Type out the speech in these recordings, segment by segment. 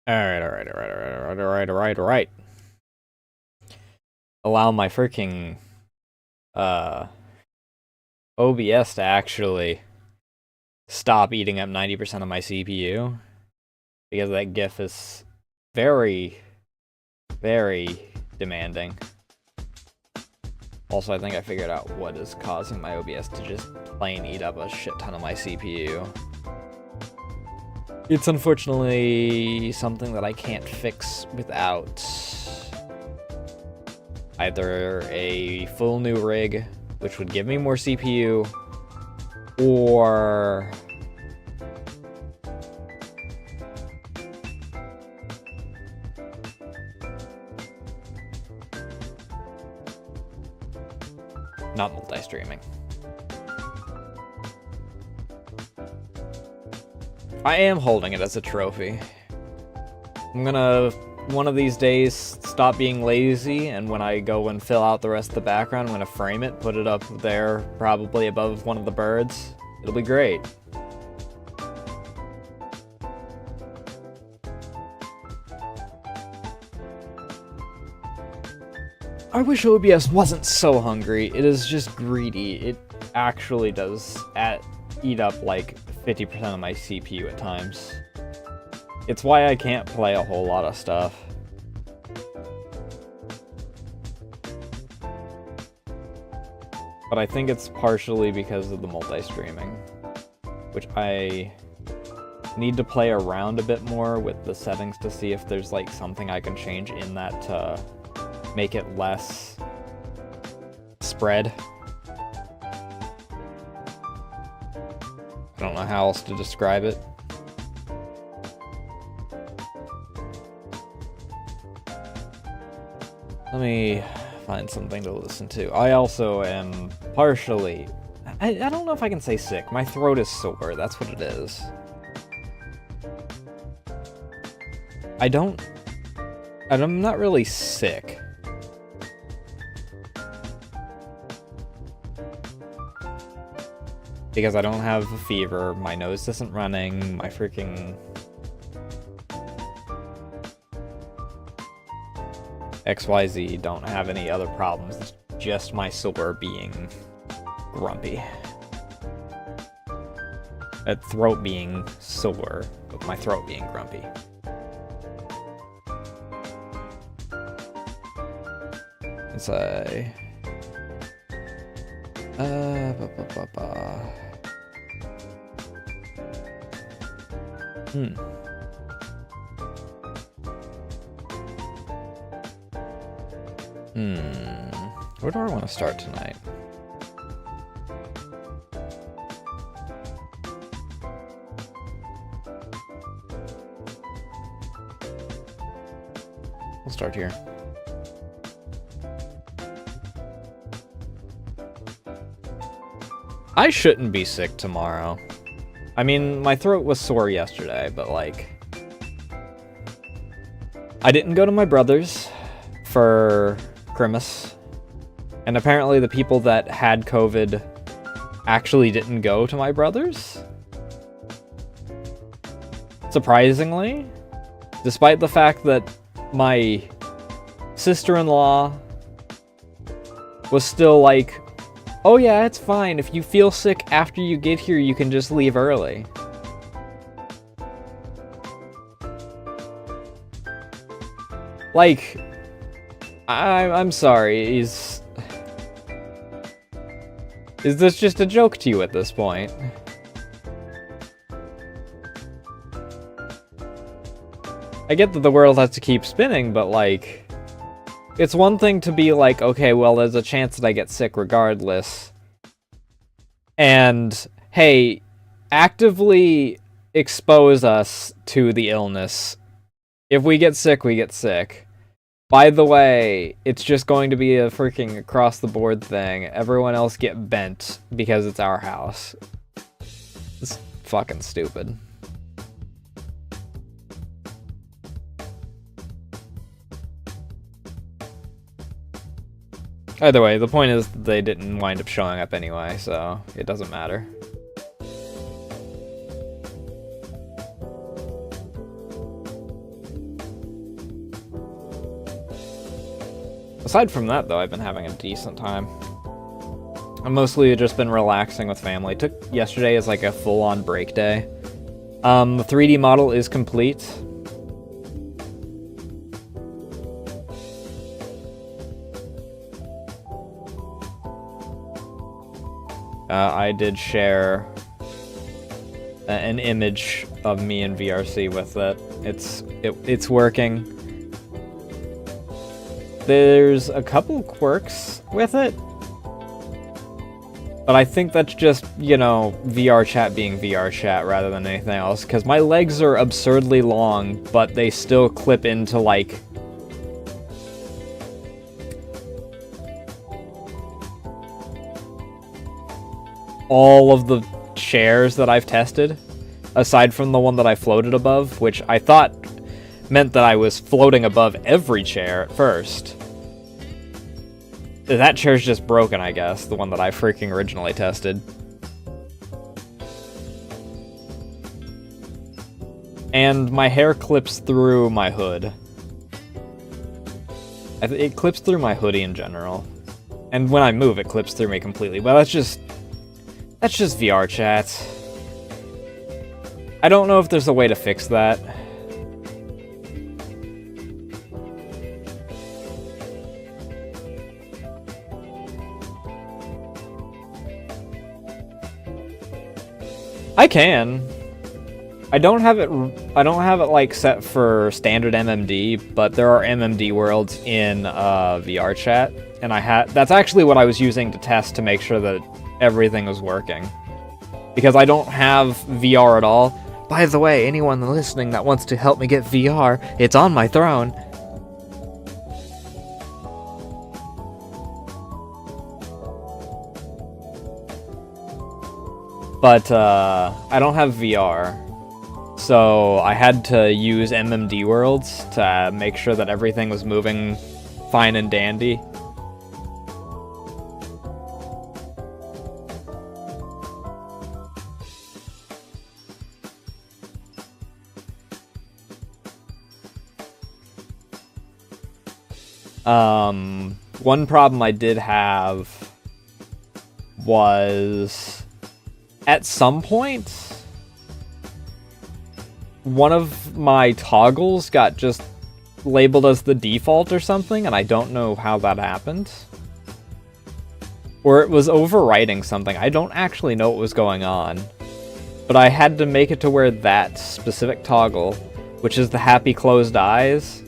Alright. Allow my freaking OBS to actually stop eating up 90% of my CPU. Because that GIF is very, very demanding. Also, I think I figured out what is causing my OBS to just plain eat up a shit ton of my CPU. It's unfortunately something that I can't fix without either a full new rig, which would give me more CPU, or not multi-streaming. I am holding it as a trophy. I'm gonna, one of these days, stop being lazy, and when I go and fill out the rest of the background, I'm gonna frame it, put it up there, probably above one of the birds. It'll be great. I wish OBS wasn't so hungry. It is just greedy. It actually does eat up like 50% of my CPU at times. It's why I can't play a whole lot of stuff. But I think it's partially because of the multi-streaming, which I need to play around a bit more with the settings to see if there's like something I can change in that to make it less spread. I don't know how else to describe it. Let me find something to listen to. I also am partially... I don't know if I can say sick. My throat is sore. That's what it is. I'm not really sick. Because I don't have a fever, my nose isn't running, my freaking... XYZ don't have any other problems, it's just my sore being grumpy. Throat being sore, but my throat being grumpy. Let's say... Where do I want to start tonight? We'll start here. I shouldn't be sick tomorrow. I mean, my throat was sore yesterday, but like... I didn't go to my brother's for Cromas. And apparently the people that had COVID actually didn't go to my brother's. Surprisingly. Despite the fact that my sister-in-law was still like, oh yeah, it's fine. If you feel sick after you get here, you can just leave early. Like, I'm sorry, is this just a joke to you at this point? I get that the world has to keep spinning, but like... It's one thing to be like, okay, well, there's a chance that I get sick regardless. And, hey, actively expose us to the illness. If we get sick, we get sick. By the way, it's just going to be a freaking across-the-board thing. Everyone else get bent because it's our house. It's fucking stupid. Either way, the point is they didn't wind up showing up anyway, so it doesn't matter. Aside from that, though, I've been having a decent time. I've mostly just been relaxing with family. Took yesterday as like a full-on break day. The 3D model is complete. I did share an image of me in VRC with it. It's working. There's a couple quirks with it, but I think that's just, you know, VR chat being VR chat rather than anything else, because my legs are absurdly long, but they still clip into, like, all of the chairs that I've tested, aside from the one that I floated above, which I thought meant that I was floating above every chair at first. That chair's just broken, I guess, the one that I freaking originally tested. And my hair clips through my hood. It clips through my hoodie in general. And when I move, it clips through me completely. But that's just VR chat. I don't know if there's a way to fix that. I can. I don't have it like set for standard MMD, but there are MMD worlds in VR chat, and that's actually what I was using to test to make sure that everything was working. Because I don't have VR at all. By the way, anyone listening that wants to help me get VR, it's on my throne. But I don't have VR, so I had to use MMD worlds to make sure that everything was moving fine and dandy. One problem I did have was, at some point, one of my toggles got just labeled as the default or something, and I don't know how that happened. Or it was overwriting something. I don't actually know what was going on. But I had to make it to where that specific toggle, which is the happy closed eyes,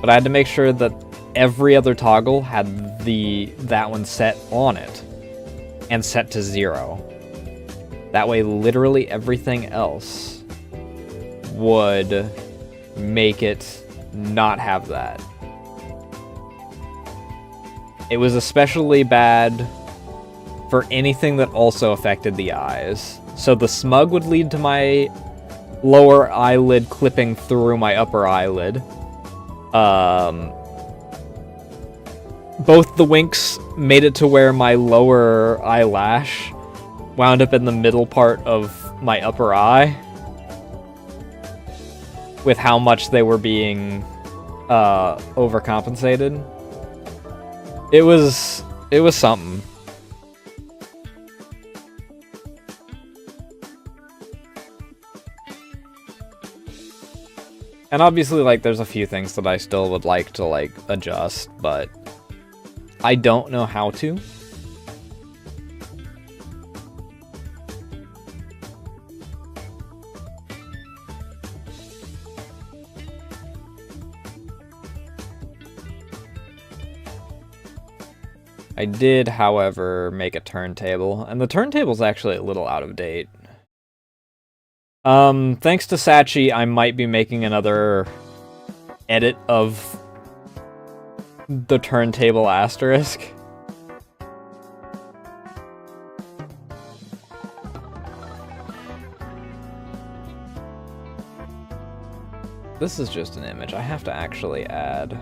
but I had to make sure that every other toggle had that one set on it and set to 0. That way literally everything else would make it not have that. It was especially bad for anything that also affected the eyes. So the smug would lead to my lower eyelid clipping through my upper eyelid. Both the winks made it to where my lower eyelash wound up in the middle part of my upper eye, with how much they were being overcompensated. It was something. And obviously, like, there's a few things that I still would like to, like, adjust, but I don't know how to. I did, however, make a turntable, and the turntable's actually a little out of date. Thanks to Sachi, I might be making another edit of the turntable asterisk. This is just an image. I have to actually add...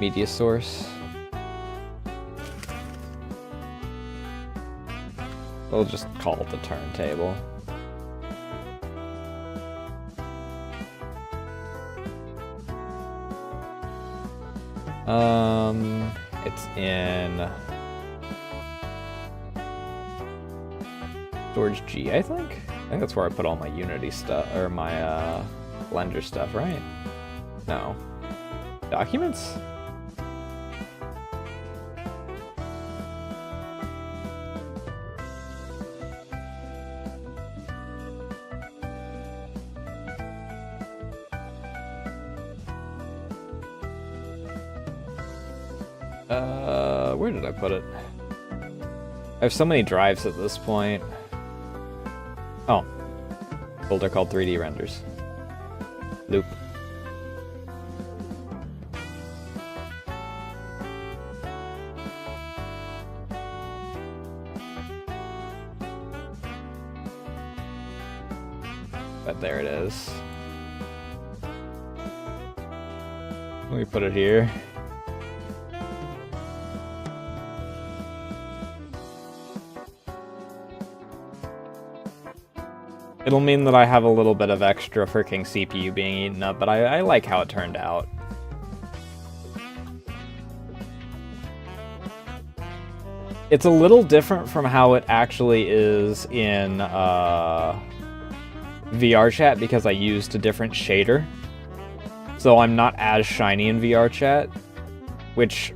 media source. We'll just call it the turntable. It's in storage G, I think? I think that's where I put all my Unity stuff, or my Blender stuff, right? No. Documents? Where did I put it? I have so many drives at this point. Oh. Folder called 3D renders. Loop. But there it is. Let me put it here. It'll mean that I have a little bit of extra freaking CPU being eaten up, but I like how it turned out. It's a little different from how it actually is in VRChat because I used a different shader. So I'm not as shiny in VRChat, which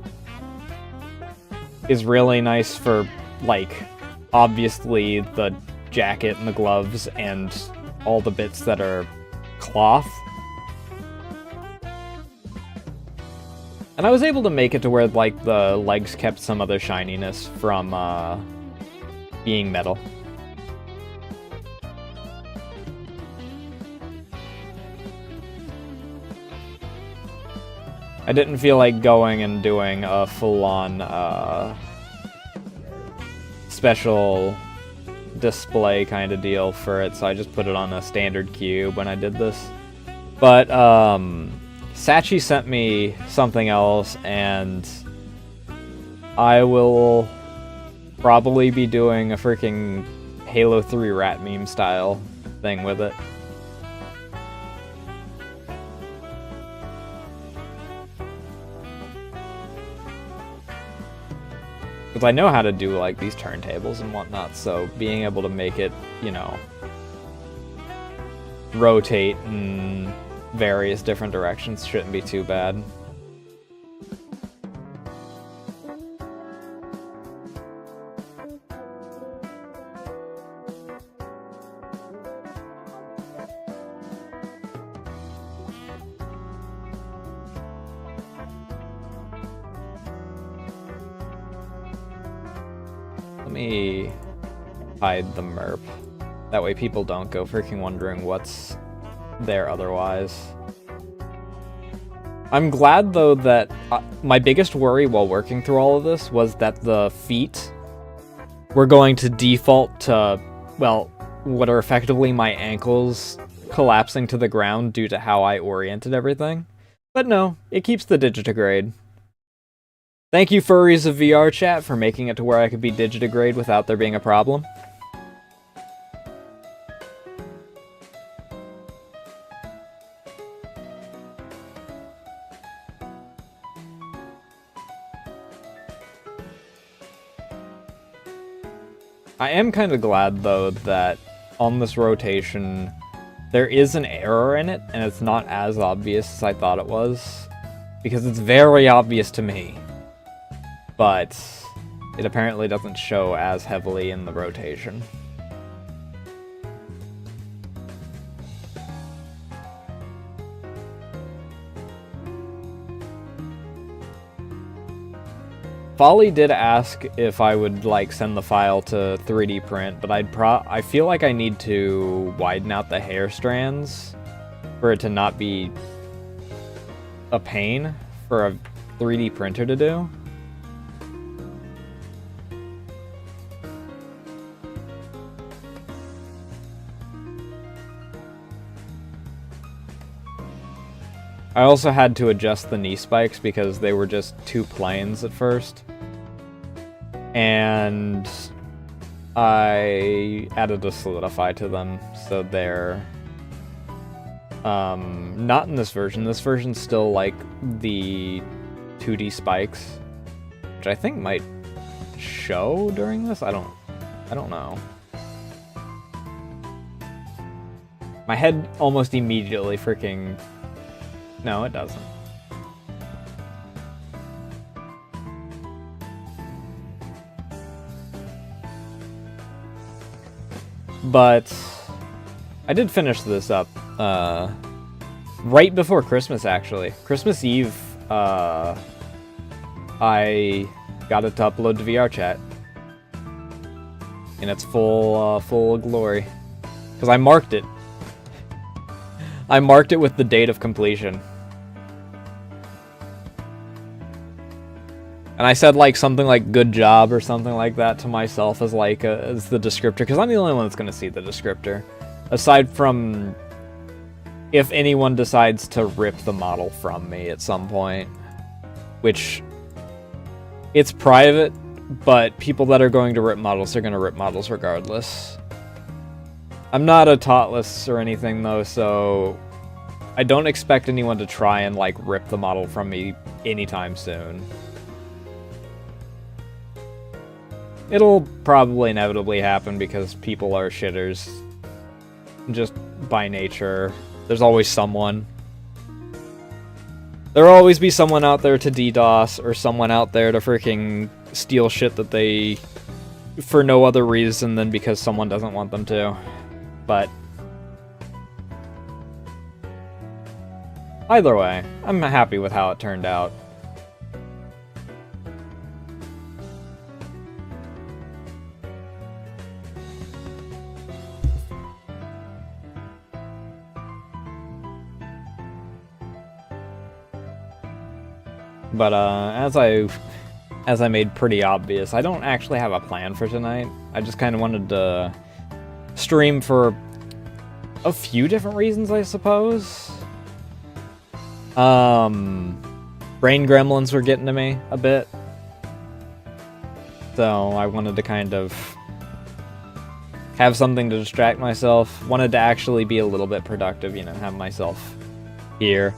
is really nice for, like, obviously the jacket and the gloves and all the bits that are cloth. And I was able to make it to where, like, the legs kept some of their shininess from being metal. I didn't feel like going and doing a full-on special display kind of deal for it, so I just put it on a standard cube when I did this. But Sachi sent me something else, and I will probably be doing a freaking Halo 3 rat meme style thing with it. Because I know how to do, like, these turntables and whatnot, so being able to make it, you know, rotate in various different directions shouldn't be too bad. Let me hide the merp. That way people don't go freaking wondering what's there otherwise. I'm glad, though, that my biggest worry while working through all of this was that the feet were going to default to, well, what are effectively my ankles collapsing to the ground due to how I oriented everything. But no, it keeps the digitigrade. Thank you, furries of VRChat, for making it to where I could be digitigrade without there being a problem. I am kind of glad, though, that on this rotation, there is an error in it, and it's not as obvious as I thought it was, because it's very obvious to me. But it apparently doesn't show as heavily in the rotation. Folly did ask if I would, like, send the file to 3D print, but I feel like I need to widen out the hair strands for it to not be a pain for a 3D printer to do. I also had to adjust the knee spikes because they were just two planes at first. And I added a solidify to them, so they're not in this version. This version's still like the 2D spikes, which I think might show during this. I don't know. My head almost immediately freaking... No, it doesn't. But I did finish this up right before Christmas, actually. Christmas Eve, I got it to upload to VRChat in its full glory, because I marked it. I marked it with the date of completion. And I said like something like "good job" or something like that to myself as like as the descriptor, because I'm the only one that's gonna see the descriptor, aside from if anyone decides to rip the model from me at some point, which it's private, but people that are going to rip models are gonna rip models regardless. I'm not a Totless or anything though, so I don't expect anyone to try and like rip the model from me anytime soon. It'll probably inevitably happen because people are shitters. Just by nature. There's always someone. There'll always be someone out there to DDoS, or someone out there to freaking steal shit that they... for no other reason than because someone doesn't want them to. But... either way, I'm happy with how it turned out. But as I made pretty obvious, I don't actually have a plan for tonight. I just kind of wanted to stream for a few different reasons, I suppose. Brain gremlins were getting to me a bit, so I wanted to kind of have something to distract myself. Wanted to actually be a little bit productive, you know, have myself here.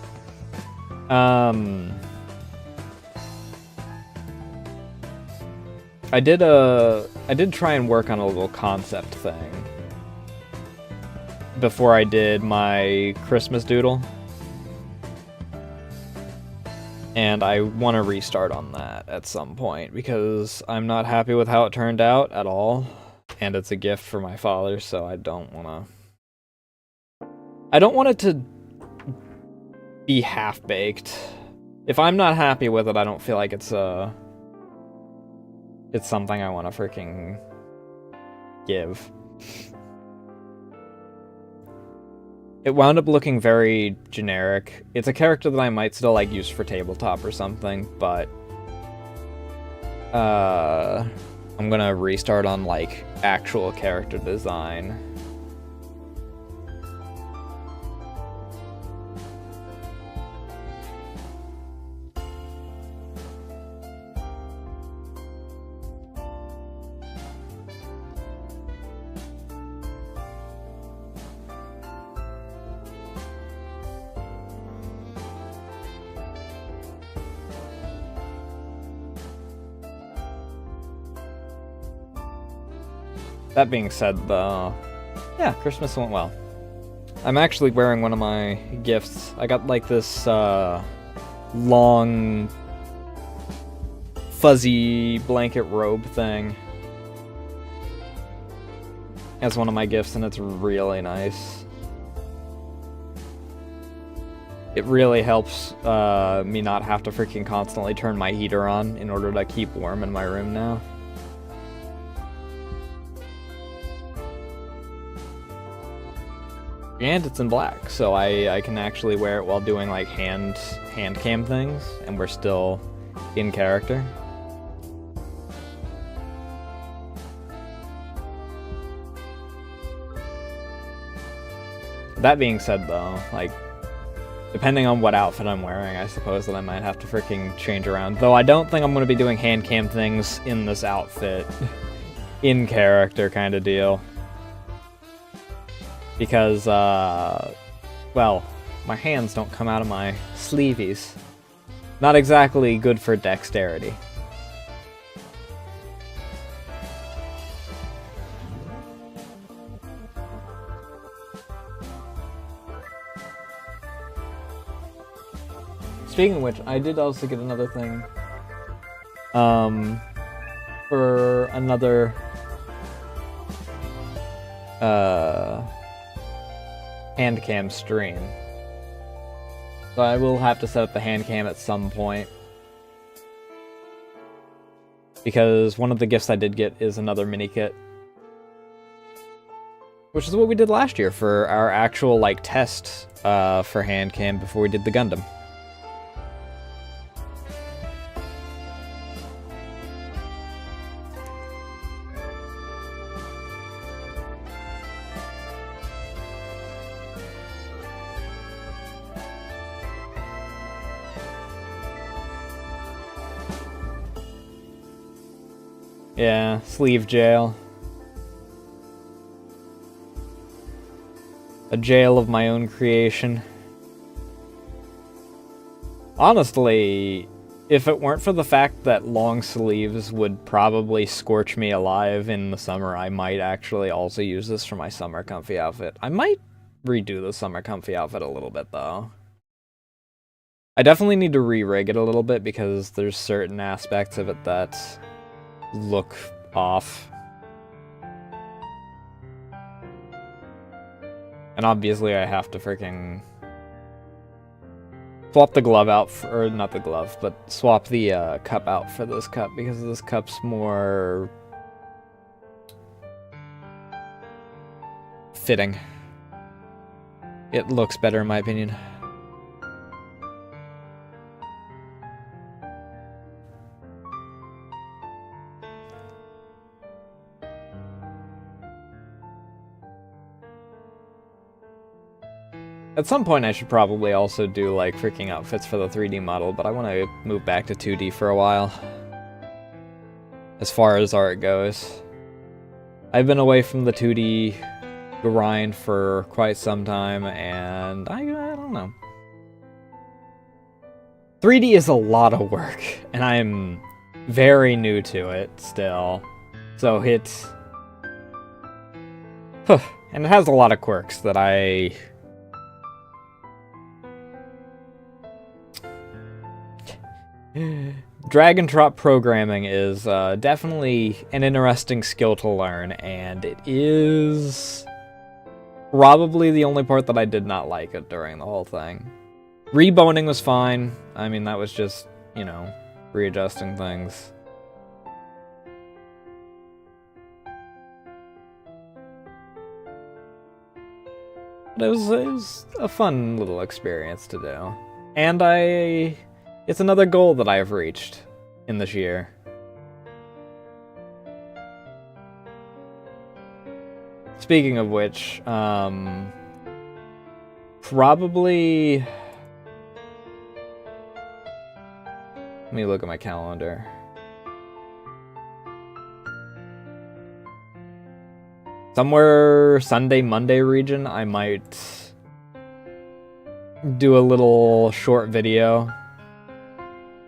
I did try and work on a little concept thing before I did my Christmas doodle, and I want to restart on that at some point because I'm not happy with how it turned out at all, and it's a gift for my father, so I don't want it to be half-baked. If I'm not happy with it, I don't feel like it's something I want to freaking give. It wound up looking very generic. It's a character that I might still like use for tabletop or something, but I'm gonna restart on like actual character design. That being said, though, yeah, Christmas went well. I'm actually wearing one of my gifts. I got like this long, fuzzy blanket robe thing as one of my gifts, and it's really nice. It really helps me not have to freaking constantly turn my heater on in order to keep warm in my room now. And it's in black, so I can actually wear it while doing like hand cam things, and we're still in character. That being said, though, like, depending on what outfit I'm wearing, I suppose that I might have to freaking change around. Though I don't think I'm going to be doing hand cam things in this outfit. in character kind of deal. Because, well, my hands don't come out of my sleeveys. Not exactly good for dexterity. Speaking of which, I did also get another thing. For another hand cam stream. So I will have to set up the hand cam at some point. Because one of the gifts I did get is another mini kit. Which is what we did last year for our actual, like, test for hand cam before we did the Gundam. Yeah, sleeve jail. A jail of my own creation. Honestly, if it weren't for the fact that long sleeves would probably scorch me alive in the summer, I might actually also use this for my summer comfy outfit. I might redo the summer comfy outfit a little bit, though. I definitely need to re-rig it a little bit because there's certain aspects of it that look off. And obviously I have to freaking swap the glove out, or not the glove, but swap the cup out for this cup because this cup's more fitting. It looks better in my opinion. At some point I should probably also do like freaking outfits for the 3D model, but I want to move back to 2D for a while. As far as art goes. I've been away from the 2D grind for quite some time, and I don't know. 3D is a lot of work, and I'm very new to it still. So it's... and it has a lot of quirks that I... Drag and drop programming is definitely an interesting skill to learn, and it is probably the only part that I did not like it during the whole thing. Reboning was fine. I mean, that was just, you know, readjusting things. But it was a fun little experience to do. And it's another goal that I have reached in this year. Speaking of which, probably... Let me look at my calendar. Somewhere Sunday, Monday region, I might do a little short video.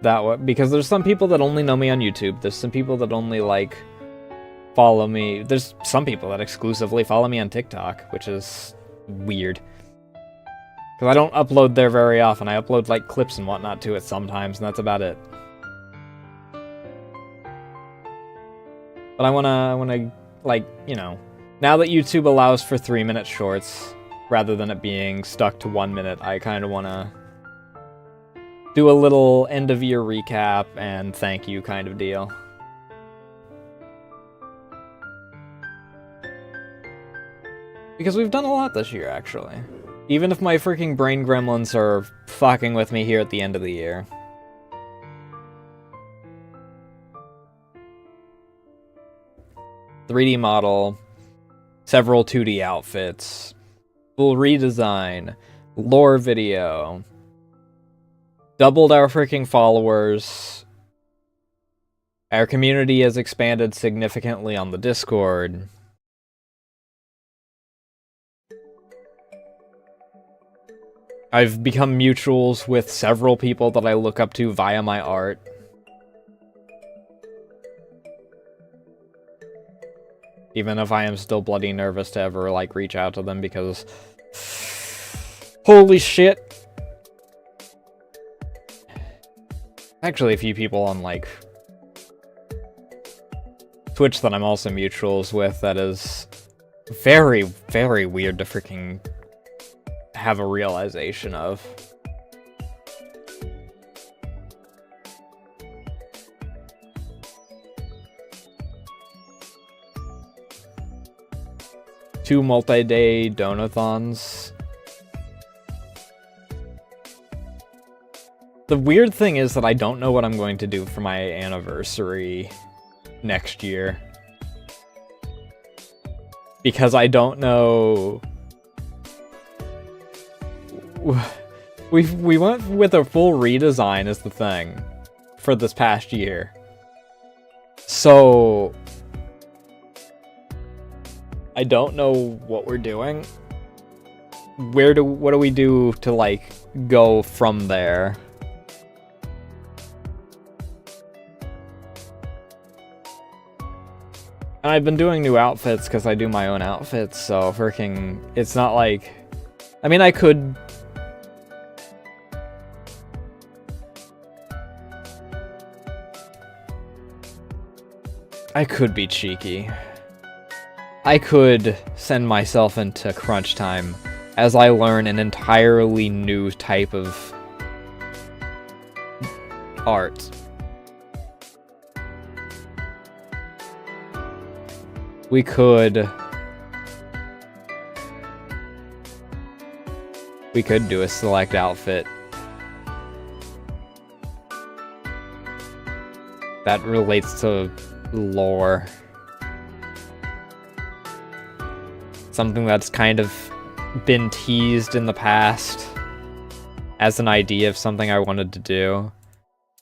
That way, because there's some people that only know me on YouTube. There's some people that only, like, follow me. There's some people that exclusively follow me on TikTok, which is weird. Because I don't upload there very often. I upload, like, clips and whatnot to it sometimes, and that's about it. But I wanna, like, you know, now that YouTube allows for 3-minute shorts, rather than it being stuck to 1 minute, I kind of wanna do a little end-of-year recap and thank you kind of deal. Because we've done a lot this year, actually. Even if my freaking brain gremlins are fucking with me here at the end of the year. .3D model, several 2D outfits, full redesign, lore video, doubled our freaking followers, Our community has expanded significantly on the Discord. I've become mutuals with several people that I look up to via my art. Even if I am still bloody nervous to ever, like, reach out to them because... Holy shit! Actually, a few people on, like... Twitch that I'm also mutuals with that is... very, very weird to freaking... have a realization of. Two multi-day donathons. The weird thing is that I don't know what I'm going to do for my anniversary next year. Because I don't know... We went with a full redesign as the thing for this past year. So... I don't know what we're doing. What do we do to, like, go from there? And I've been doing new outfits because I do my own outfits, so freaking... It's not like... I mean, I could... be cheeky. I could send myself into crunch time as I learn an entirely new type of art. We could do a select outfit that relates to lore. Something that's kind of been teased in the past as an idea of something I wanted to do.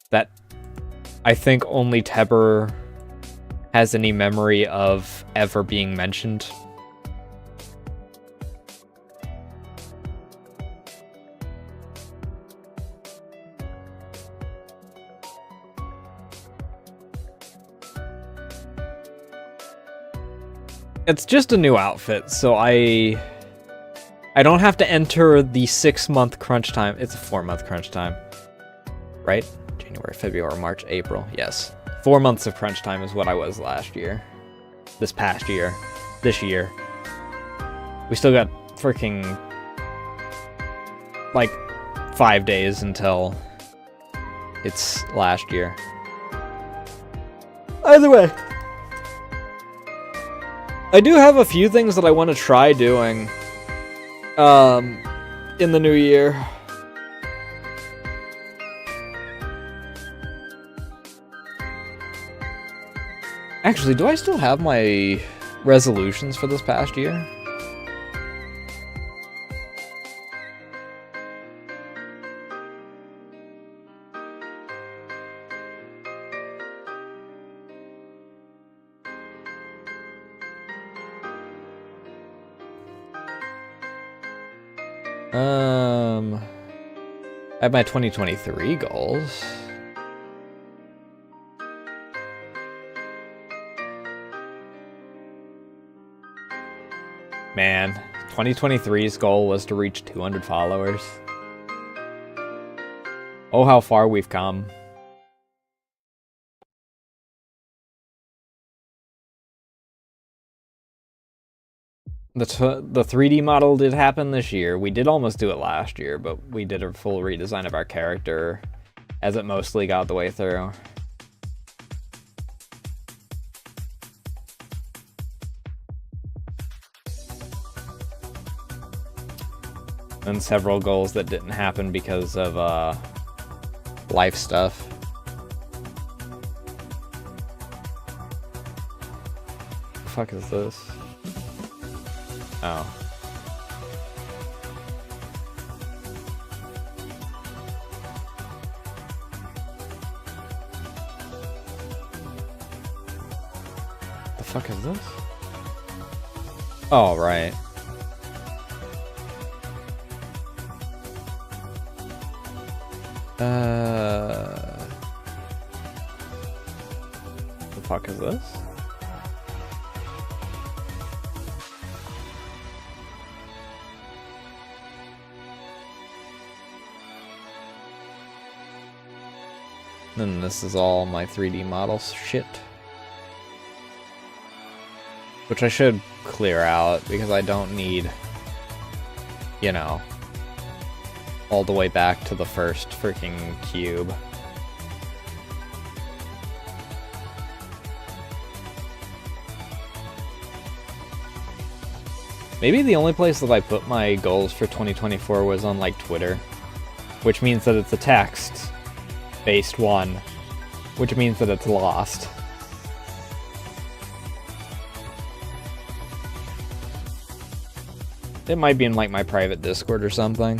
That I think only Teber has any memory of ever being mentioned. It's just a new outfit, so I don't have to enter the 6-month crunch time. It's a 4-month crunch time, right? January, February, March, April. Yes. 4 months of crunch time is what I was last year. This past year. This year. We still got freaking... like, 5 days until it's last year. Either way. I do have a few things that I want to try doing in the new year. Actually, do I still have my resolutions for this past year? I have my 2023 goals. Man, 2023's goal was to reach 200 followers. Oh, how far we've come. The 3D model did happen this year. We did almost do it last year, but we did a full redesign of our character as it mostly got the way through. And several goals that didn't happen because of life stuff. What the fuck is this? Oh. fuck is this? Oh, right. The fuck is this? Then this is all my 3D models shit. Which I should clear out, because I don't need, you know, all the way back to the first freaking cube. Maybe the only place that I put my goals for 2024 was on, like, Twitter. Which means that it's a text-based one. Which means that it's lost. It might be in, like, my private Discord or something.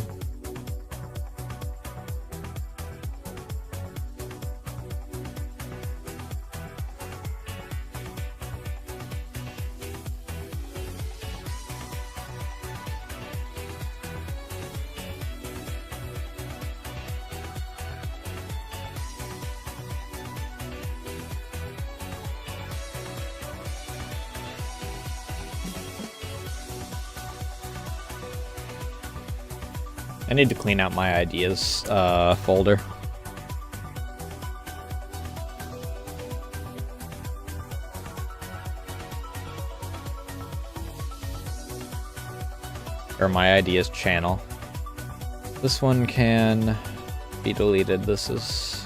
I need to clean out my ideas folder. Or my ideas channel. This one can be deleted. This is...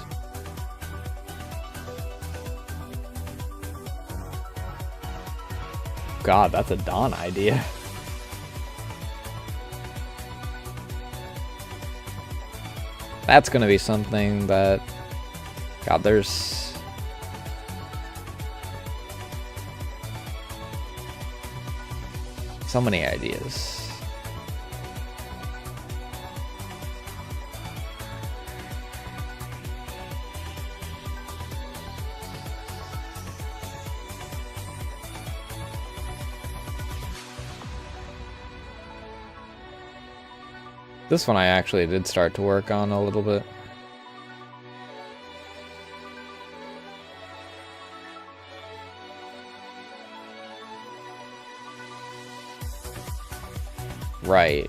God, that's a Dawn idea. That's gonna be something that... God, there's... so many ideas. This one I actually did start to work on a little bit. Right.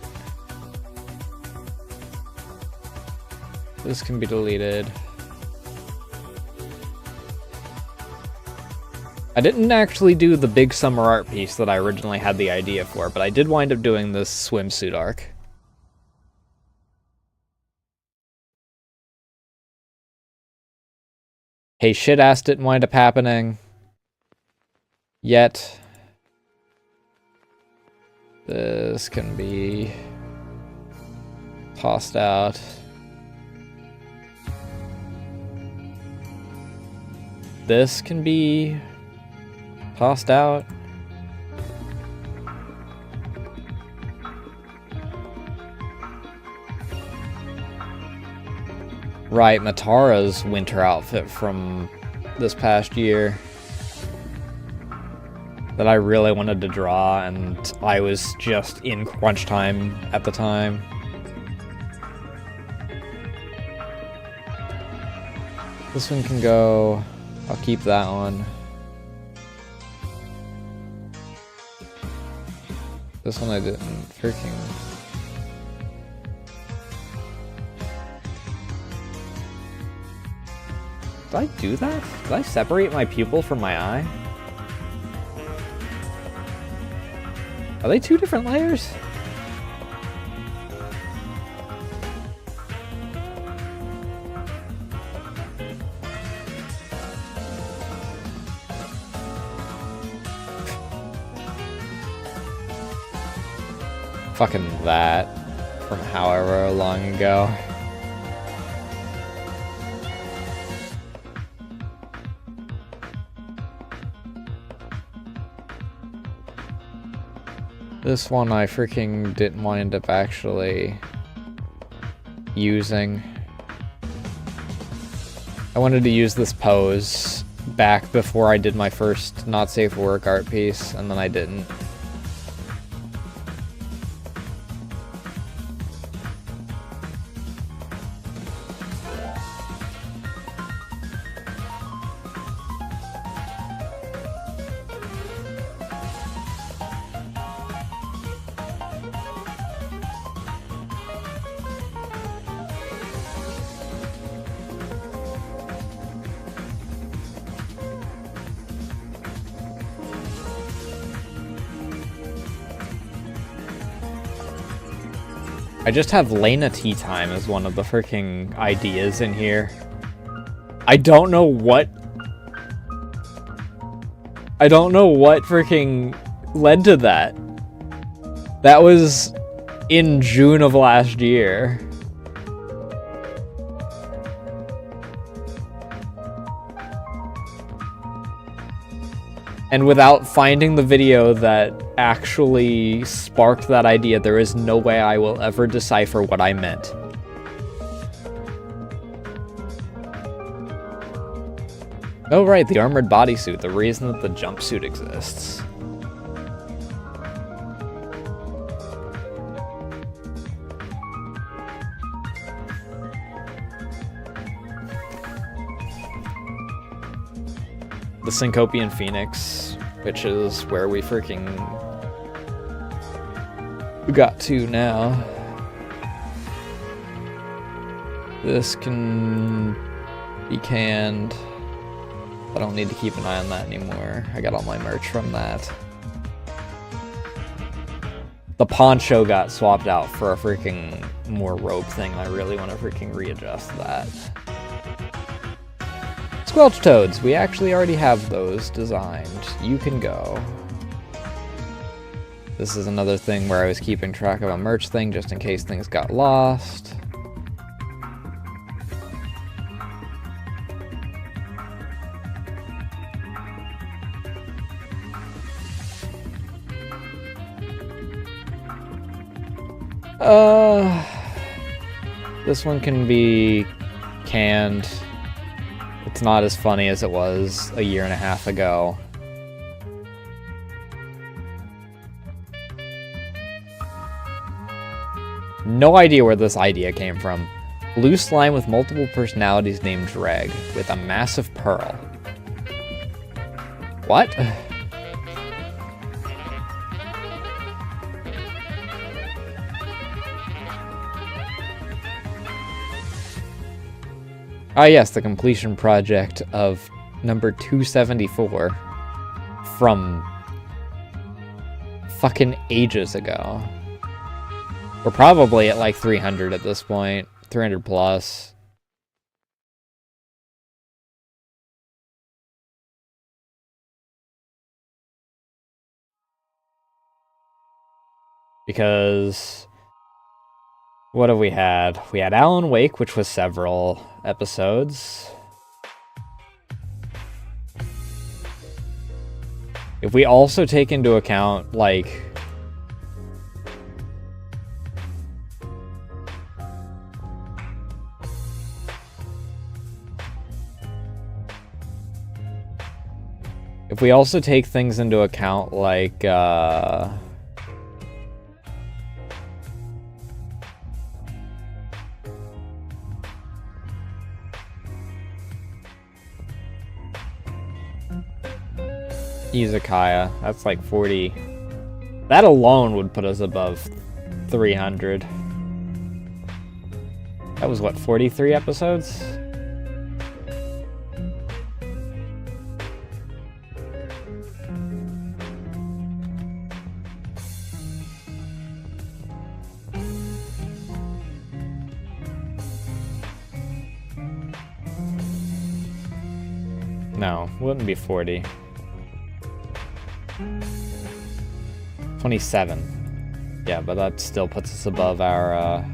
This can be deleted. I didn't actually do the big summer art piece that I originally had the idea for, but I did wind up doing this swimsuit arc. Hey, shit-ass didn't wind up happening. Yet. This can be tossed out. This can be tossed out. Right, Matara's winter outfit from this past year that I really wanted to draw, and I was just in crunch time at the time. This one can go. I'll keep that one. This one I didn't freaking... Did I do that? Did I separate my pupil from my eye? Are they two different layers? Fucking that from however long ago. This one I freaking didn't wind up actually using. I wanted to use this pose, back before I did my first not safe for work art piece, and then I didn't. I just have Lena tea time as one of the freaking ideas in here. I don't know what freaking led to that. That was in June of last year. And without finding the video that actually sparked that idea, there is no way I will ever decipher what I meant. Oh right, the armored bodysuit, the reason that the jumpsuit exists. The Syncopian Phoenix, which is where we freaking got to now. This can be canned. I don't need to keep an eye on that anymore. I got all my merch from that. The poncho got swapped out for a freaking more robe thing. I really want to freaking readjust that. Squelch toads, we actually already have those designed. You can go. This is another thing where I was keeping track of a merch thing just in case things got lost. This one can be canned. It's not as funny as it was a year and a half ago. No idea where this idea came from. Blue slime with multiple personalities named Dreg, with a massive pearl. What? Ah yes, the completion project of number 274 from fucking ages ago. We're probably at like 300 at this point, 300 plus. Because what have we had? We had Alan Wake, which was several episodes. If we also take into account, like, if we also take things into account, like, Izakaya, that's like 40. That alone would put us above 300. That was what, 43 episodes? No, wouldn't be 40. 27. Yeah, but that still puts us above our,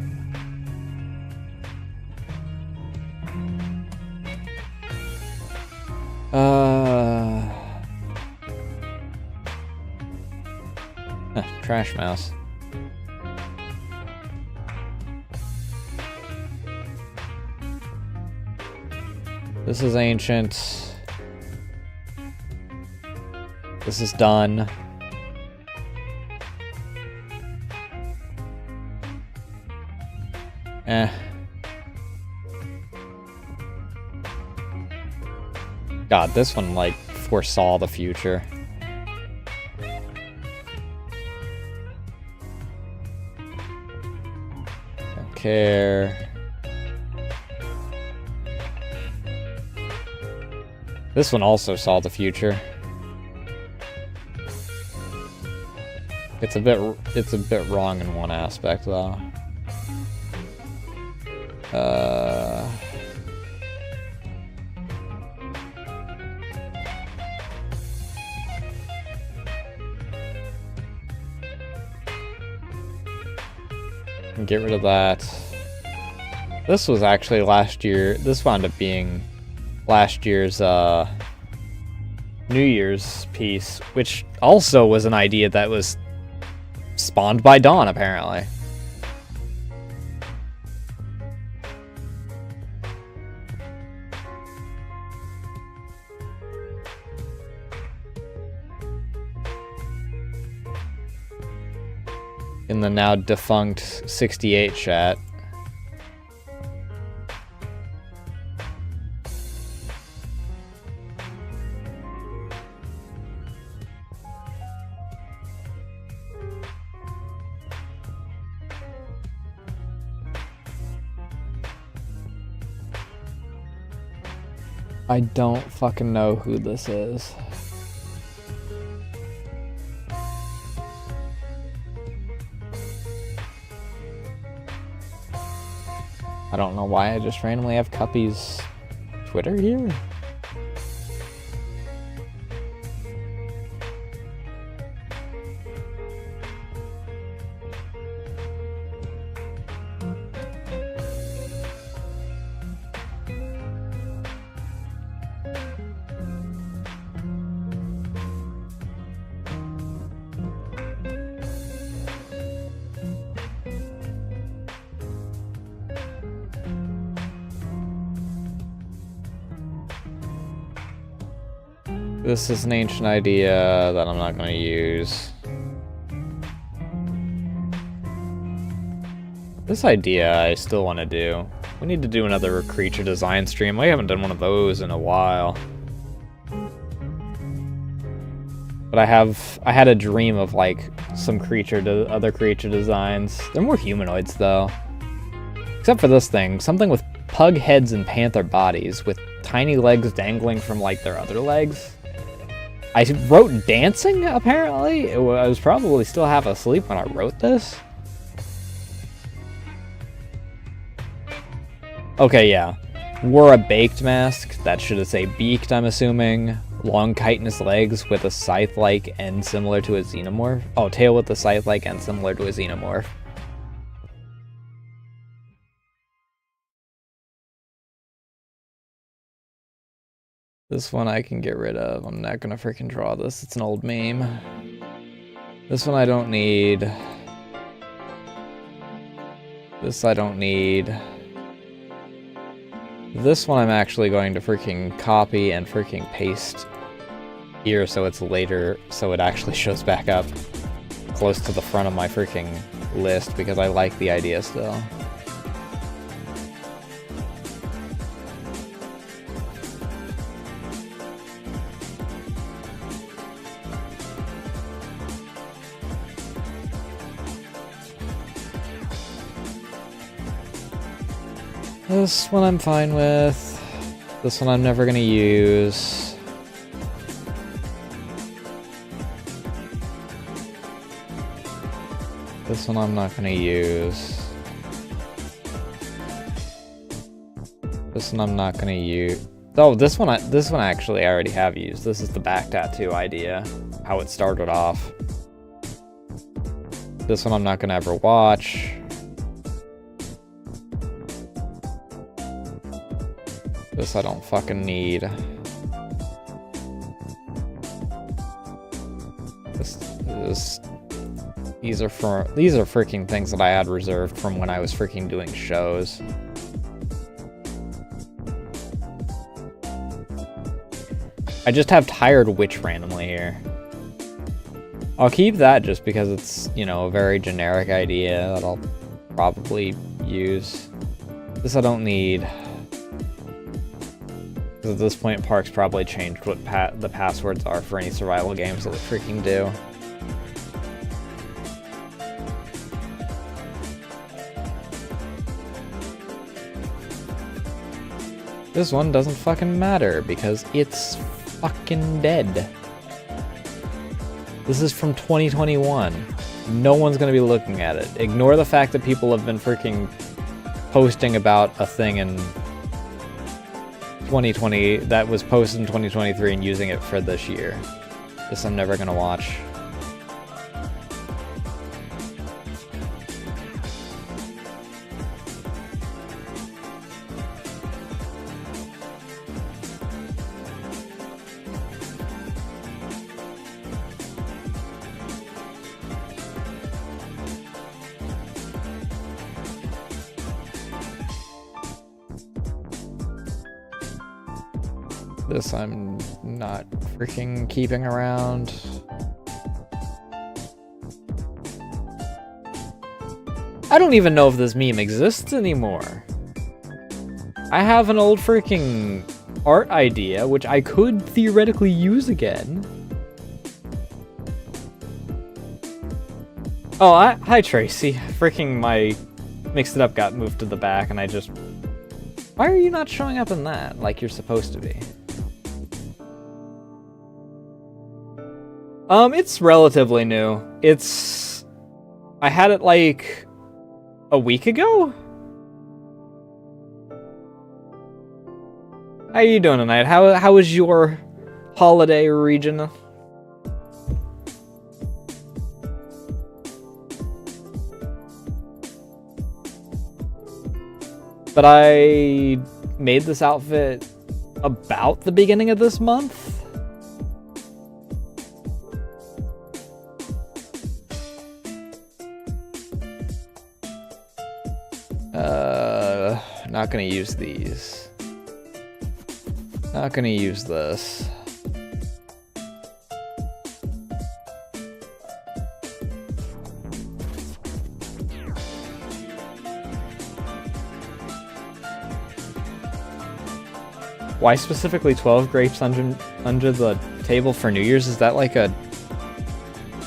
Trash mouse. This is ancient. This is done. God, this one, like, foresaw the future. Don't care. This one also saw the future. It's a bit wrong in one aspect, though. Get rid of that. This was actually last year. This wound up being last year's New Year's piece, which also was an idea that was spawned by Dawn, apparently. In the now defunct 68 chat. I don't fucking know who this is. I don't know why I just randomly have Cuppy's Twitter here. This is an ancient idea that I'm not going to use. This idea I still want to do. We need to do another creature design stream. We haven't done one of those in a while. But I had a dream of like some other creature designs. They're more humanoids though. Except for this thing, something with pug heads and panther bodies with tiny legs dangling from like their other legs. I wrote dancing, apparently? I was probably still half asleep when I wrote this. Okay, yeah. Wore a baked mask. That should say beaked, I'm assuming. Long chitinous legs with a scythe-like end similar to a xenomorph. Oh, tail with a scythe-like end similar to a xenomorph. This one I can get rid of. I'm not gonna freaking draw this. It's an old meme. This one I don't need. This I don't need. This one I'm actually going to freaking copy and freaking paste here so it's later, so it actually shows back up close to the front of my freaking list because I like the idea still. This one I'm fine with. This one I'm never gonna use. This one I'm not gonna use. This one I'm not gonna use. Oh, this one actually I already have used. This is the back tattoo idea, how it started off. This one I'm not gonna ever watch. This I don't fucking need. These are freaking things that I had reserved from when I was freaking doing shows. I just have Tired Witch randomly here. I'll keep that just because it's, you know, a very generic idea that I'll probably use. This I don't need. At this point, Park's probably changed what the passwords are for any survival games that it freaking do. This one doesn't fucking matter because it's fucking dead. This is from 2021. No one's gonna be looking at it. Ignore the fact that people have been freaking posting about a thing in 2020 that was posted in 2023 and using it for this year. This I'm never gonna watch. This I'm not freaking keeping around. I don't even know if this meme exists anymore. I have an old freaking art idea, which I could theoretically use again. Oh, hi Tracy. Freaking my Mixed It Up got moved to the back and I just... Why are you not showing up in that like you're supposed to be? It's relatively new. I had it like a week ago? How are you doing tonight? How was your holiday region? But I made this outfit about the beginning of this month. Not gonna use these. Not gonna use this. Why specifically 12 grapes under the table for New Year's? Is that like a...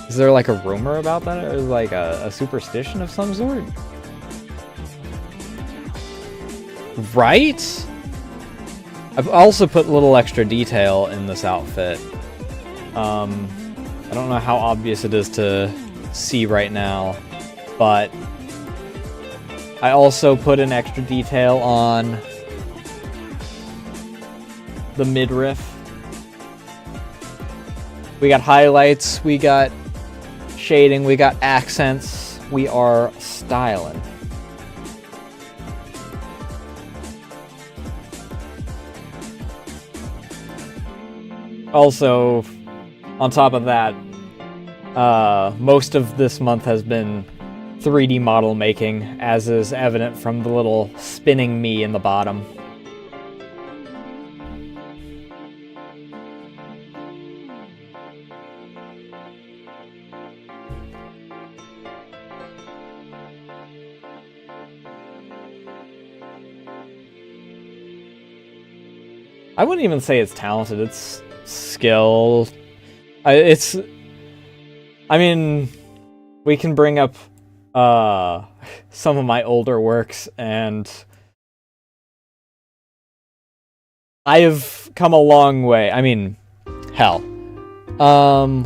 Is there like a rumor about that? Or like a superstition of some sort? Right? I've also put a little extra detail in this outfit. I don't know how obvious it is to see right now, but I also put an extra detail on the midriff. We got highlights, we got shading, we got accents. We are styling. Also, on top of that, most of this month has been 3D model making, as is evident from the little spinning me in the bottom. I wouldn't even say it's talented, it's skill. I mean, we can bring up some of my older works, and I have come a long way. I mean, hell.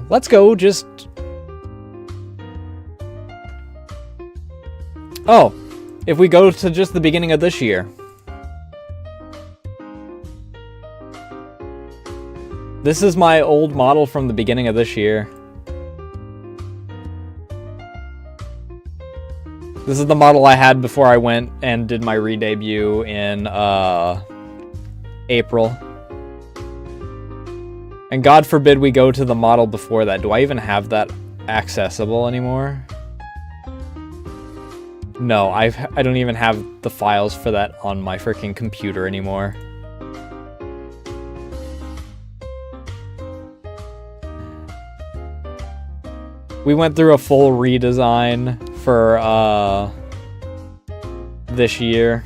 Let's go just... Oh, if we go to just the beginning of this year. This is my old model from the beginning of this year. This is the model I had before I went and did my re-debut in April. And God forbid we go to the model before that. Do I even have that accessible anymore? No, I don't even have the files for that on my freaking computer anymore. We went through a full redesign for this year.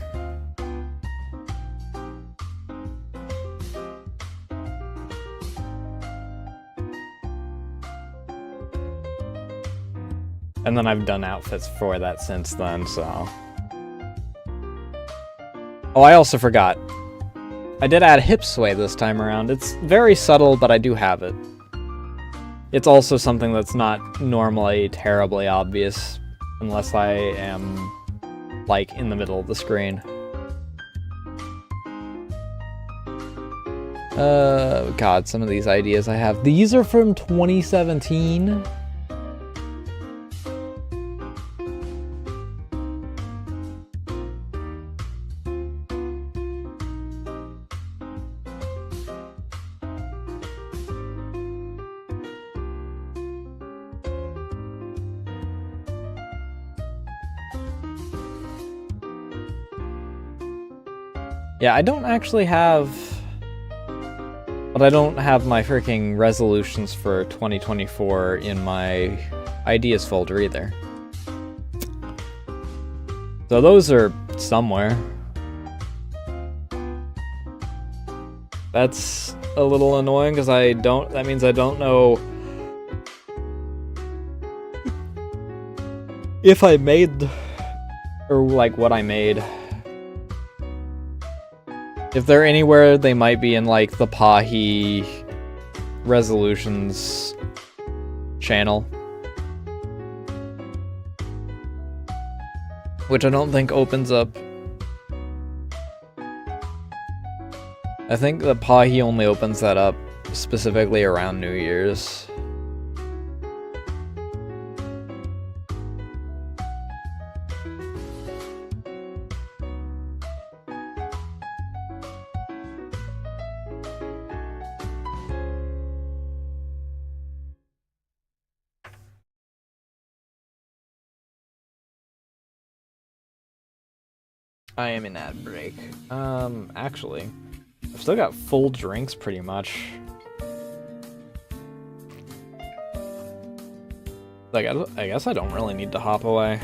And then I've done outfits for that since then, so... Oh, I also forgot. I did add hip sway this time around. It's very subtle, but I do have it. It's also something that's not normally terribly obvious, unless I am, like, in the middle of the screen. God, some of these ideas I have. These are from 2017. Yeah, I don't actually have... But I don't have my freaking resolutions for 2024 in my ideas folder either. So those are somewhere. That's a little annoying because that means I don't know if I made, or like what I made. If they're anywhere, they might be in, like, the Pahi resolutions channel. Which I don't think opens up. I think the Pahi only opens that up specifically around New Year's. I am in ad break. Actually, I've still got full drinks pretty much. Like, I guess I don't really need to hop away.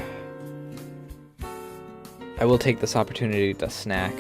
I will take this opportunity to snack.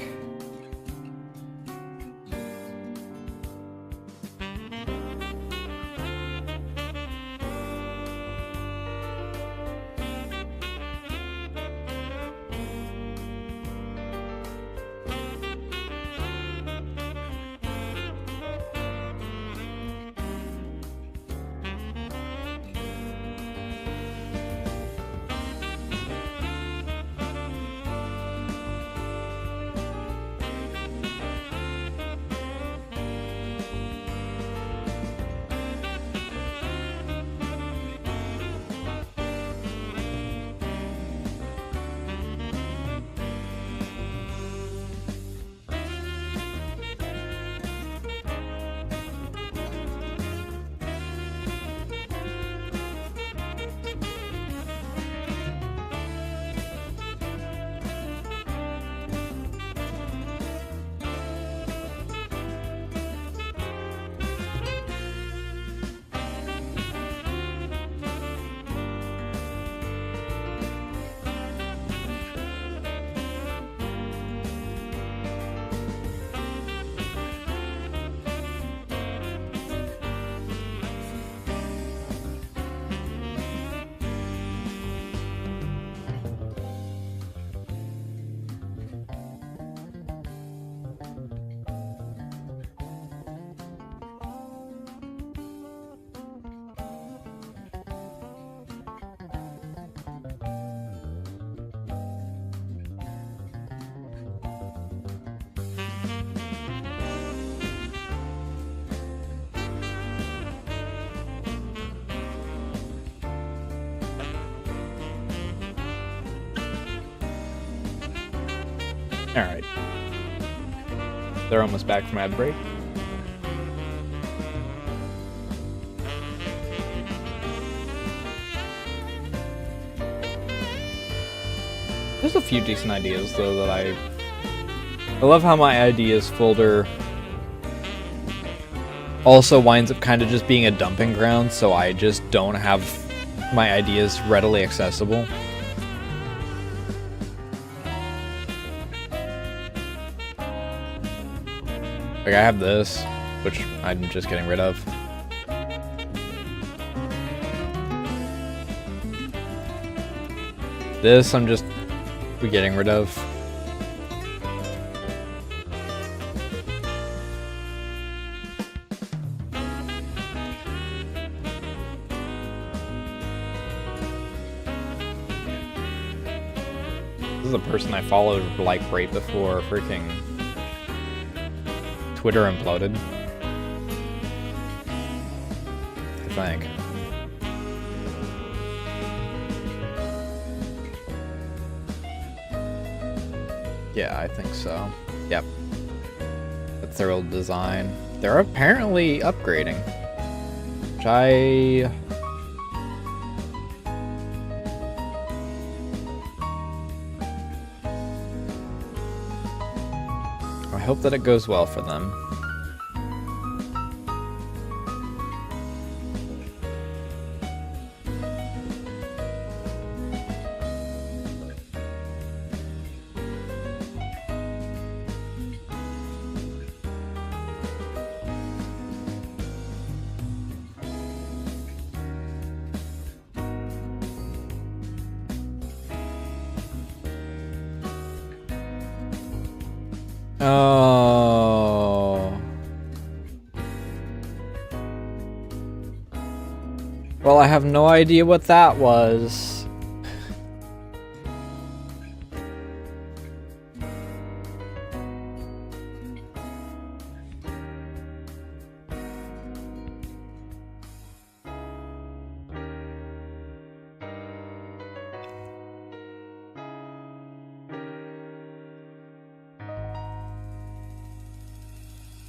Alright. They're almost back from ad break. There's a few decent ideas, though, that I love how my ideas folder also winds up kind of just being a dumping ground, so I just don't have my ideas readily accessible. Like, I have this, which I'm just getting rid of. This, I'm just getting rid of. This is a person I followed, like, right before freaking Twitter imploded, I think. Yeah, I think so. Yep. That's their old design. They're apparently upgrading, which I hope that it goes well for them. Oh. Well, I have no idea what that was.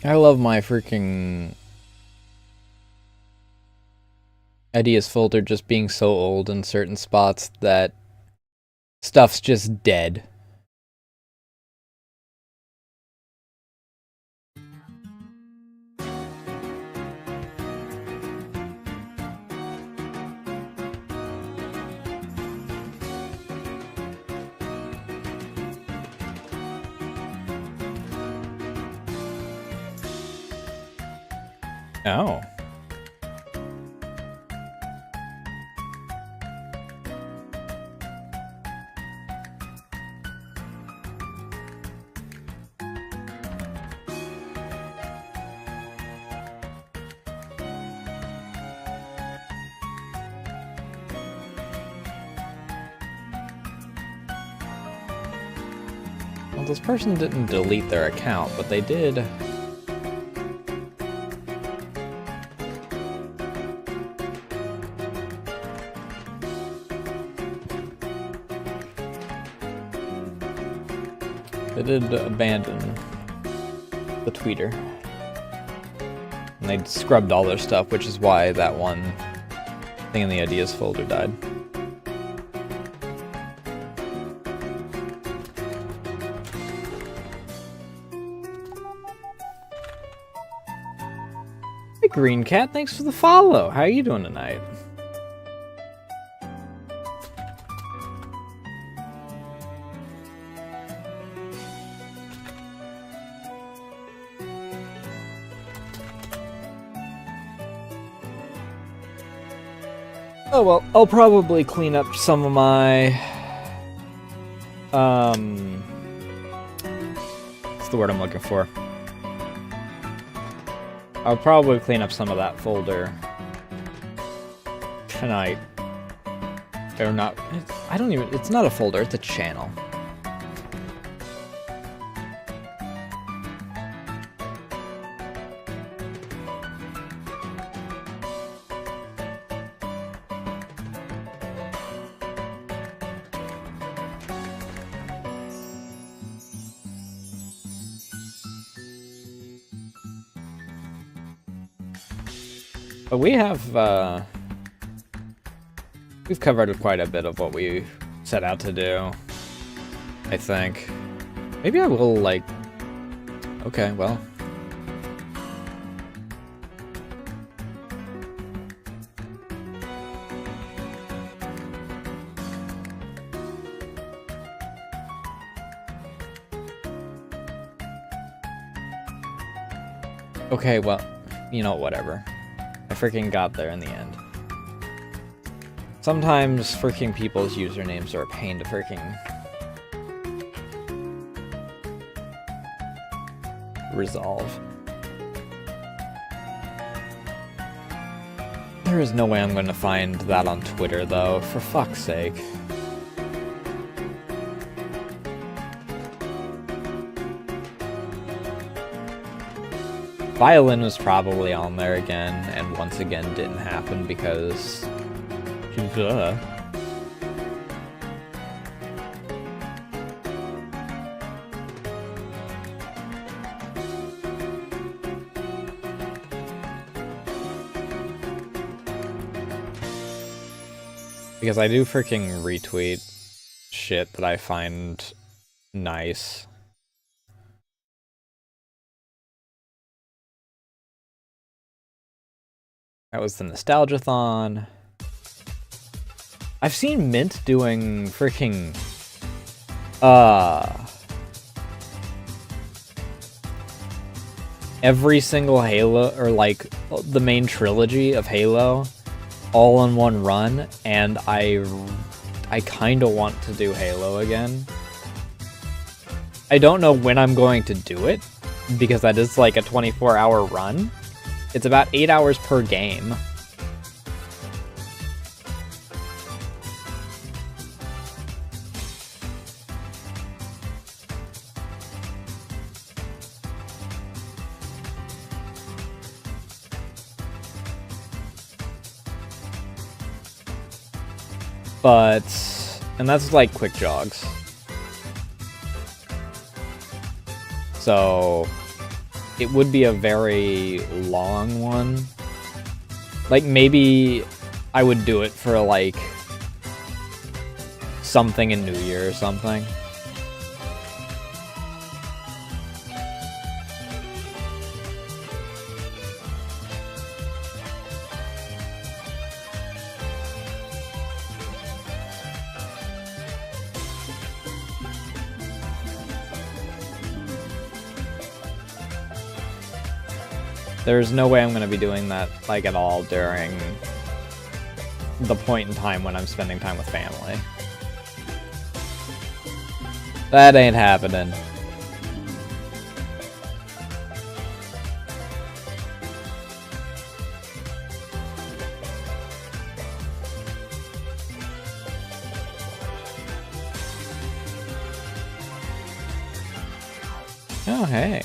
I love my freaking ideas folder just being so old in certain spots that stuff's just dead. Oh. Well, this person didn't delete their account, but they did. They did abandon the tweeter. And they scrubbed all their stuff, which is why that one thing in the ideas folder died. Hey Green Cat, thanks for the follow. How are you doing tonight? Oh well, I'll probably clean up some of my what's the word I'm looking for? I'll probably clean up some of that folder tonight. Or not, it's not a folder, it's a channel. But we have, we've covered quite a bit of what we set out to do, I think. Maybe I will, like... Okay, well... Okay, well, you know, whatever. I freaking got there in the end. Sometimes freaking people's usernames are a pain to freaking resolve. There is no way I'm going to find that on Twitter, though, for fuck's sake. Violin was probably on there again, and once again didn't happen because... Duh. Because I do freaking retweet shit that I find nice. That was the Nostalgiathon. I've seen Mint doing freaking every single Halo, or like the main trilogy of Halo, all in one run, and I kind of want to do Halo again. I don't know when I'm going to do it, because that is like a 24-hour run. It's about 8 hours per game. And that's like quick jogs. So it would be a very long one. Like, maybe I would do it for like something in New Year or something. There's no way I'm going to be doing that, like, at all during the point in time when I'm spending time with family. That ain't happening. Oh, hey.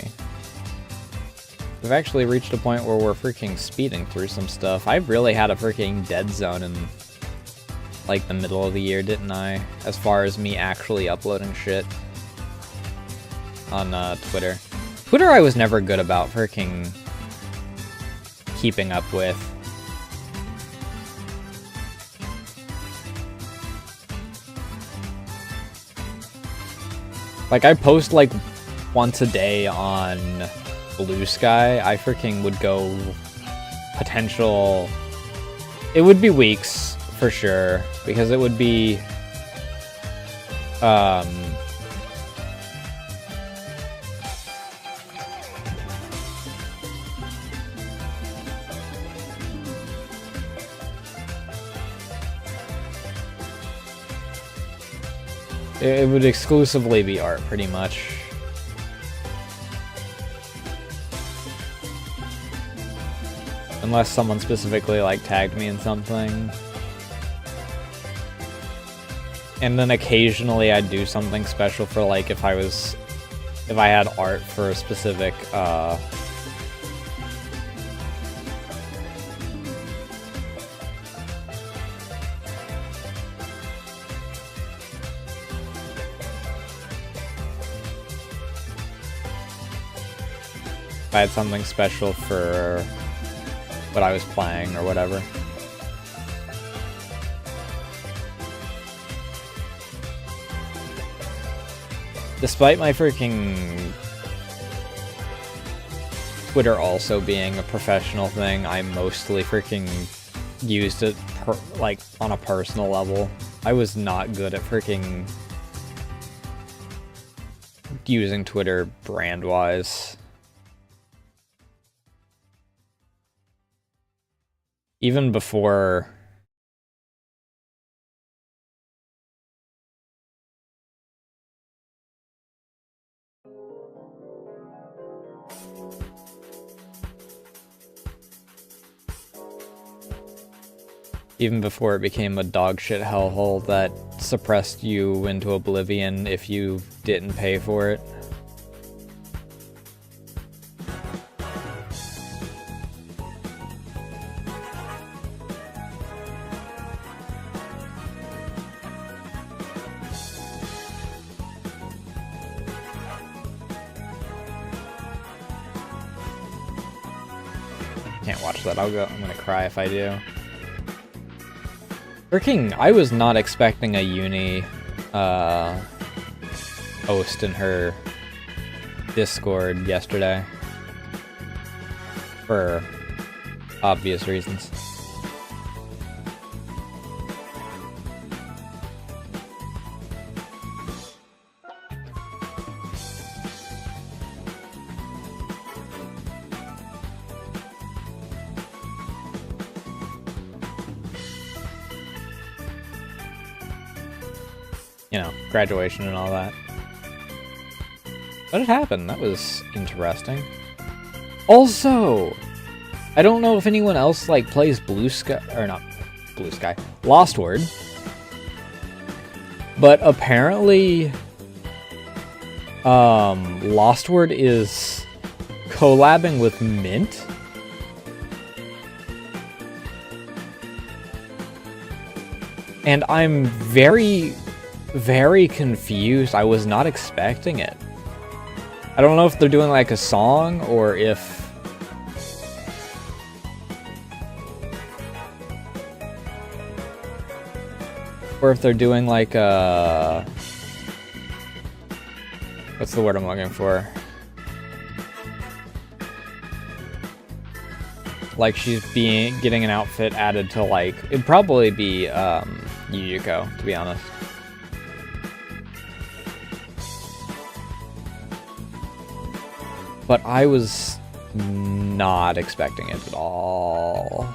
We've actually reached a point where we're freaking speeding through some stuff. I really had a freaking dead zone in, like, the middle of the year, didn't I? As far as me actually uploading shit on Twitter. Twitter I was never good about freaking keeping up with. Like, I post, like, once a day on Blue Sky. I freaking would go potential... It would be weeks, for sure, because it would be... It would exclusively be art, pretty much. Unless someone specifically, like, tagged me in something. And then occasionally I'd do something special for, like, if I had art for a specific, if I had something special for what I was playing or whatever. Despite my freaking Twitter also being a professional thing, I mostly freaking used it like on a personal level. I was not good at freaking using Twitter brand-wise. Even before... Even before it became a dogshit hellhole that suppressed you into oblivion if you didn't pay for it. Can't watch that. I'm gonna cry if I do. Freaking, I was not expecting a uni host in her Discord yesterday. For obvious reasons. You know, graduation and all that. What had happened? That was interesting. Also, I don't know if anyone else like plays Blue Sky, or not Blue Sky, Lost Word. But apparently, Lost Word is collabing with Mint. And I'm very confused. I was not expecting it. I don't know if they're doing like a song or if they're doing like a... What's the word I'm looking for? Like she's getting an outfit added to like... It'd probably be Yuyuko, to be honest. But I was not expecting it at all.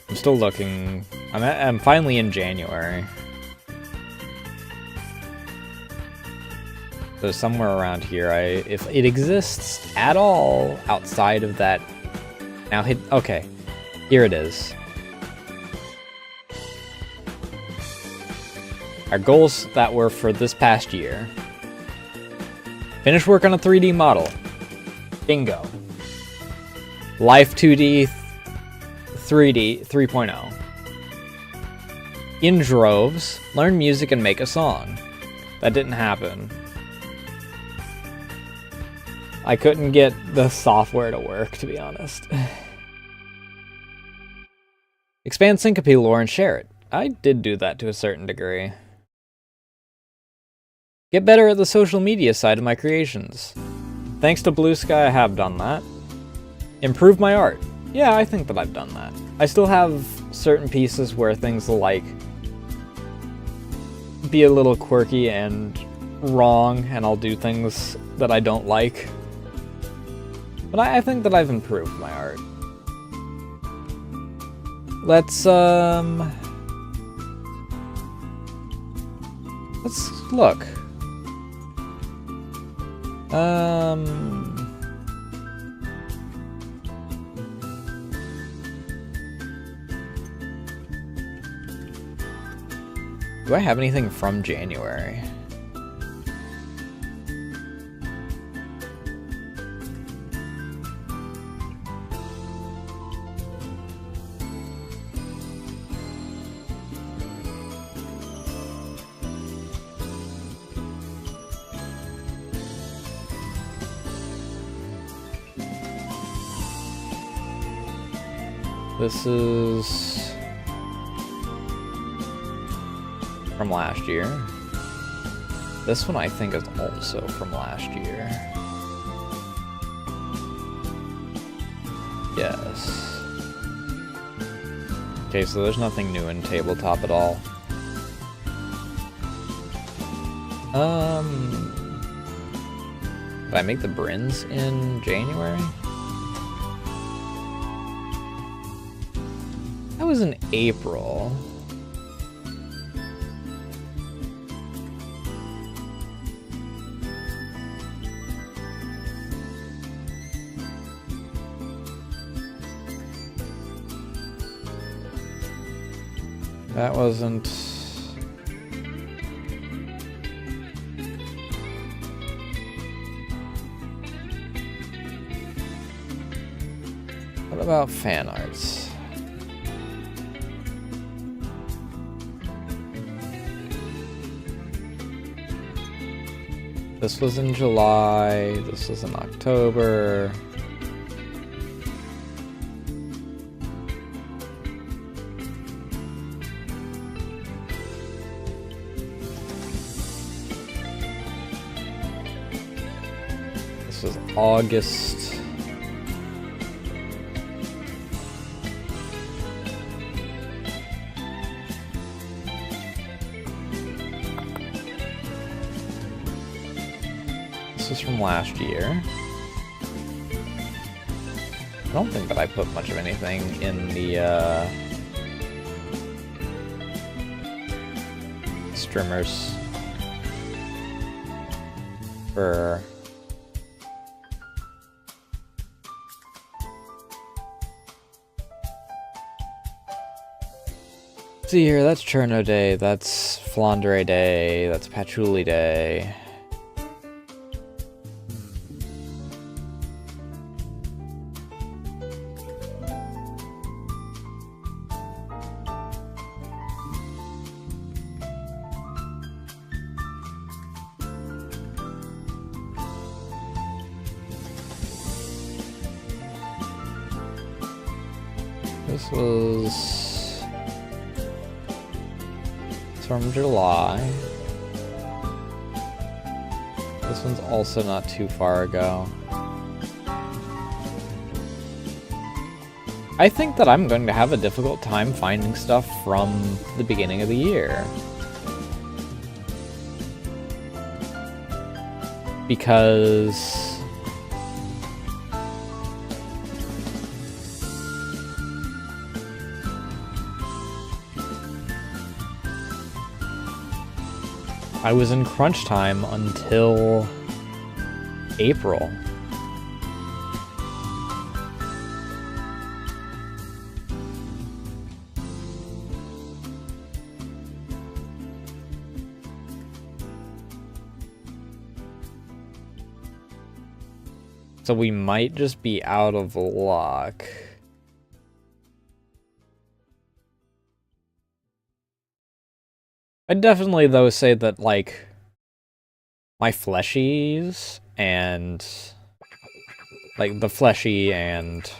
I'm still looking. I'm finally in January. So somewhere around here, if it exists at all outside of that. Now hit. Okay, here it is. Our goals that were for this past year. Finish work on a 3D model. Bingo. Life 2D, 3D 3.0. In droves, learn music and make a song. That didn't happen. I couldn't get the software to work, to be honest. Expand Syncope lore and share it. I did do that to a certain degree. Get better at the social media side of my creations. Thanks to Blue Sky, I have done that. Improve my art. Yeah, I think that I've done that. I still have certain pieces where things will, like, be a little quirky and wrong, and I'll do things that I don't like. But I think that I've improved my art. Let's look. Do I have anything from January? This is from last year. This one I think is also from last year. Yes. Okay, so there's nothing new in tabletop at all. Did I make the Brins in January? That was in April. That wasn't... What about fan arts? This was in July, this was in October. This was August. This is from last year. I don't think that I put much of anything in the streamers for see here, that's Cherno Day, that's Flandre Day, that's Patchouli Day. This was from July. This one's also not too far ago. I think that I'm going to have a difficult time finding stuff from the beginning of the year. Because I was in crunch time until April. So we might just be out of luck. I'd definitely, though, say that, like, my fleshies and, like, the fleshy and,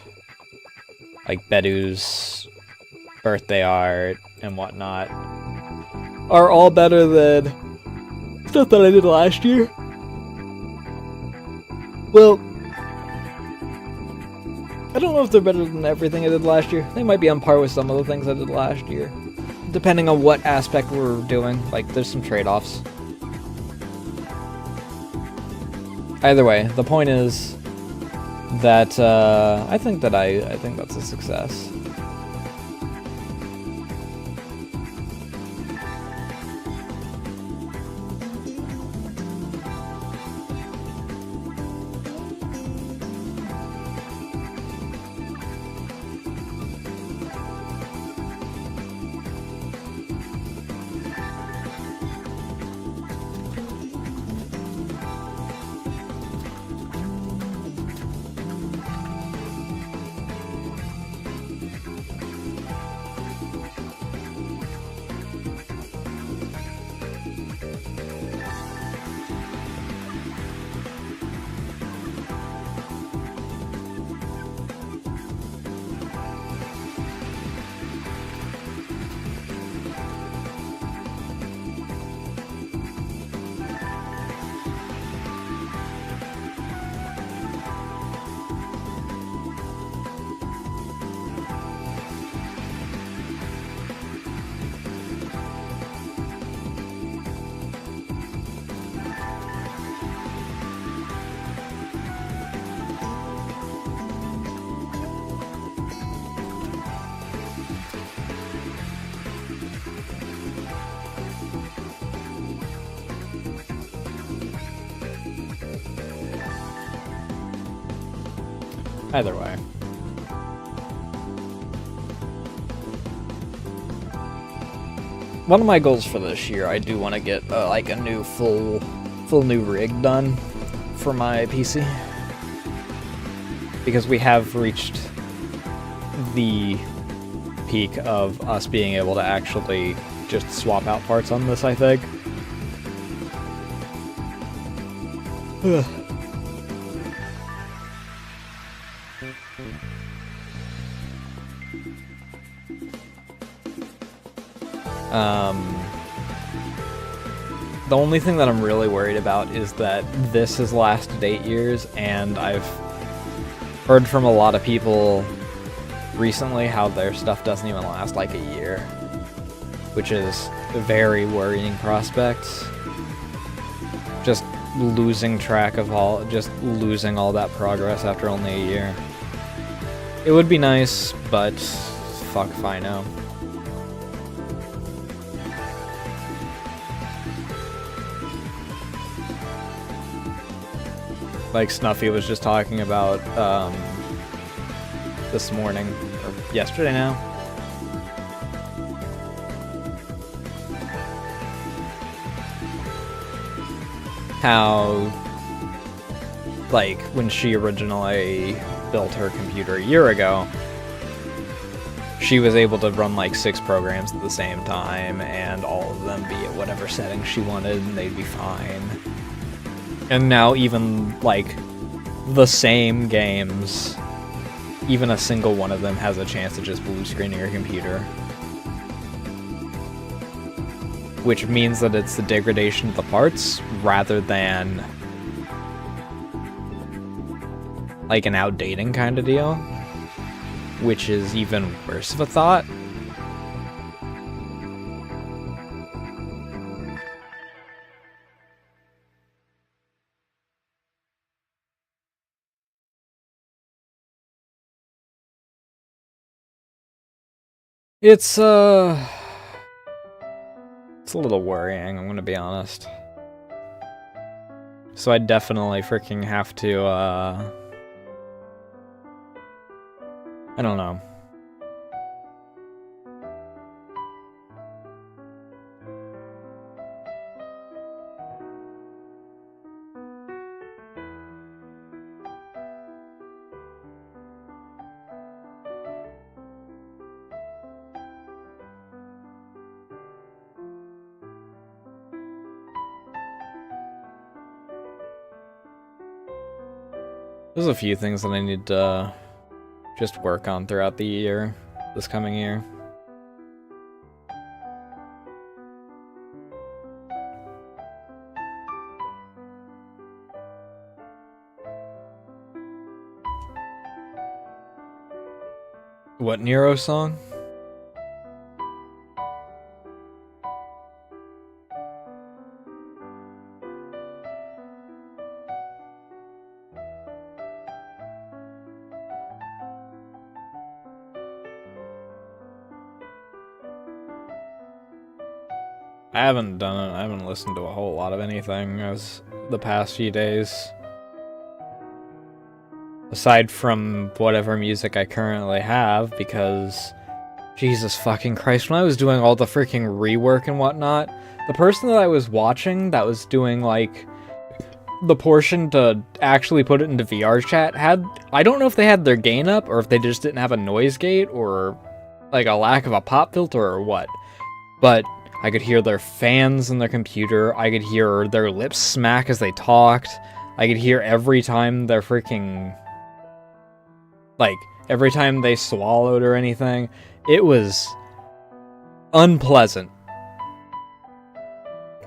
like, Bedu's birthday art and whatnot are all better than stuff that I did last year. Well, I don't know if they're better than everything I did last year. They might be on par with some of the things I did last year. Depending on what aspect we're doing, like, there's some trade-offs. Either way, the point is that I think that's a success. Either way. One of my goals for this year, I do want to get like a new full new rig done for my PC, because we have reached the peak of us being able to actually just swap out parts on this, I think. The only thing that I'm really worried about is that this has lasted 8 years, and I've heard from a lot of people recently how their stuff doesn't even last like a year, which is a very worrying prospect. Just losing track of losing all that progress after only a year. It would be nice, but fuck if I know. Like Snuffy was just talking about this morning, or yesterday now. How, like, when she originally built her computer a year ago, she was able to run like 6 programs at the same time, and all of them be at whatever settings she wanted, and they'd be fine. And now even, like, the same games, even a single one of them has a chance of just blue screening your computer. Which means that it's the degradation of the parts, rather than, like, an outdating kind of deal. Which is even worse of a thought. It's a little worrying, I'm gonna be honest. So I definitely freaking have to, I don't know. There's a few things that I need to just work on throughout the year, this coming year. What Nero song? I haven't done it. I haven't listened to a whole lot of anything as the past few days. Aside from whatever music I currently have, because Jesus fucking Christ, when I was doing all the freaking rework and whatnot, the person that I was watching that was doing, like, the portion to actually put it into VR chat I don't know if they had their gain up, or if they just didn't have a noise gate, or, like, a lack of a pop filter, or what. But I could hear their fans in their computer, I could hear their lips smack as they talked, I could hear every time they're freaking, like, every time they swallowed or anything. It was unpleasant.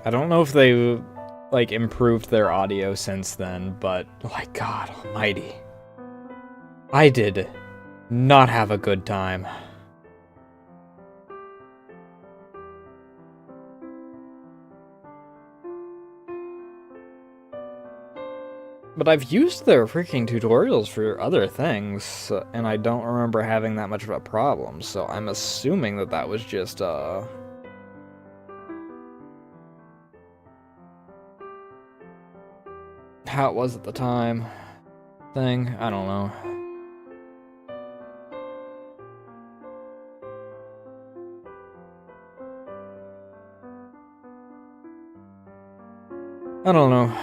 I don't know if they, like, improved their audio since then, but, like, God almighty. I did not have a good time. But I've used their freaking tutorials for other things, and I don't remember having that much of a problem, so I'm assuming that that was just, how it was at the time thing. I don't know. I don't know.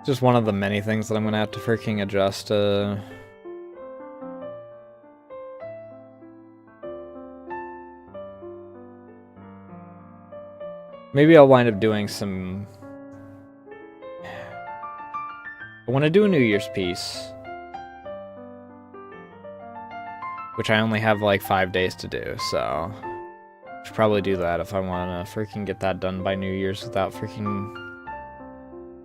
Just one of the many things that I'm gonna have to freaking adjust to. Maybe I'll wind up doing some... I want to do a New Year's piece. Which I only have like 5 days to do, so... I should probably do that if I want to freaking get that done by New Year's without freaking...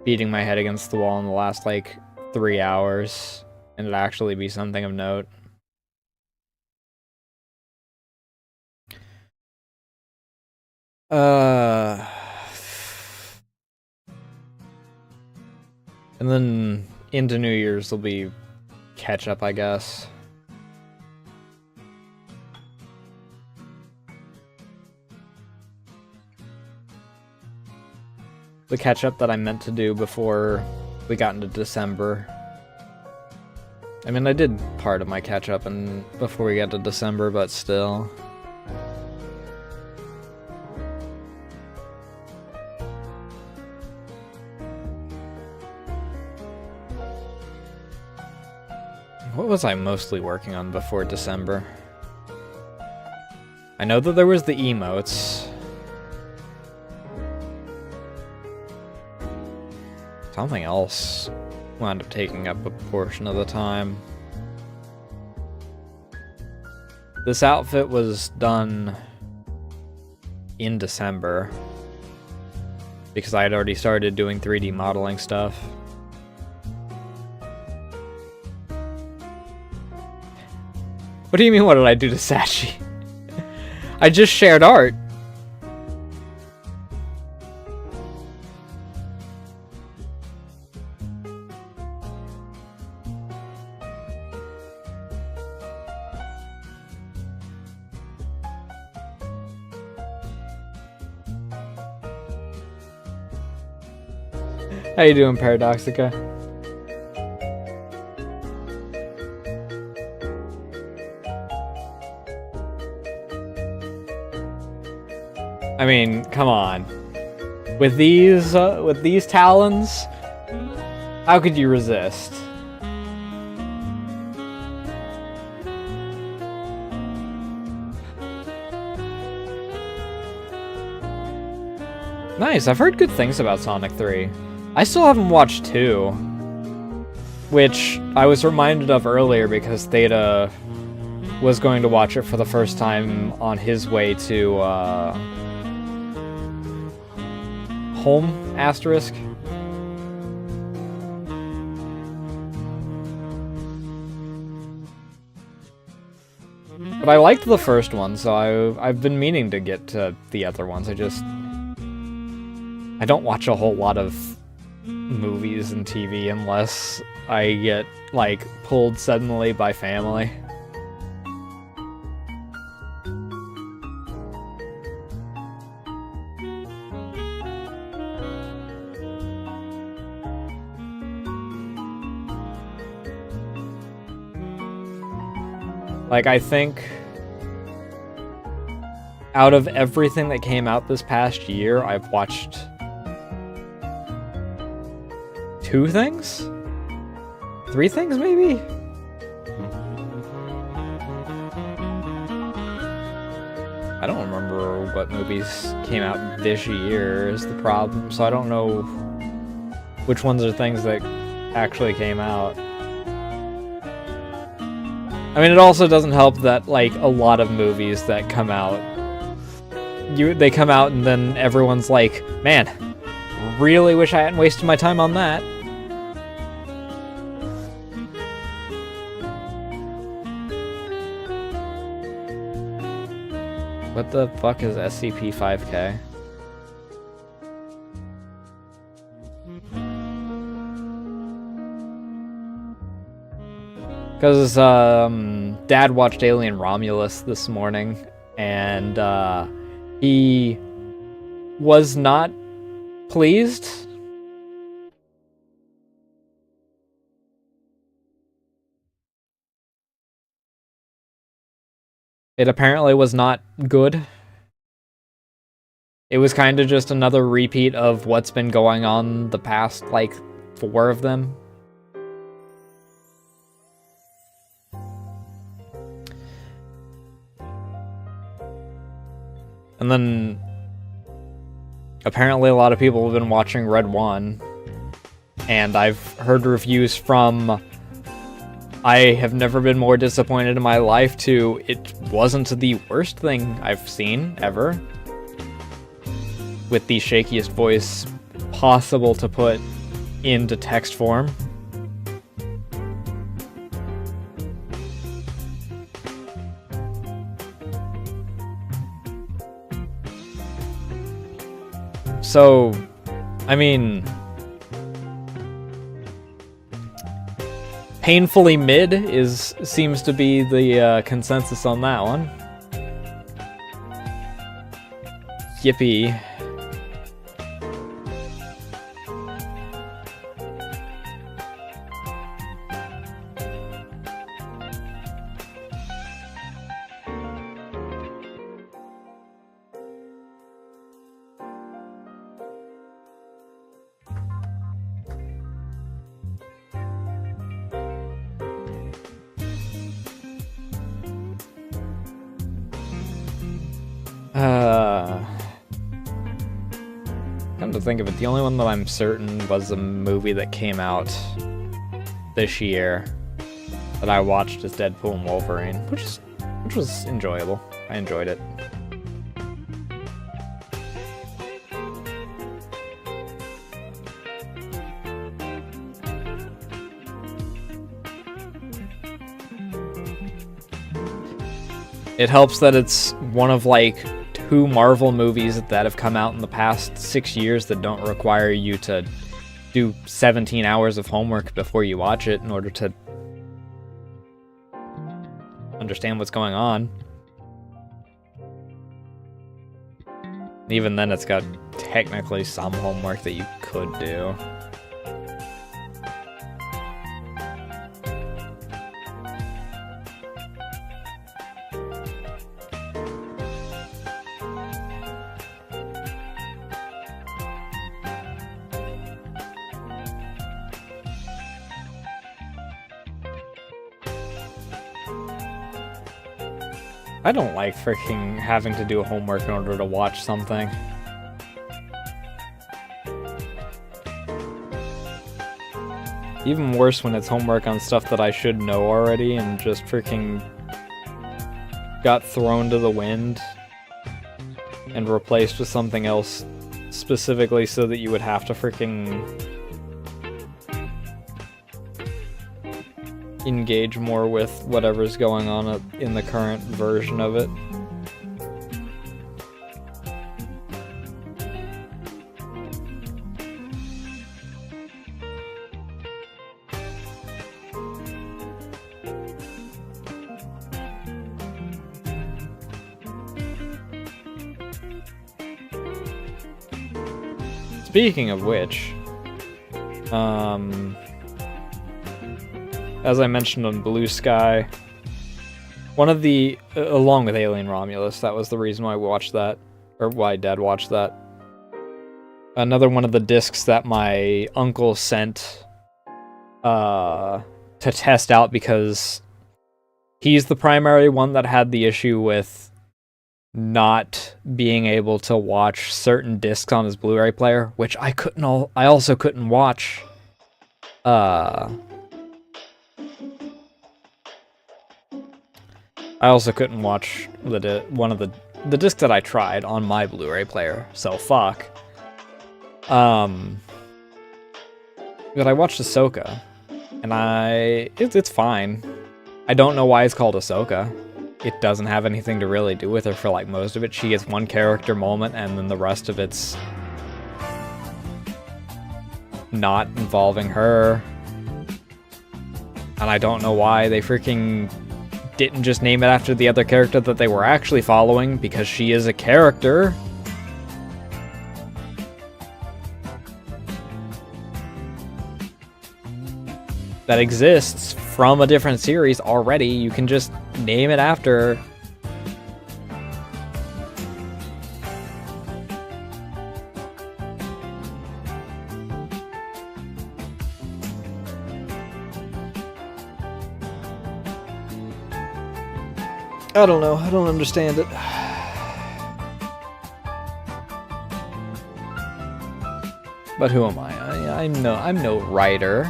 beating my head against the wall in the last like 3 hours. And it actually be something of note. And then into New Year's will be catch up, I guess. The catch up that I meant to do before we got into December. I mean, I did part of my catch up and before we got to December, but still. What was I mostly working on before December? I know that there was the emotes. Something else wound up taking up a portion of the time. This outfit was done in December because I had already started doing 3D modeling stuff. What do you mean, what did I do to Sachi? I just shared art. How you doing, Paradoxica? I mean, come on. With these talons, how could you resist? Nice, I've heard good things about Sonic 3. I still haven't watched 2, which I was reminded of earlier because Theta was going to watch it for the first time on his way to home, asterisk. But I liked the first one, so I've been meaning to get to the other ones. I don't watch a whole lot of movies and TV unless I get, like, pulled suddenly by family. Like, I think out of everything that came out this past year, I've watched 2 things? 3 things, maybe? I don't remember what movies came out this year is the problem, so I don't know which ones are things that actually came out. I mean, it also doesn't help that, like, a lot of movies that come out, they come out and then everyone's like, man, really wish I hadn't wasted my time on that. What the fuck is SCP-5K? Because, Dad watched Alien Romulus this morning, and, he was not pleased. It apparently was not good. It was kind of just another repeat of what's been going on the past, like, 4 of them. And then, apparently a lot of people have been watching Red One, and I've heard reviews from I have never been more disappointed in my life to it wasn't the worst thing I've seen ever. With the shakiest voice possible to put into text form. So, I mean, painfully mid seems to be the consensus on that one. Yippee. Come to think of it, the only one that I'm certain was a movie that came out this year that I watched is Deadpool and Wolverine, which was enjoyable. I enjoyed it. It helps that it's one of like 2 Marvel movies that have come out in the past 6 years that don't require you to do 17 hours of homework before you watch it in order to understand what's going on. Even then, it's got technically some homework that you could do. I don't like freaking having to do homework in order to watch something. Even worse when it's homework on stuff that I should know already and just freaking got thrown to the wind and replaced with something else specifically so that you would have to freaking engage more with whatever's going on in the current version of it. Speaking of which, as I mentioned on Blue Sky, one of the, along with Alien Romulus, that was the reason why we watched that, or why Dad watched that. Another one of the discs that my uncle sent to test out because he's the primary one that had the issue with not being able to watch certain discs on his Blu-ray player, which I also couldn't watch. I also couldn't watch one of the discs that I tried on my Blu-ray player, so fuck. But I watched Ahsoka, and it's fine. I don't know why it's called Ahsoka. It doesn't have anything to really do with her for like most of it. She gets one character moment, and then the rest of it's not involving her. And I don't know why they freaking didn't just name it after the other character that they were actually following, because she is a character. That exists from a different series already. You can just name it after. I don't know. I don't understand it. But who am I? I'm no writer.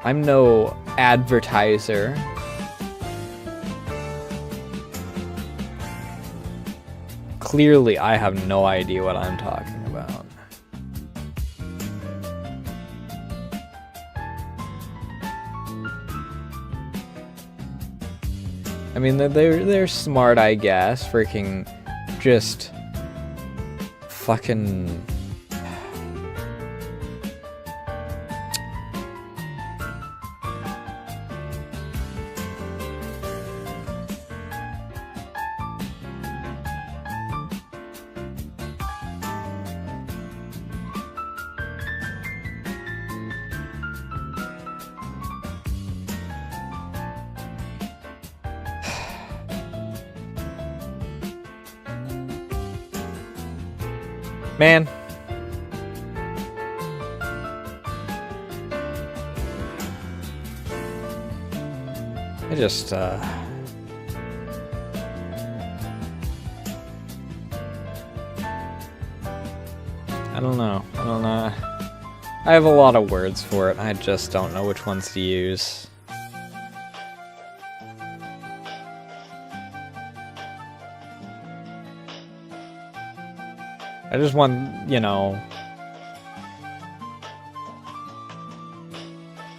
I'm no advertiser. Clearly, I have no idea what I'm talking about. I mean, they're smart, I guess. Freaking just fucking. Man. I just, I don't know. I have a lot of words for it. I just don't know which ones to use. I just want, you know,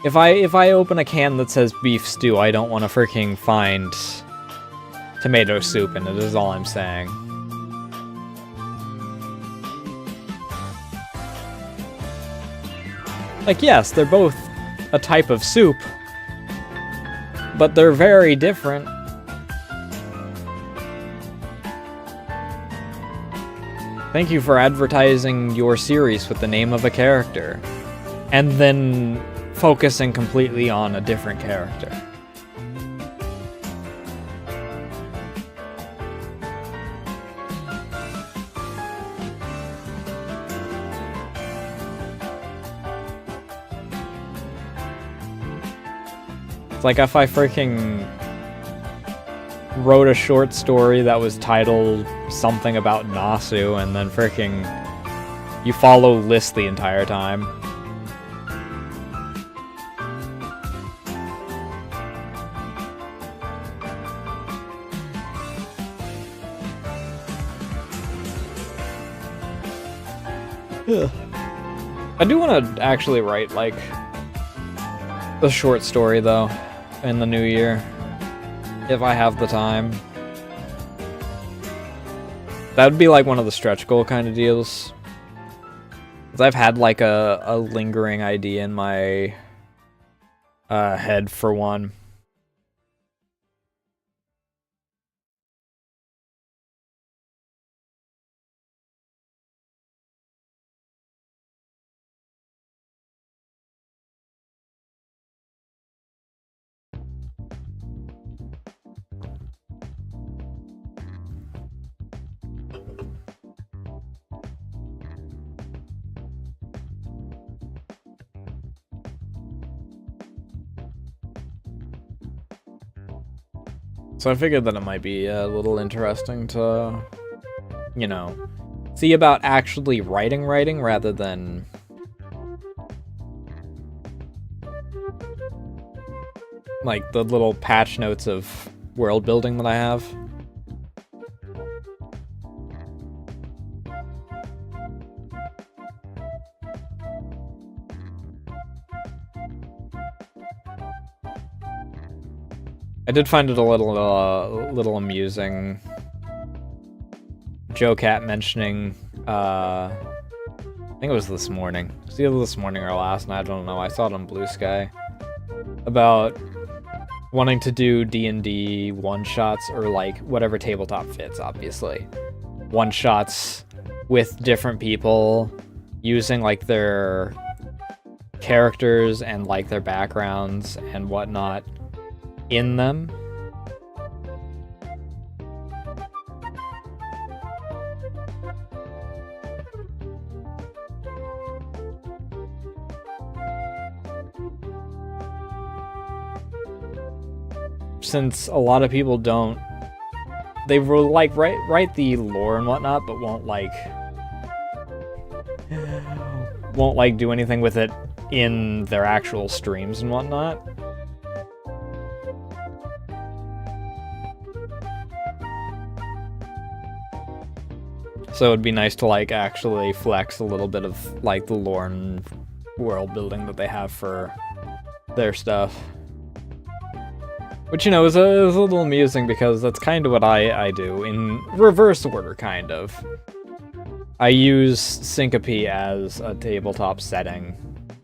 if I open a can that says beef stew, I don't want to freaking find tomato soup in it, is all I'm saying. Like, yes, they're both a type of soup, but they're very different. Thank you for advertising your series with the name of a character, and then focusing completely on a different character. It's like if I freaking wrote a short story that was titled something about Nasu, and then freaking you follow List the entire time. Ugh. I do want to actually write, like, a short story, though, in the new year. If I have the time. That would be like one of the stretch goal kind of deals. 'Cause I've had like a lingering idea in my head for one. So I figured that it might be a little interesting to, you know, see about actually writing rather than like the little patch notes of world building that I have. I did find it a little amusing. Joe Cat mentioning, I think it was this morning. It was either this morning or last night, I don't know. I saw it on Blue Sky. About wanting to do D&D one-shots, or like whatever tabletop fits, obviously. One-shots with different people, using like their characters and like their backgrounds and whatnot in them. Since a lot of people don't they will like write the lore and whatnot, but won't like do anything with it in their actual streams and whatnot. So it'd be nice to like actually flex a little bit of like the lore and world building that they have for their stuff. Which, you know, is a little amusing because that's kind of what I do, in reverse order, kind of. I use Syncope as a tabletop setting,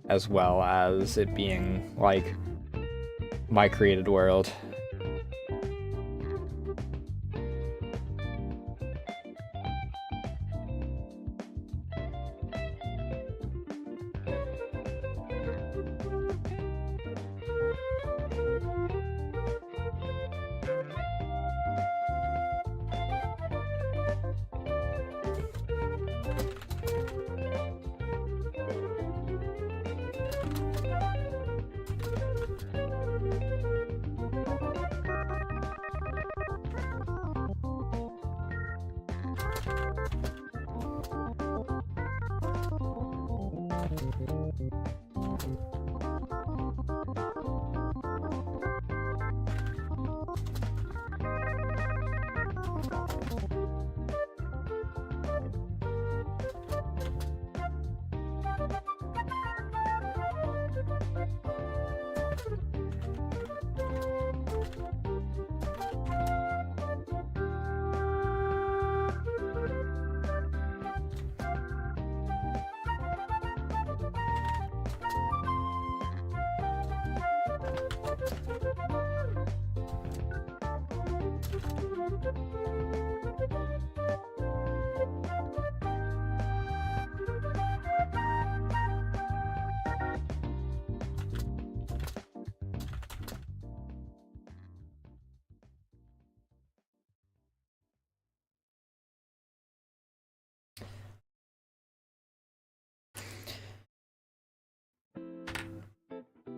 as well as it being, like, my created world.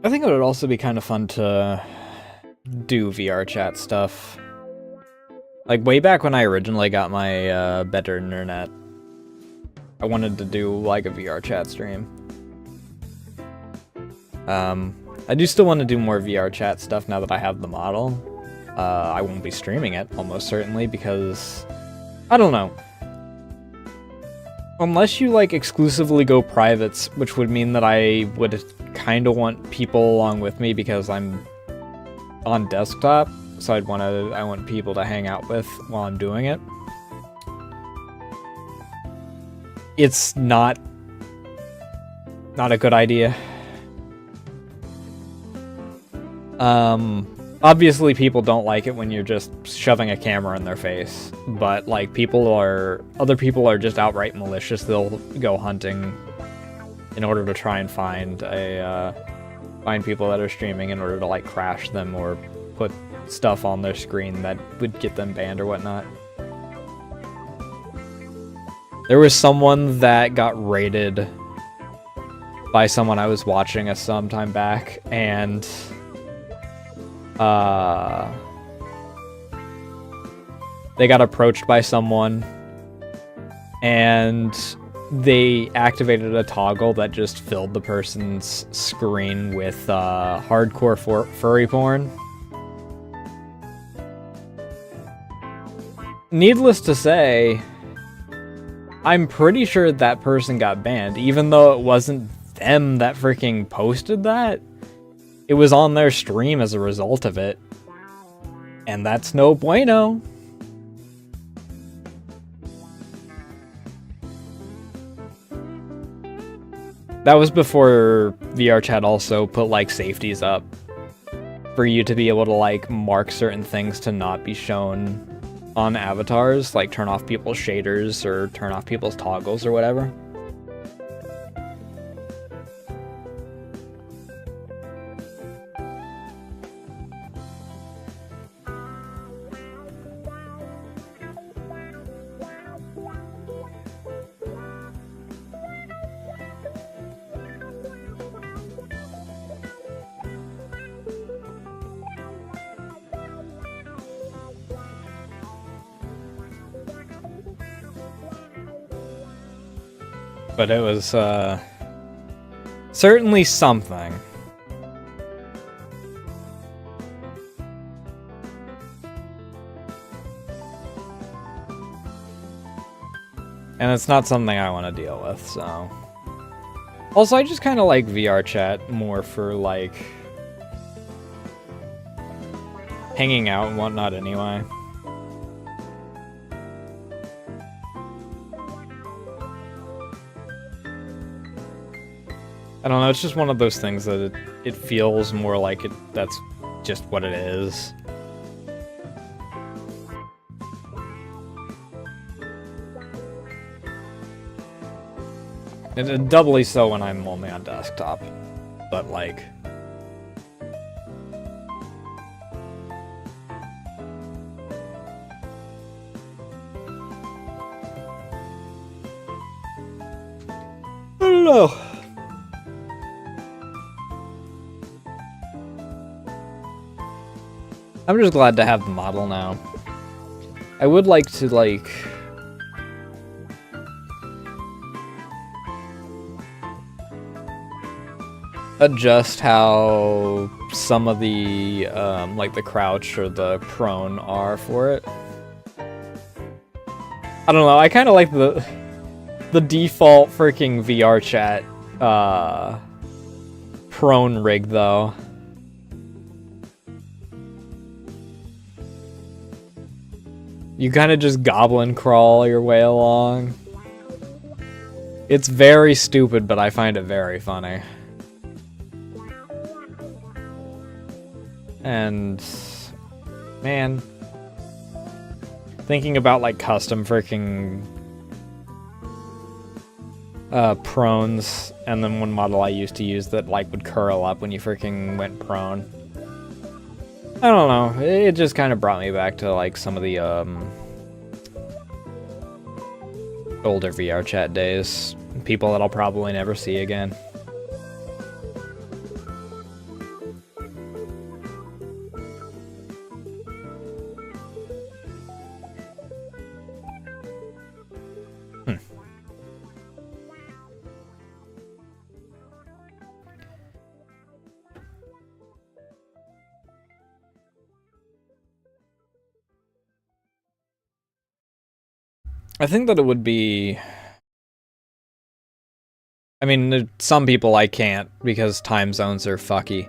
I think it would also be kind of fun to do VR chat stuff. Like, way back when I originally got my better internet, I wanted to do, like, a VR chat stream. I do still want to do more VR chat stuff now that I have the model. I won't be streaming it, almost certainly, because... I don't know. Unless you, like, exclusively go privates, which would mean that I would kind of want people along with me because I'm on desktop, so I want people to hang out with while I'm doing it. It's not a good idea. Obviously people don't like it when you're just shoving a camera in their face, but like other people are just outright malicious. They'll go hunting in order to try and find people that are streaming in order to like crash them or put stuff on their screen that would get them banned or whatnot. There was someone that got raided by someone I was watching some time back, and they got approached by someone, and they activated a toggle that just filled the person's screen with hardcore furry porn. Needless to say, I'm pretty sure that person got banned, even though it wasn't them that freaking posted that. It was on their stream as a result of it. And that's no bueno. That was before VRChat also put like safeties up for you to be able to like mark certain things to not be shown on avatars, like turn off people's shaders or turn off people's toggles or whatever. But it was, certainly something. And it's not something I want to deal with, so... Also, I just kind of like VR chat more for, like... hanging out and whatnot anyway. I don't know, it's just one of those things that it feels more like that's just what it is. And doubly so when I'm only on desktop. But, like... I don't know. I'm just glad to have the model now. I would like to, like... adjust how some of the, like the crouch or the prone are for it. I don't know, I kind of like the default freaking VR chat, prone rig, though. You kind of just goblin crawl your way along. It's very stupid, but I find it very funny. And... man... thinking about, like, custom freaking... prones, and then one model I used to use that, like, would curl up when you freaking went prone. I don't know, it just kind of brought me back to, like, some of the, older VR chat days. People that I'll probably never see again. I think that it would be... I mean, some people I can't, because time zones are fucky.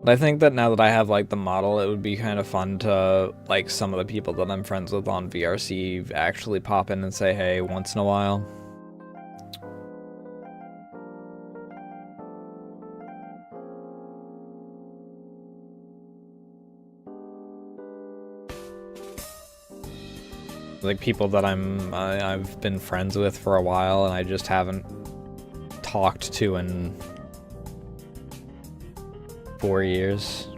But I think that now that I have, like, the model, it would be kind of fun to, like, some of the people that I'm friends with on VRC actually pop in and say hey once in a while. Like, people that I've been friends with for a while and I just haven't talked to in 4 years.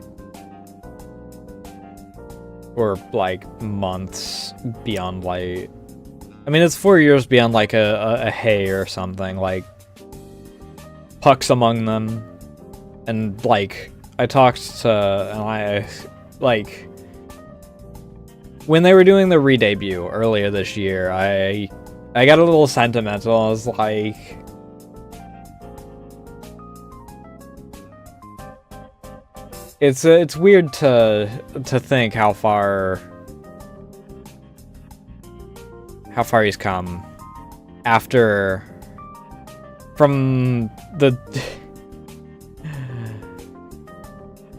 Or, like, months beyond, like... I mean, it's 4 years beyond, like, a hey or something, like... Pucks among them. And, like, I talked to... and I, like... when they were doing the re-debut earlier this year, I got a little sentimental. I was like... It's weird to think how far he's come after from the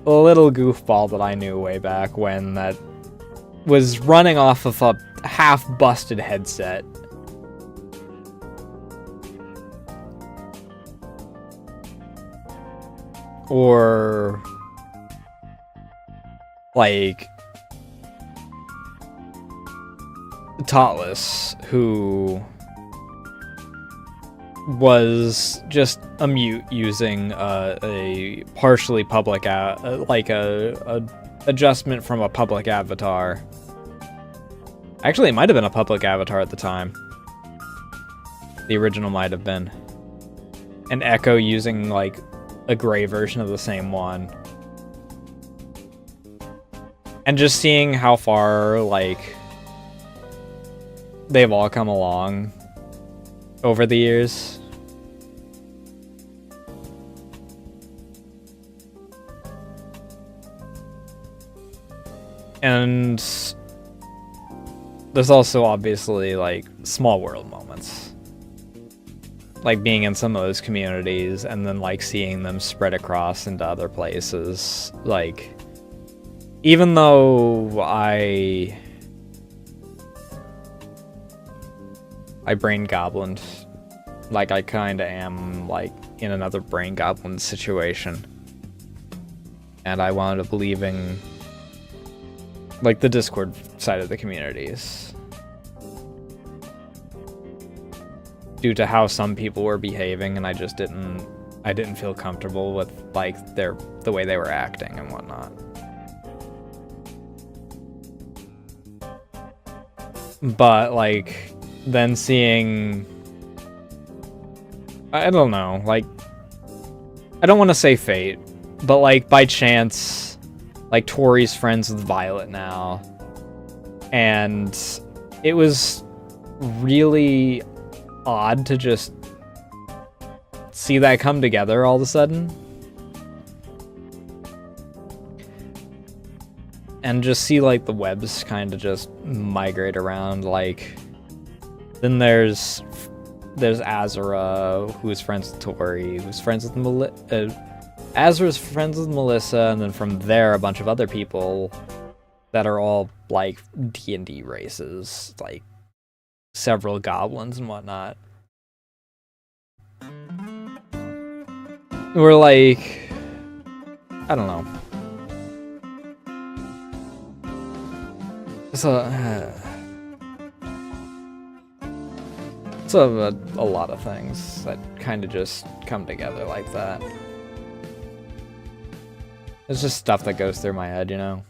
little goofball that I knew way back when that was running off of a half-busted headset. Or... like... Totless, who... was just a mute using a partially public, like a adjustment from a public avatar. Actually, it might have been a public avatar at the time. The original might have been. An Echo using, like, a gray version of the same one. And just seeing how far, like, they've all come along over the years. And there's also obviously like small world moments. Like being in some of those communities and then like seeing them spread across into other places. Like, even though I brain goblined, like I kinda am like in another brain goblin situation. And I wound up leaving like the Discord side of the communities due to how some people were behaving, and I didn't feel comfortable with like the way they were acting and whatnot. But like then seeing, I don't know, like I don't want to say fate, but like by chance, like Tori's friends with Violet now, and it was really odd to just see that come together all of a sudden. And just see like the webs kind of just migrate around. Like then there's Azura, who's friends with Tori, who's friends with Azra's friends with Melissa, and then from there a bunch of other people that are all like D&D races, like several goblins and whatnot. We're like, I don't know. It's a lot of things that kind of just come together like that. It's just stuff that goes through my head, you know?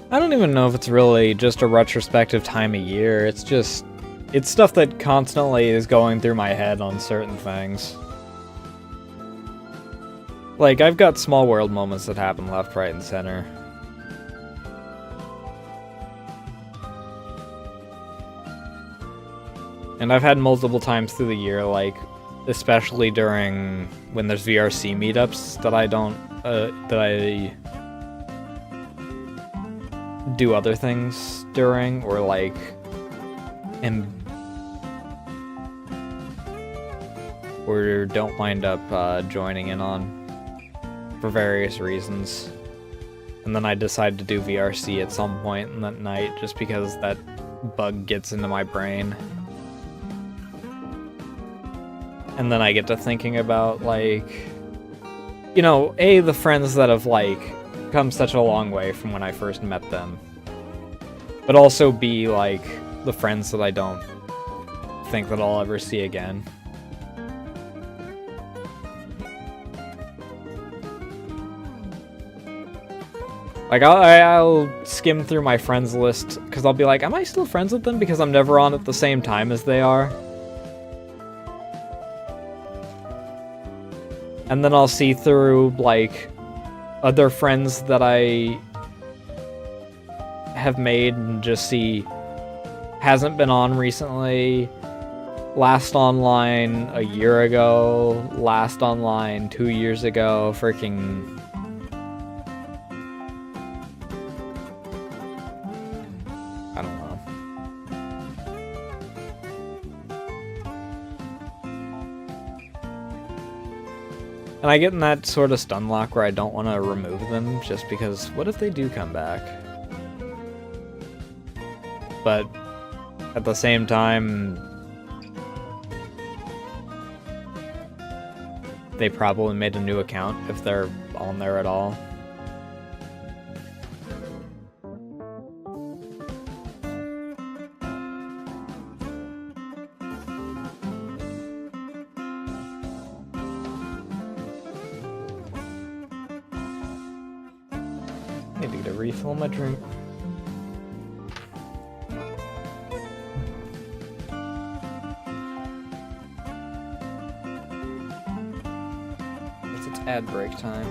I don't even know if it's really just a retrospective time of year. It's stuff that constantly is going through my head on certain things. Like, I've got small world moments that happen left, right, and center. And I've had multiple times through the year, like, especially during when there's VRC meetups that I do other things during, or like or don't wind up joining in on for various reasons. And then I decide to do VRC at some point in that night just because that bug gets into my brain. And then I get to thinking about, like, you know, A, the friends that have, like, come such a long way from when I first met them. But also B, like, the friends that I don't think that I'll ever see again. Like, I'll skim through my friends list, because I'll be like, am I still friends with them? Because I'm never on at the same time as they are. And then I'll see through, like, other friends that I have made and just see hasn't been on recently, last online a year ago, last online 2 years ago, freaking... I don't know. And I get in that sort of stun lock where I don't want to remove them, just because what if they do come back? But at the same time, they probably made a new account if they're on there at all. need to get a refill on my drink. It's ad break time.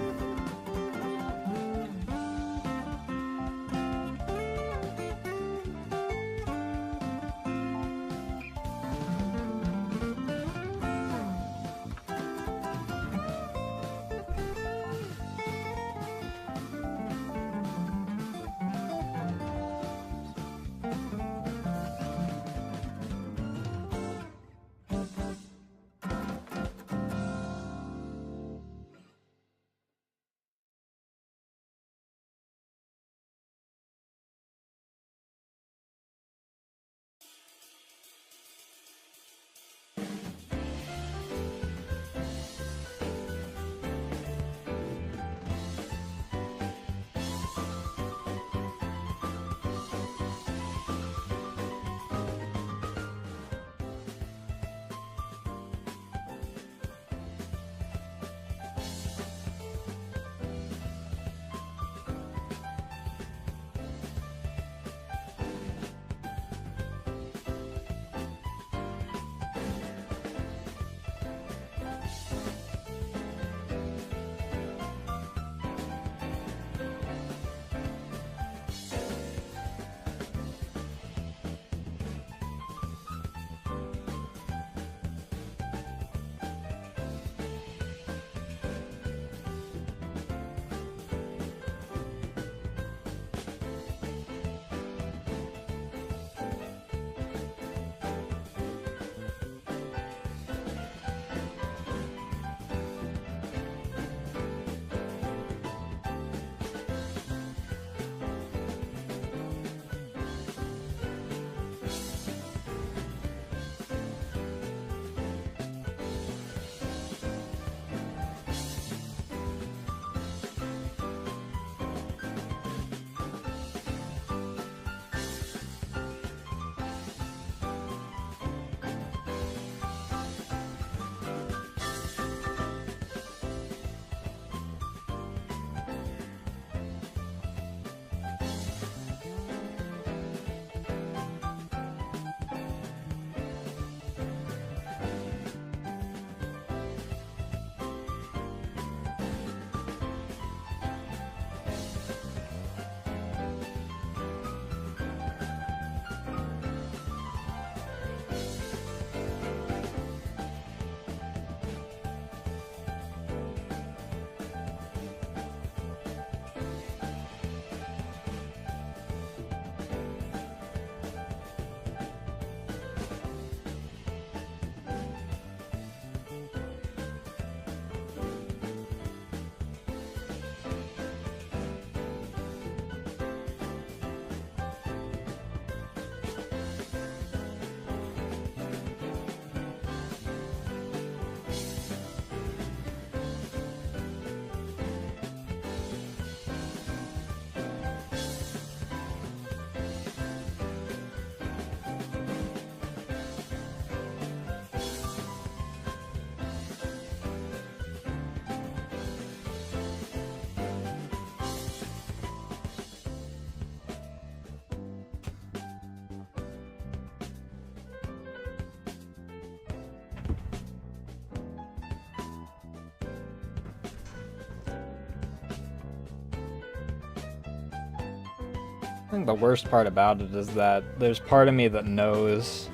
I think the worst part about it is that there's part of me that knows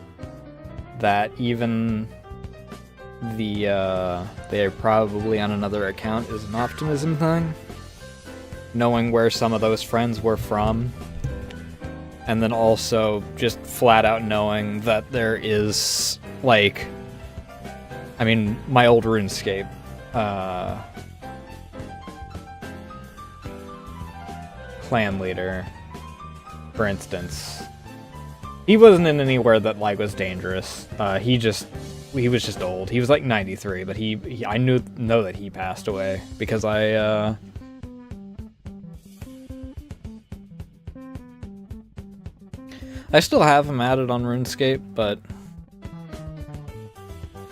that even they're probably on another account is an optimism thing. Knowing where some of those friends were from, and then also just flat out knowing that there is, like, I mean, my old RuneScape, clan leader, for instance, he wasn't in anywhere that, like, was dangerous. He was just old. He was like 93, but I know that he passed away because I still have him added on RuneScape, but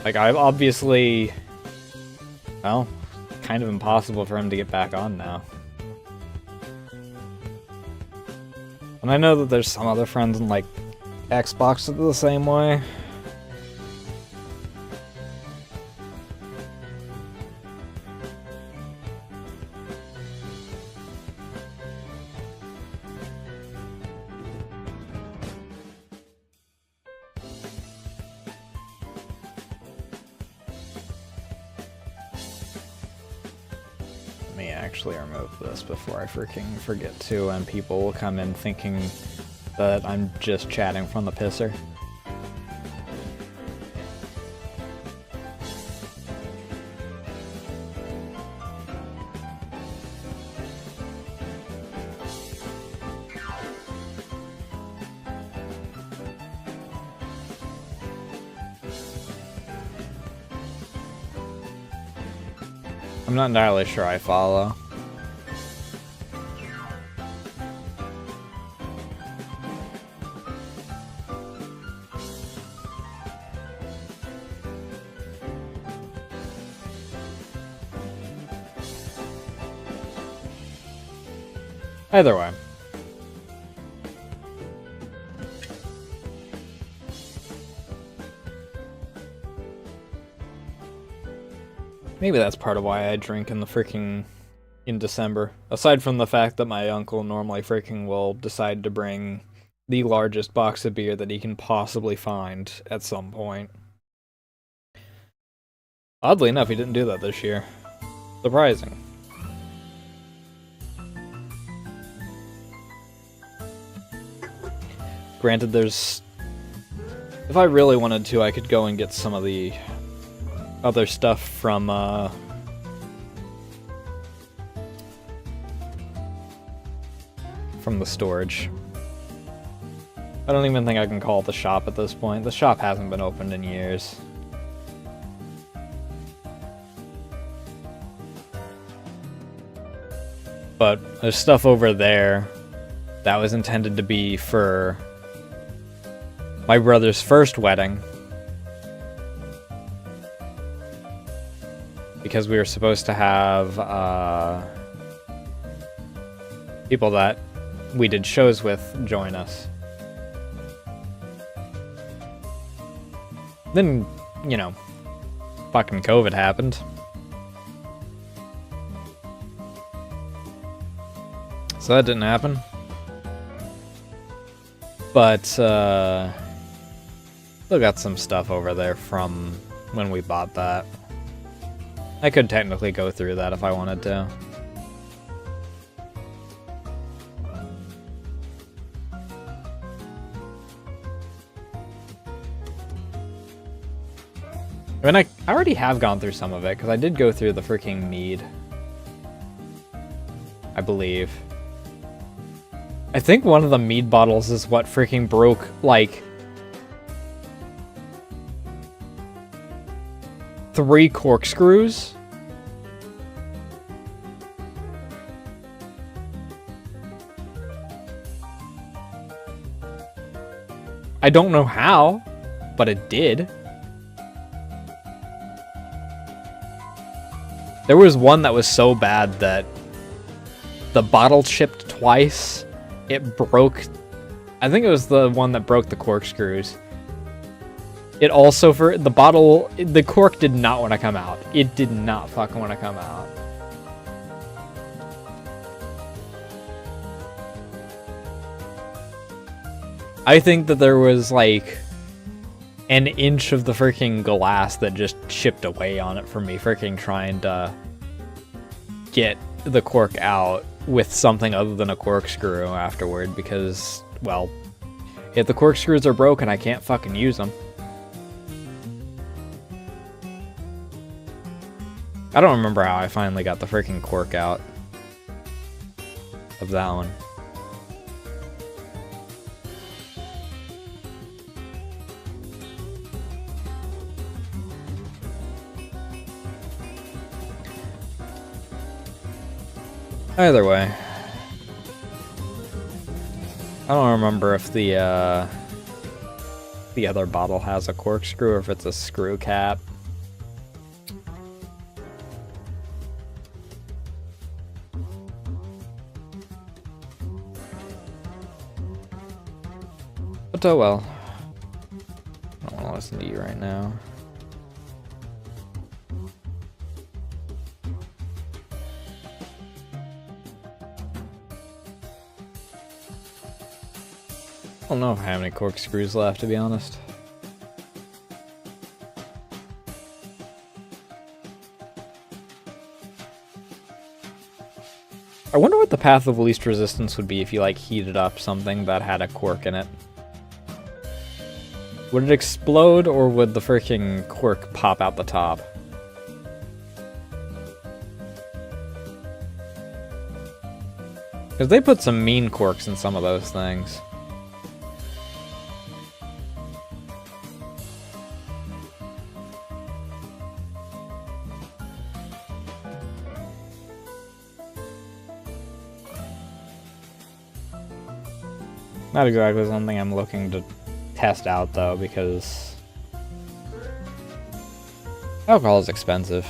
like I've obviously, well, kind of impossible for him to get back on now. And I know that there's some other friends in, like, Xbox that are the same way. Let me actually remove this before I freaking forget to, and people will come in thinking that I'm just chatting from the pisser. I'm not entirely sure I follow. Either way. Maybe that's part of why I drink in December. Aside from the fact that my uncle normally freaking will decide to bring the largest box of beer that he can possibly find at some point. Oddly enough, he didn't do that this year. Surprising. Granted, if I really wanted to, I could go and get some of the other stuff from the storage. I don't even think I can call it the shop at this point. The shop hasn't been opened in years. But there's stuff over there that was intended to be for my brother's first wedding. Because we were supposed to have people that we did shows with join us. Then, you know, fucking COVID happened. So that didn't happen. But, still got some stuff over there from when we bought that. I could technically go through that if I wanted to. I mean, I already have gone through some of it, because I did go through the freaking mead. I believe. I think one of the mead bottles is what freaking broke, like, 3 corkscrews. I don't know how, but it did. There was one that was so bad that the bottle chipped twice. It broke. I think it was the one that broke the corkscrews. It also, for the bottle, the cork did not want to come out. It did not fucking want to come out. I think that there was like an inch of the freaking glass that just chipped away on it from me freaking trying to get the cork out with something other than a corkscrew afterward, because, well, if the corkscrews are broken, I can't fucking use them. I don't remember how I finally got the freaking cork out of that one. Either way, I don't remember if the other bottle has a corkscrew or if it's a screw cap. But oh well. I don't want to listen to you right now. I don't know if I have any corkscrews left, to be honest. I wonder what the path of least resistance would be if you, like, heated up something that had a cork in it. Would it explode, or would the freaking cork pop out the top? Because they put some mean corks in some of those things. Not exactly something I'm looking to test out, though, because alcohol is expensive.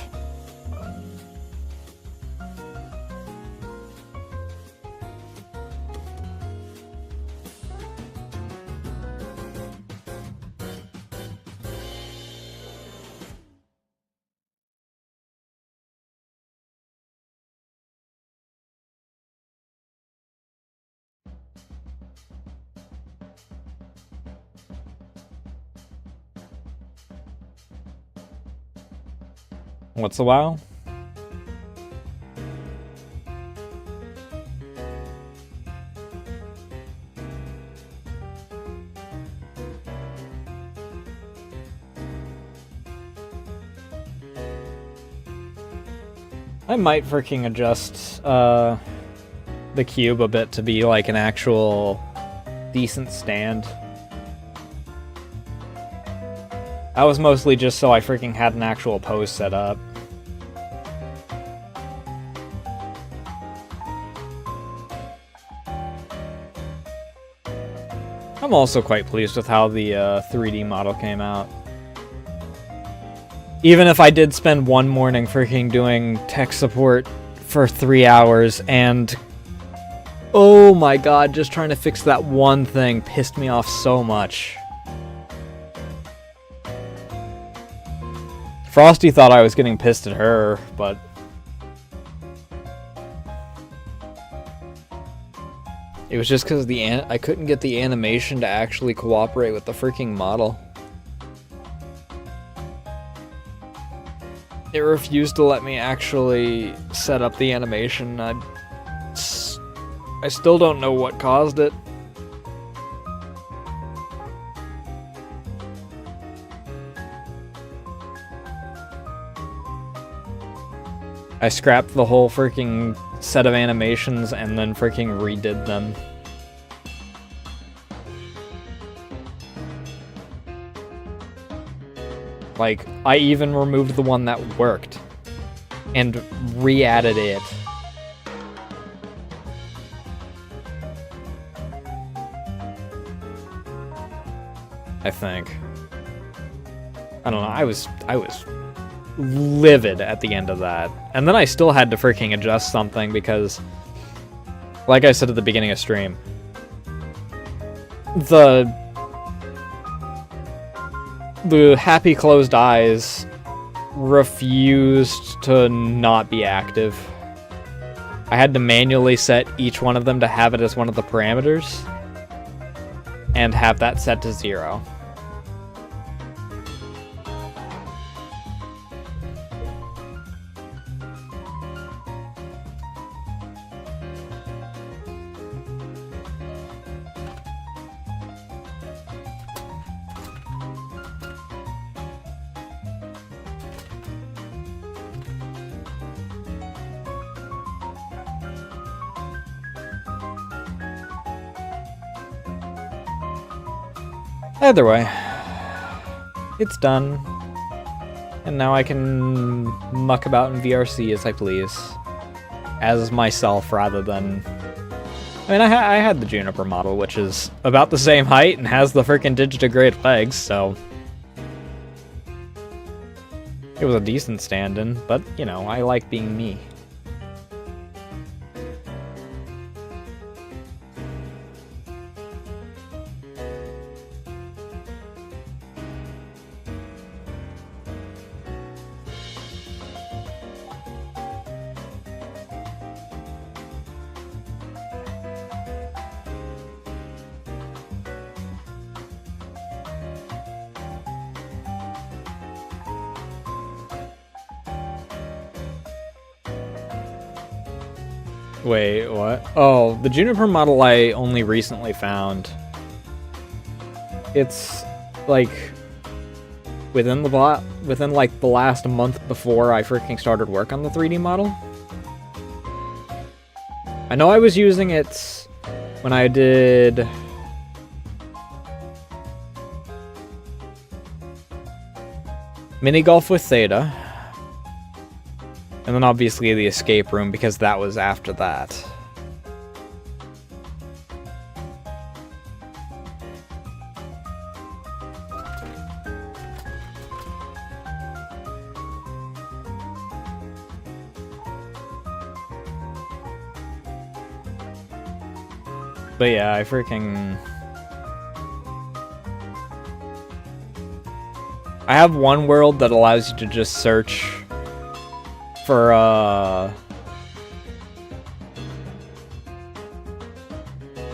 What's a while? I might freaking adjust the cube a bit to be like an actual decent stand. That was mostly just so I freaking had an actual pose set up. I'm also quite pleased with how the 3D model came out. Even if I did spend one morning freaking doing tech support for 3 hours and... oh my god, just trying to fix that one thing pissed me off so much. Frosty thought I was getting pissed at her, but... it was just because I couldn't get the animation to actually cooperate with the freaking model. It refused to let me actually set up the animation. I still don't know what caused it. I scrapped the whole freaking set of animations and then freaking redid them. Like, I even removed the one that worked and re-added it. I think. I don't know, I was livid at the end of that. And then I still had to freaking adjust something because, like I said at the beginning of stream, the happy closed eyes refused to not be active. I had to manually set each one of them to have it as one of the parameters and have that set to 0. Either way, it's done, and now I can muck about in VRC as I please, as myself rather than... I mean, I had the Juniper model, which is about the same height and has the freaking digitigrade legs, so... it was a decent stand-in, but, you know, I like being me. Wait, what? Oh, the Juniper model I only recently found. It's like within like the last month before I freaking started work on the 3D model. I know I was using it when I did mini golf with Theta. And then obviously the escape room, because that was after that. But yeah, I have one world that allows you to just search for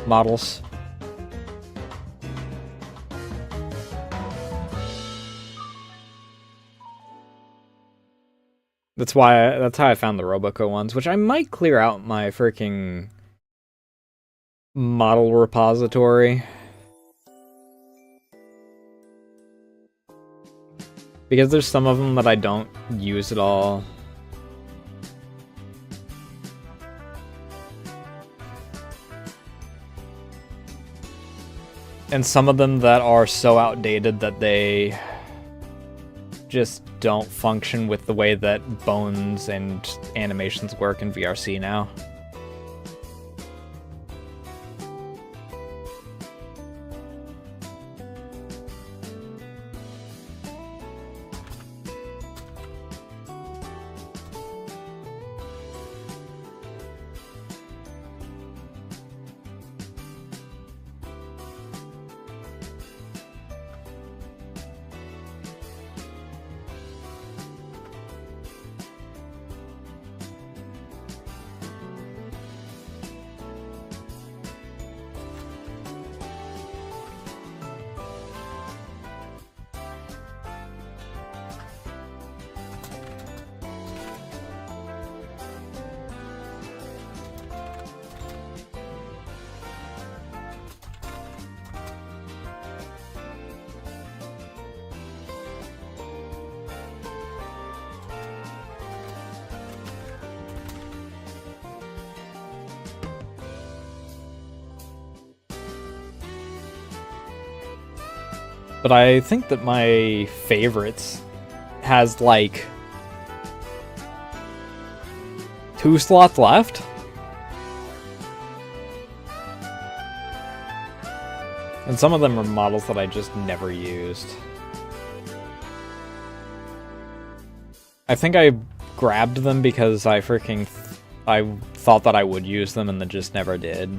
models. That's how I found the Roboco ones, which I might clear out my freaking model repository. Because there's some of them that I don't use at all. And some of them that are so outdated that they just don't function with the way that bones and animations work in VRC now. But I think that my favorites has like 2 slots left. And some of them are models that I just never used. I think I grabbed them because I thought that I would use them and then just never did.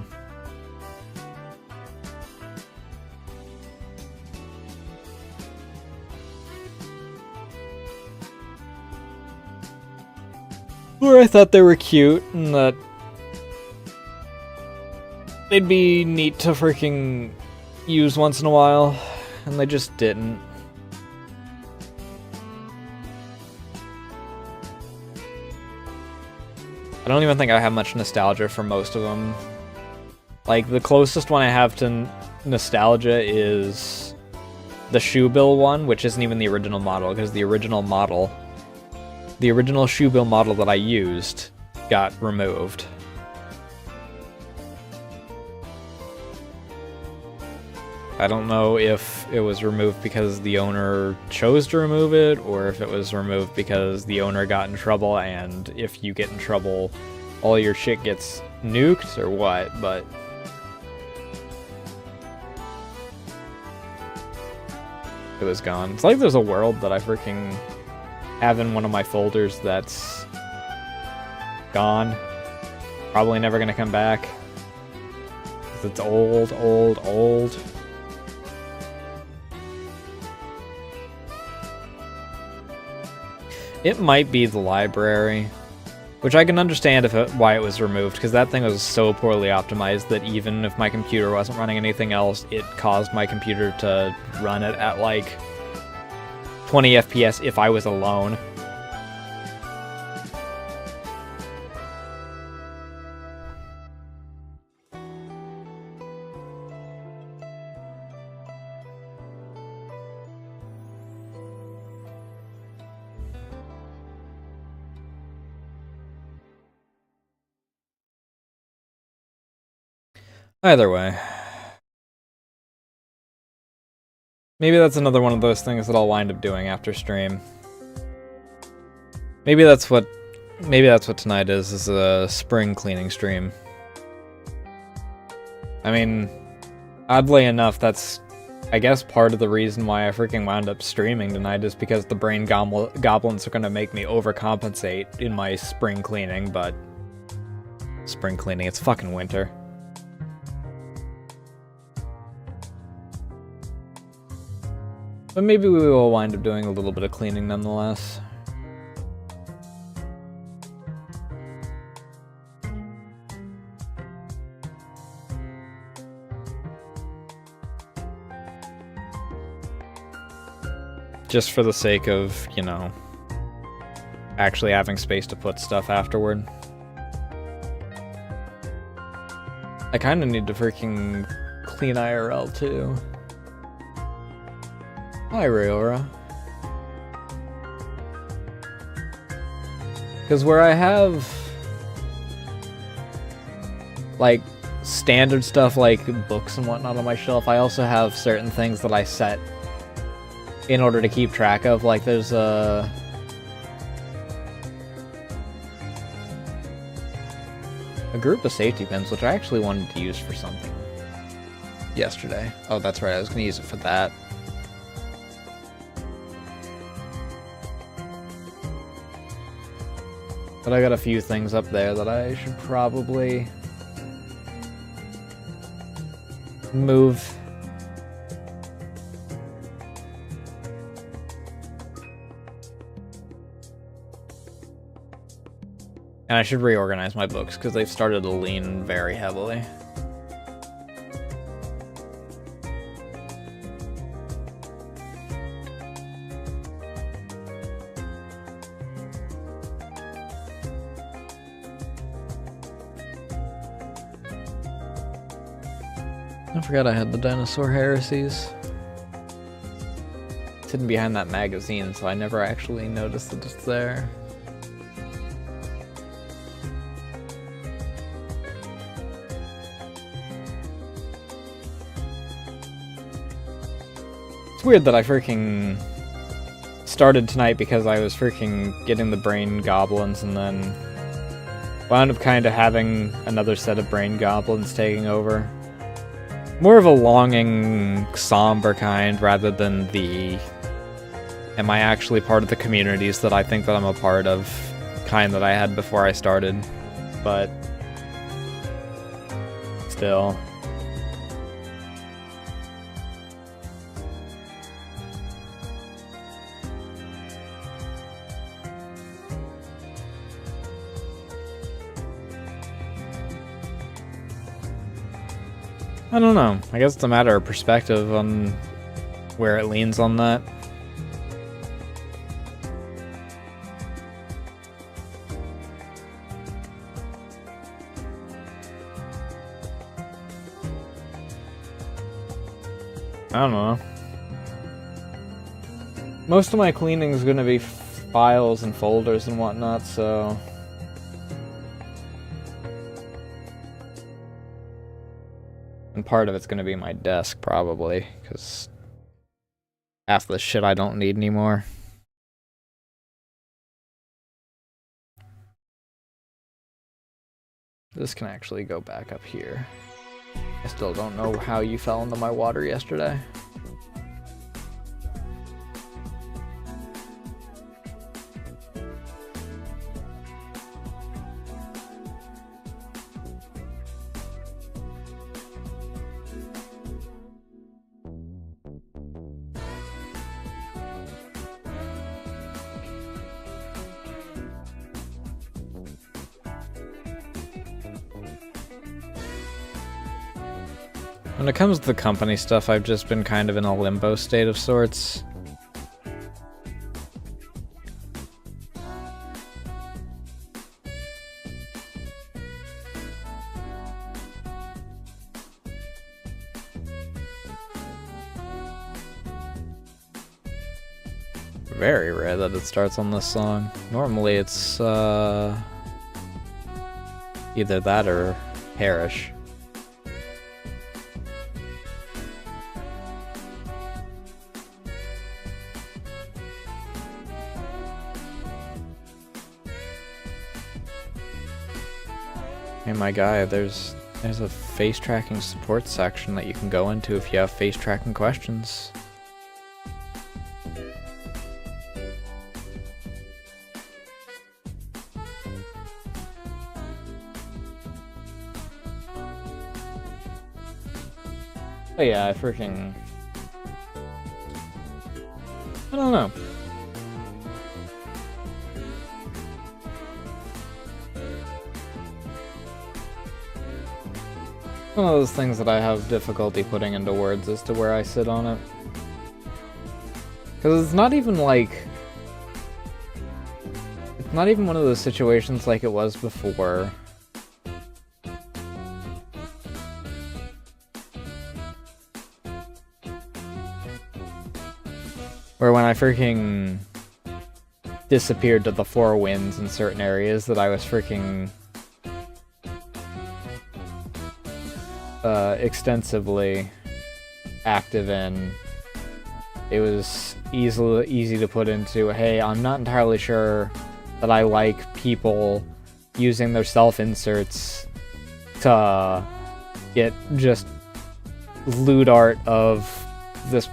Or I thought they were cute and that they'd be neat to freaking use once in a while, and they just didn't. I don't even think I have much nostalgia for most of them. Like, the closest one I have to nostalgia is the Shoebill one, which isn't even the original model, because the original Shoebill model that I used got removed. I don't know if it was removed because the owner chose to remove it, or if it was removed because the owner got in trouble, and if you get in trouble, all your shit gets nuked, or what, but... it was gone. It's like there's a world that I freaking have in one of my folders that's gone. Probably never gonna come back. 'Cause it's old, old, old. It might be the library, which I can understand why it was removed, because that thing was so poorly optimized that even if my computer wasn't running anything else, it caused my computer to run it at like 20 FPS if I was alone. Either way. Maybe that's another one of those things that I'll wind up doing after stream. Maybe that's what tonight is a spring cleaning stream. I mean, oddly enough, that's, I guess, part of the reason why I freaking wound up streaming tonight is because the brain goblins are gonna make me overcompensate in my spring cleaning, but... Spring cleaning, it's fucking winter. But maybe we will wind up doing a little bit of cleaning nonetheless. Just for the sake of, you know, actually having space to put stuff afterward. I kinda need to freaking clean IRL too. Hi, Ryora. Because where I have, like, standard stuff like books and whatnot on my shelf, I also have certain things that I set in order to keep track of. Like, there's a group of safety pins, which I actually wanted to use for something yesterday. Oh, that's right, I was going to use it for that. But I got a few things up there that I should probably move. And I should reorganize my books because they've started to lean very heavily. I forgot I had the Dinosaur Heresies. It's hidden behind that magazine, so I never actually noticed that it's there. It's weird that I freaking started tonight because I was freaking getting the brain goblins and then wound up kind of having another set of brain goblins taking over. More of a longing, somber kind rather than the am I actually part of the communities that I think that I'm a part of kind that I had before I started. But still. I don't know. I guess it's a matter of perspective on where it leans on that. I don't know. Most of my cleaning is going to be files and folders and whatnot, so... And part of it's going to be my desk, probably, because half the shit I don't need anymore. This can actually go back up here. I still don't know how you fell into my water yesterday. When it comes to the company stuff, I've just been kind of in a limbo state of sorts. Very rare that it starts on this song. Normally it's either that or Perish. Hey, my guy, there's a face tracking support section that you can go into if you have face tracking questions. Oh yeah, I don't know. One of those things that I have difficulty putting into words as to where I sit on it. Because it's not even like... It's not even one of those situations like it was before. Where when I freaking disappeared to the Four Winds in certain areas that I was freaking extensively active in, it was easy to put into, hey, I'm not entirely sure that I like people using their self-inserts to get just lewd art of this,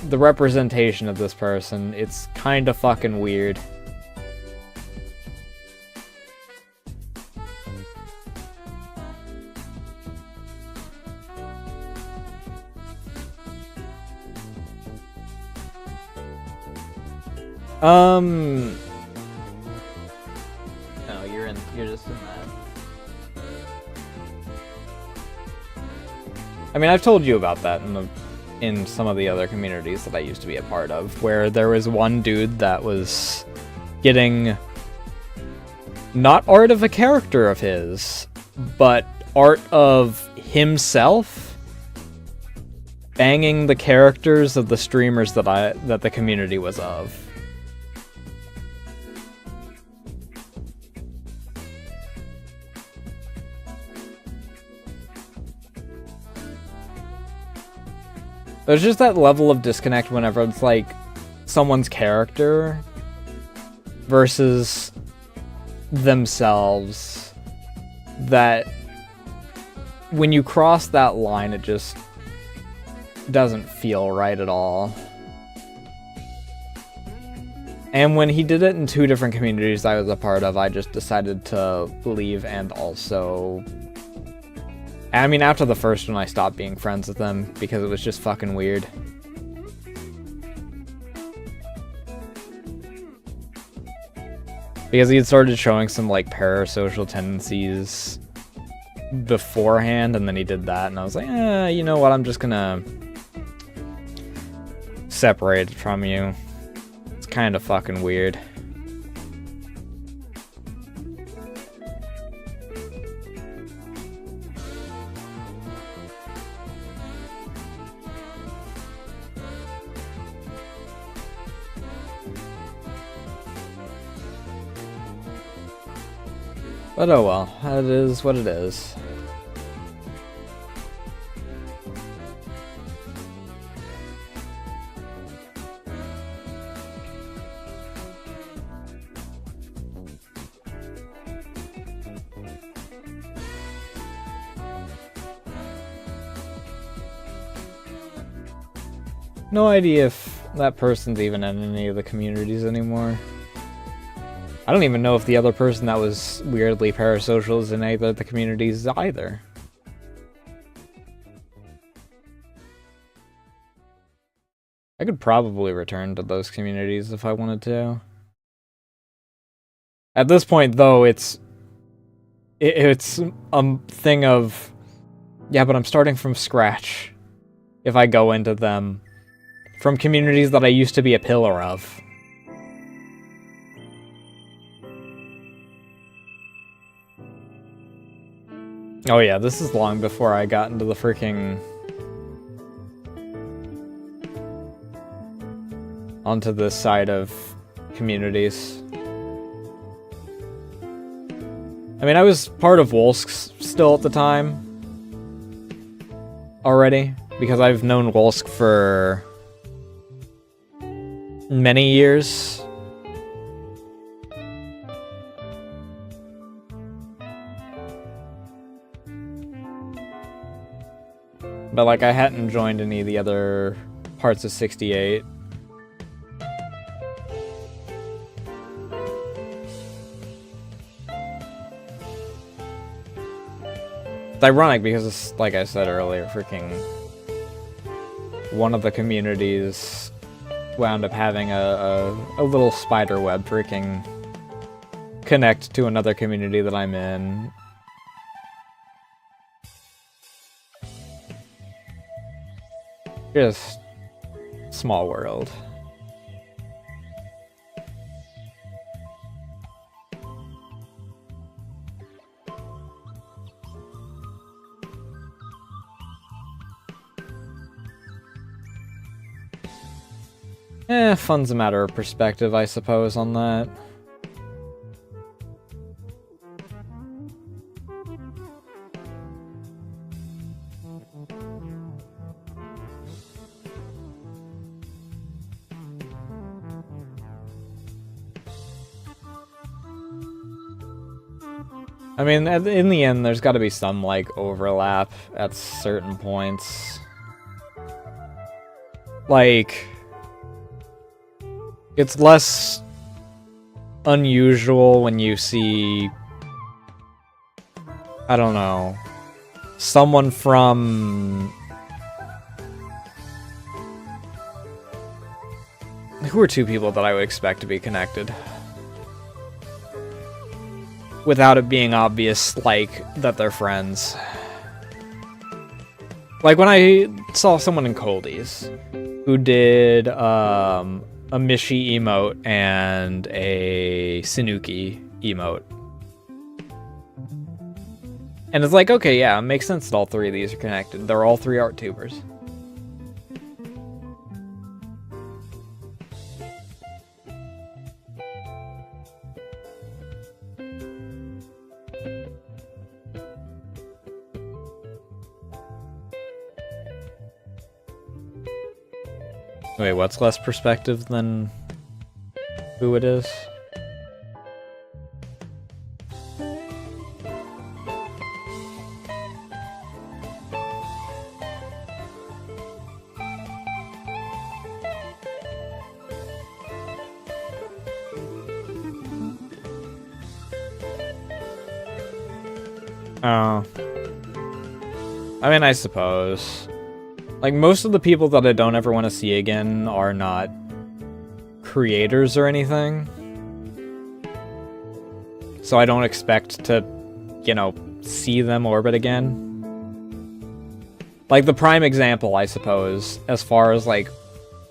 the representation of this person. It's kinda fucking weird. No, you're just in that. I mean, I've told you about that in some of the other communities that I used to be a part of, where there was one dude that was getting not art of a character of his, but art of himself banging the characters of the streamers that the community was of. There's just that level of disconnect whenever it's like someone's character versus themselves, that when you cross that line, it just doesn't feel right at all. And when he did it in two different communities I was a part of, I just decided to leave. And also, I mean, after the first one, I stopped being friends with them because it was just fucking weird. Because he had started showing some, like, parasocial tendencies beforehand, and then he did that, and I was like, you know what, I'm just gonna separate from you. It's kind of fucking weird. But oh well, that is what it is. No idea if that person's even in any of the communities anymore. I don't even know if the other person that was weirdly parasocial is in any of the communities either. I could probably return to those communities if I wanted to. At this point, though, it's a thing of, yeah, but I'm starting from scratch if I go into them from communities that I used to be a pillar of. Oh yeah, this is long before I got into the freaking... onto this side of communities. I mean, I was part of Wolsk still at the time. Already. Because I've known Wolsk for... many years. But, like, I hadn't joined any of the other parts of 68. It's ironic because it's, like I said earlier, freaking one of the communities wound up having a little spider web freaking connect to another community that I'm in. Just small world. Fun's a matter of perspective, I suppose, on that. I mean, in the end, there's gotta be some, like, overlap at certain points. Like, it's less unusual when you see, I don't know, someone from... Who are two people that I would expect to be connected? Without it being obvious, like, that they're friends. Like, when I saw someone in Coldies who did, a Mishi emote and a Sinuki emote. And it's like, okay, yeah, it makes sense that all three of these are connected. They're all three art tubers. Wait, what's less perspective than who it is? Oh. I mean, I suppose. Like, most of the people that I don't ever want to see again are not creators or anything. So I don't expect to, you know, see them orbit again. Like, the prime example, I suppose, as far as, like,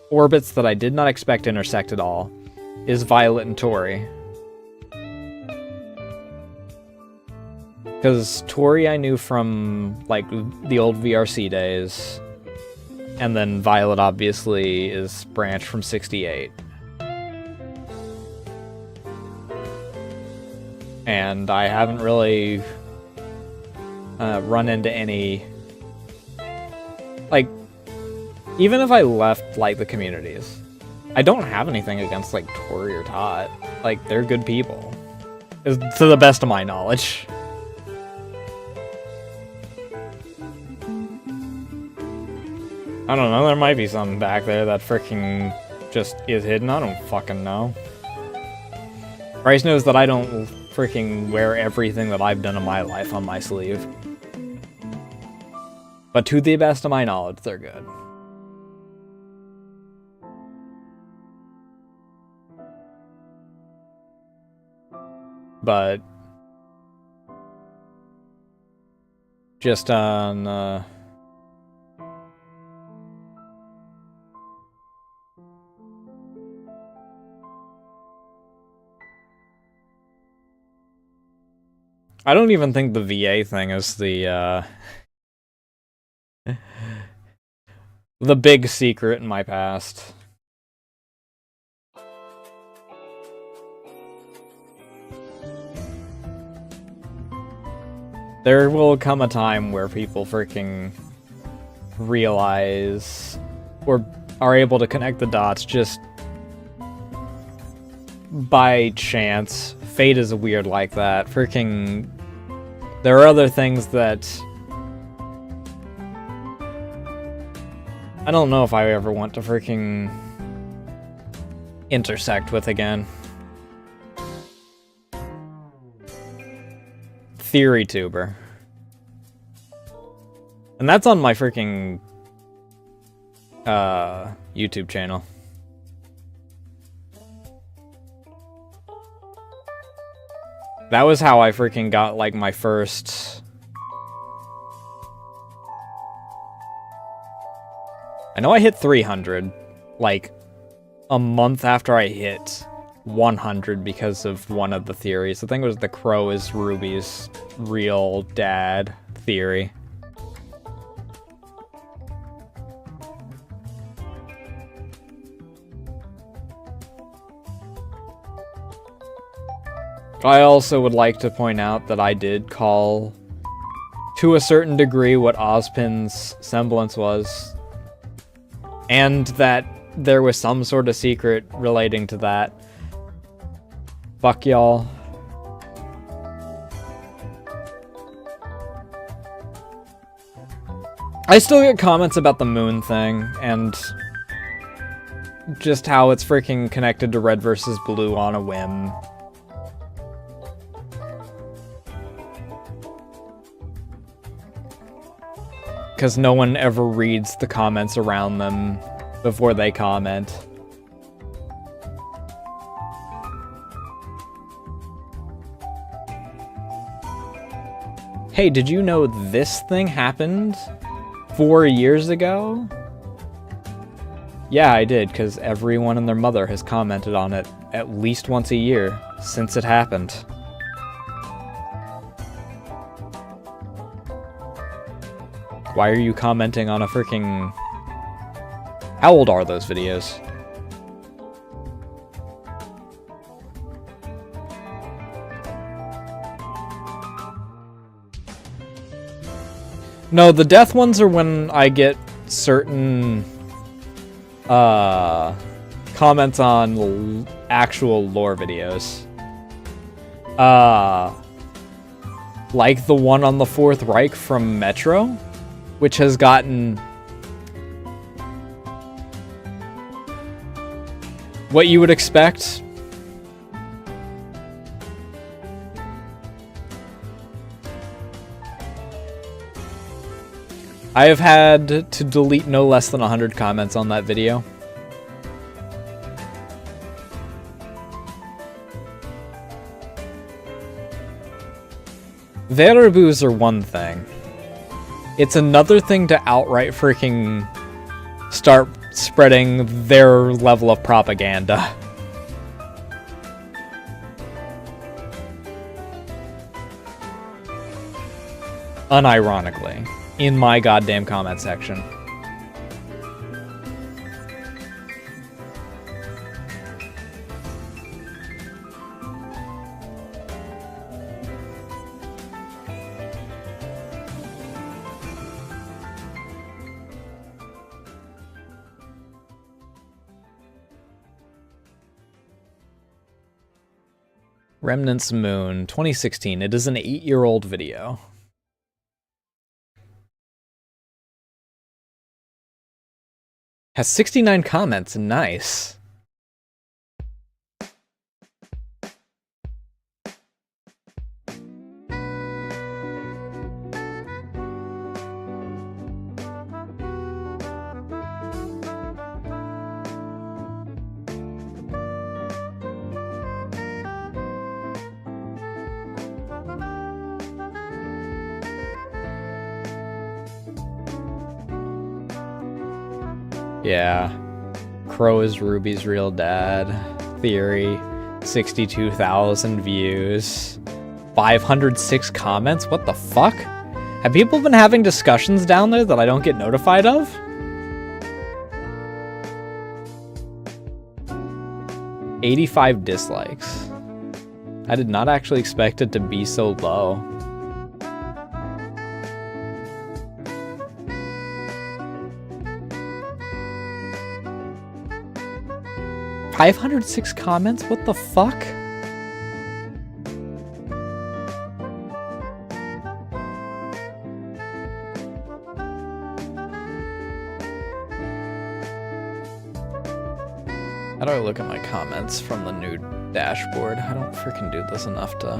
orbits that I did not expect to intersect at all, is Violet and Tori. Because Tori I knew from, like, the old VRC days. And then Violet, obviously, is branched from 68. And I haven't really run into any... Like, even if I left, like, the communities, I don't have anything against, like, Tori or Tot. Like, they're good people. To the best of my knowledge. I don't know, there might be something back there that freaking just is hidden. I don't fucking know. Bryce knows that I don't freaking wear everything that I've done in my life on my sleeve. But to the best of my knowledge, they're good. But... just on, I don't even think the VA thing is the big secret in my past. There will come a time where people freaking realize or are able to connect the dots just by chance. Fate is weird like that. Freaking... There are other things that I don't know if I ever want to freaking intersect with again. Theory tuber. And that's on my freaking YouTube channel. That was how I freaking got, like, my first... I know I hit 300, like, a month after I hit 100 because of one of the theories. I think it was the crow is Ruby's real dad theory. I also would like to point out that I did call, to a certain degree, what Ozpin's semblance was, and that there was some sort of secret relating to that. Fuck y'all. I still get comments about the moon thing, and just how it's freaking connected to red versus blue on a whim. Because no one ever reads the comments around them before they comment. Hey, did you know this thing happened 4 years ago? Yeah, I did, because everyone and their mother has commented on it at least once a year since it happened. Why are you commenting on a freaking... How old are those videos? No, the death ones are when I get certain comments on actual lore videos. Like the one on the Fourth Reich from Metro, which has gotten what you would expect. I have had to delete no less than 100 comments on that video. Wehrabus are one thing. It's another thing to outright freaking start spreading their level of propaganda. Unironically, in my goddamn comment section. Remnants Moon, 2016. It is an 8-year-old video. Has 69 comments. Nice. Yeah. Crow is Ruby's real dad. Theory. 62,000 views. 506 comments? What the fuck? Have people been having discussions down there that I don't get notified of? $85 dislikes. I did not actually expect it to be so low. $506 comments? What the fuck? How do I look at my comments from the new dashboard? I don't freaking do this enough to...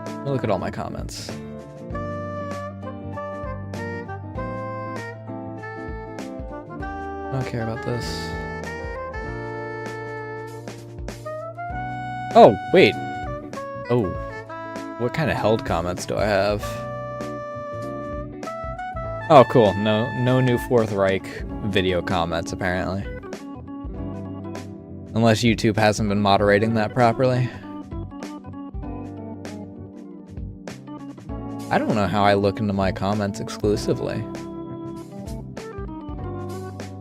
Let me look at all my comments. I don't care about this. Oh, wait. Oh. What kind of held comments do I have? Oh, cool. No new Fourth Reich video comments, apparently. Unless YouTube hasn't been moderating that properly. I don't know how I look into my comments exclusively.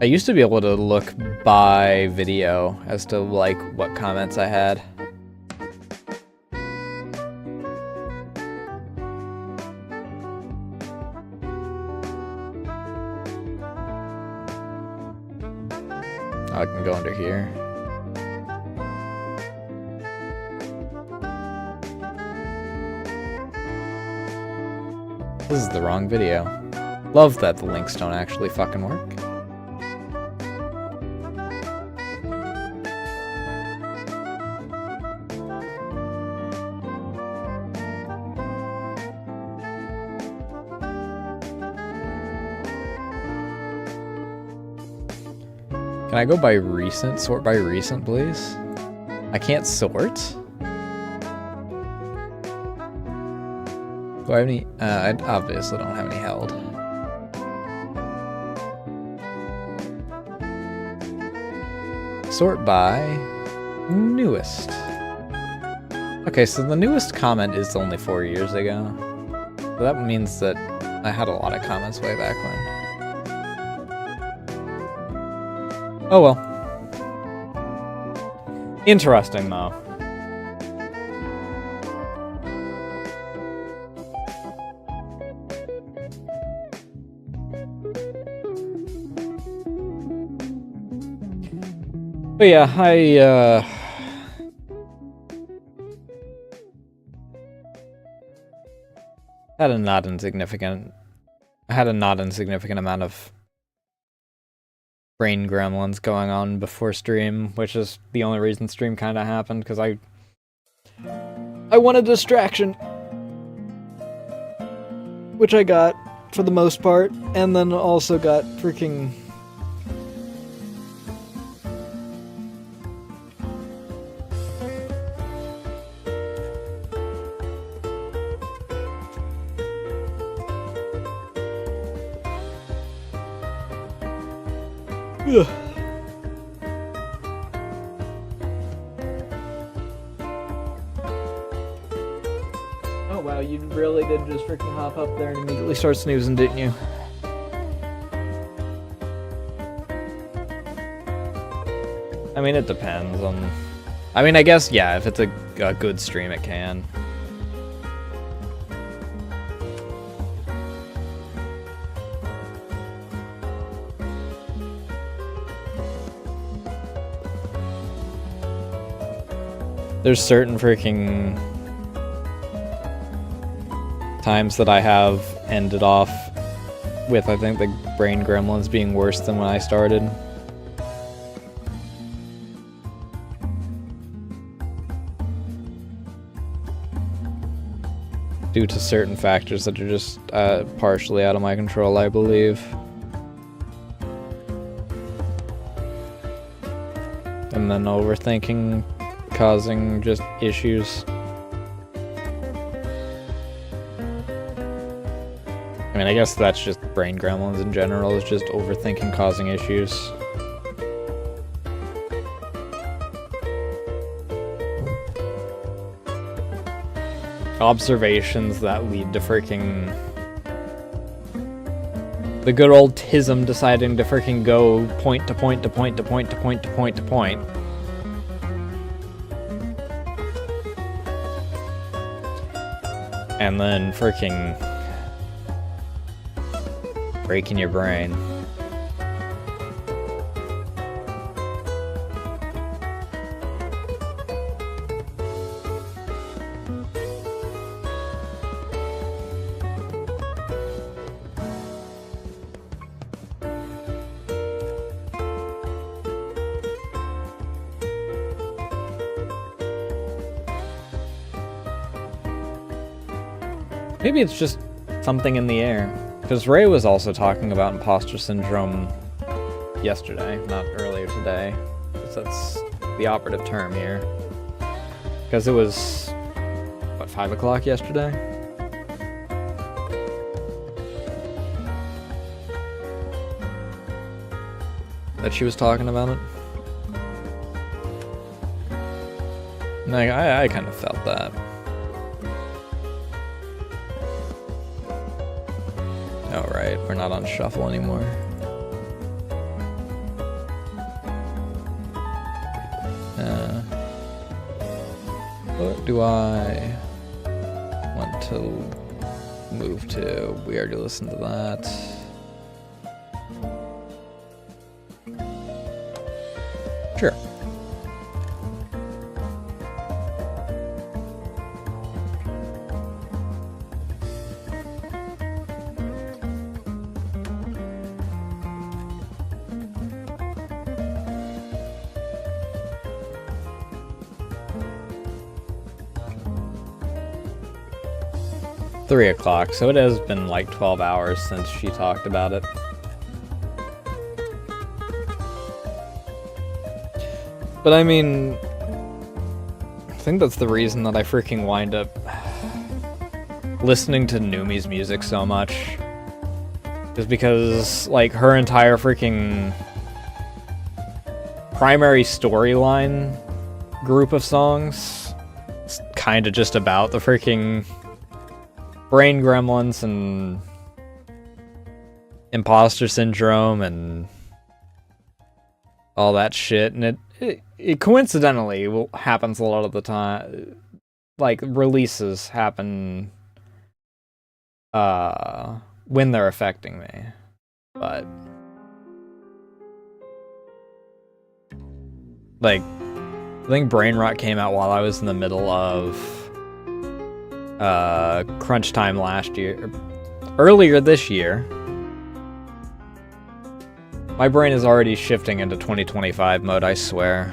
I used to be able to look by video as to, like, what comments I had. I can go under here. This is the wrong video. Love that the links don't actually fucking work. Can I go by recent? Sort by recent, please? I can't sort? Do I have any? I obviously don't have any held. Sort by newest. Okay, so the newest comment is only 4 years ago. So that means that I had a lot of comments way back when. Oh well. Interesting, though. But yeah, I had a not insignificant amount of brain gremlins going on before stream, which is the only reason stream kind of happened, because I want a distraction, which I got for the most part, and then also got freaking ugh. Oh wow, you really did just freaking hop up there and immediately start snoozing, didn't you? I mean, it depends on... I mean, I guess, yeah, if it's a good stream, it can. There's certain freaking times that I have ended off with, I think, the brain gremlins being worse than when I started. Due to certain factors that are just partially out of my control, I believe. And then overthinking causing just issues. I mean, I guess that's just brain gremlins in general, is just overthinking causing issues. Observations that lead to freaking... the good old tism deciding to freaking go point to point to point to point to point to point to point. And then freaking breaking your brain. Maybe it's just something in the air. Because Ray was also talking about imposter syndrome yesterday, not earlier today. Because that's the operative term here. Because it was, what, 5 o'clock yesterday? That she was talking about it? Like, I kind of felt that. Oh, right, we're not on shuffle anymore. What do I want to move to? We already listened to that. Sure. Three o'clock, so it has been like 12 hours since she talked about it. But I mean, I think that's the reason that I freaking wind up listening to Numi's music so much. Is because, like, her entire freaking primary storyline group of songs is kind of just about the freaking brain gremlins and imposter syndrome and all that shit, and it coincidentally happens a lot of the time. Like, releases happen when they're affecting me, but like, I think Brain Rot came out while I was in the middle of crunch time last year, earlier this year. My brain is already shifting into 2025 mode, I swear.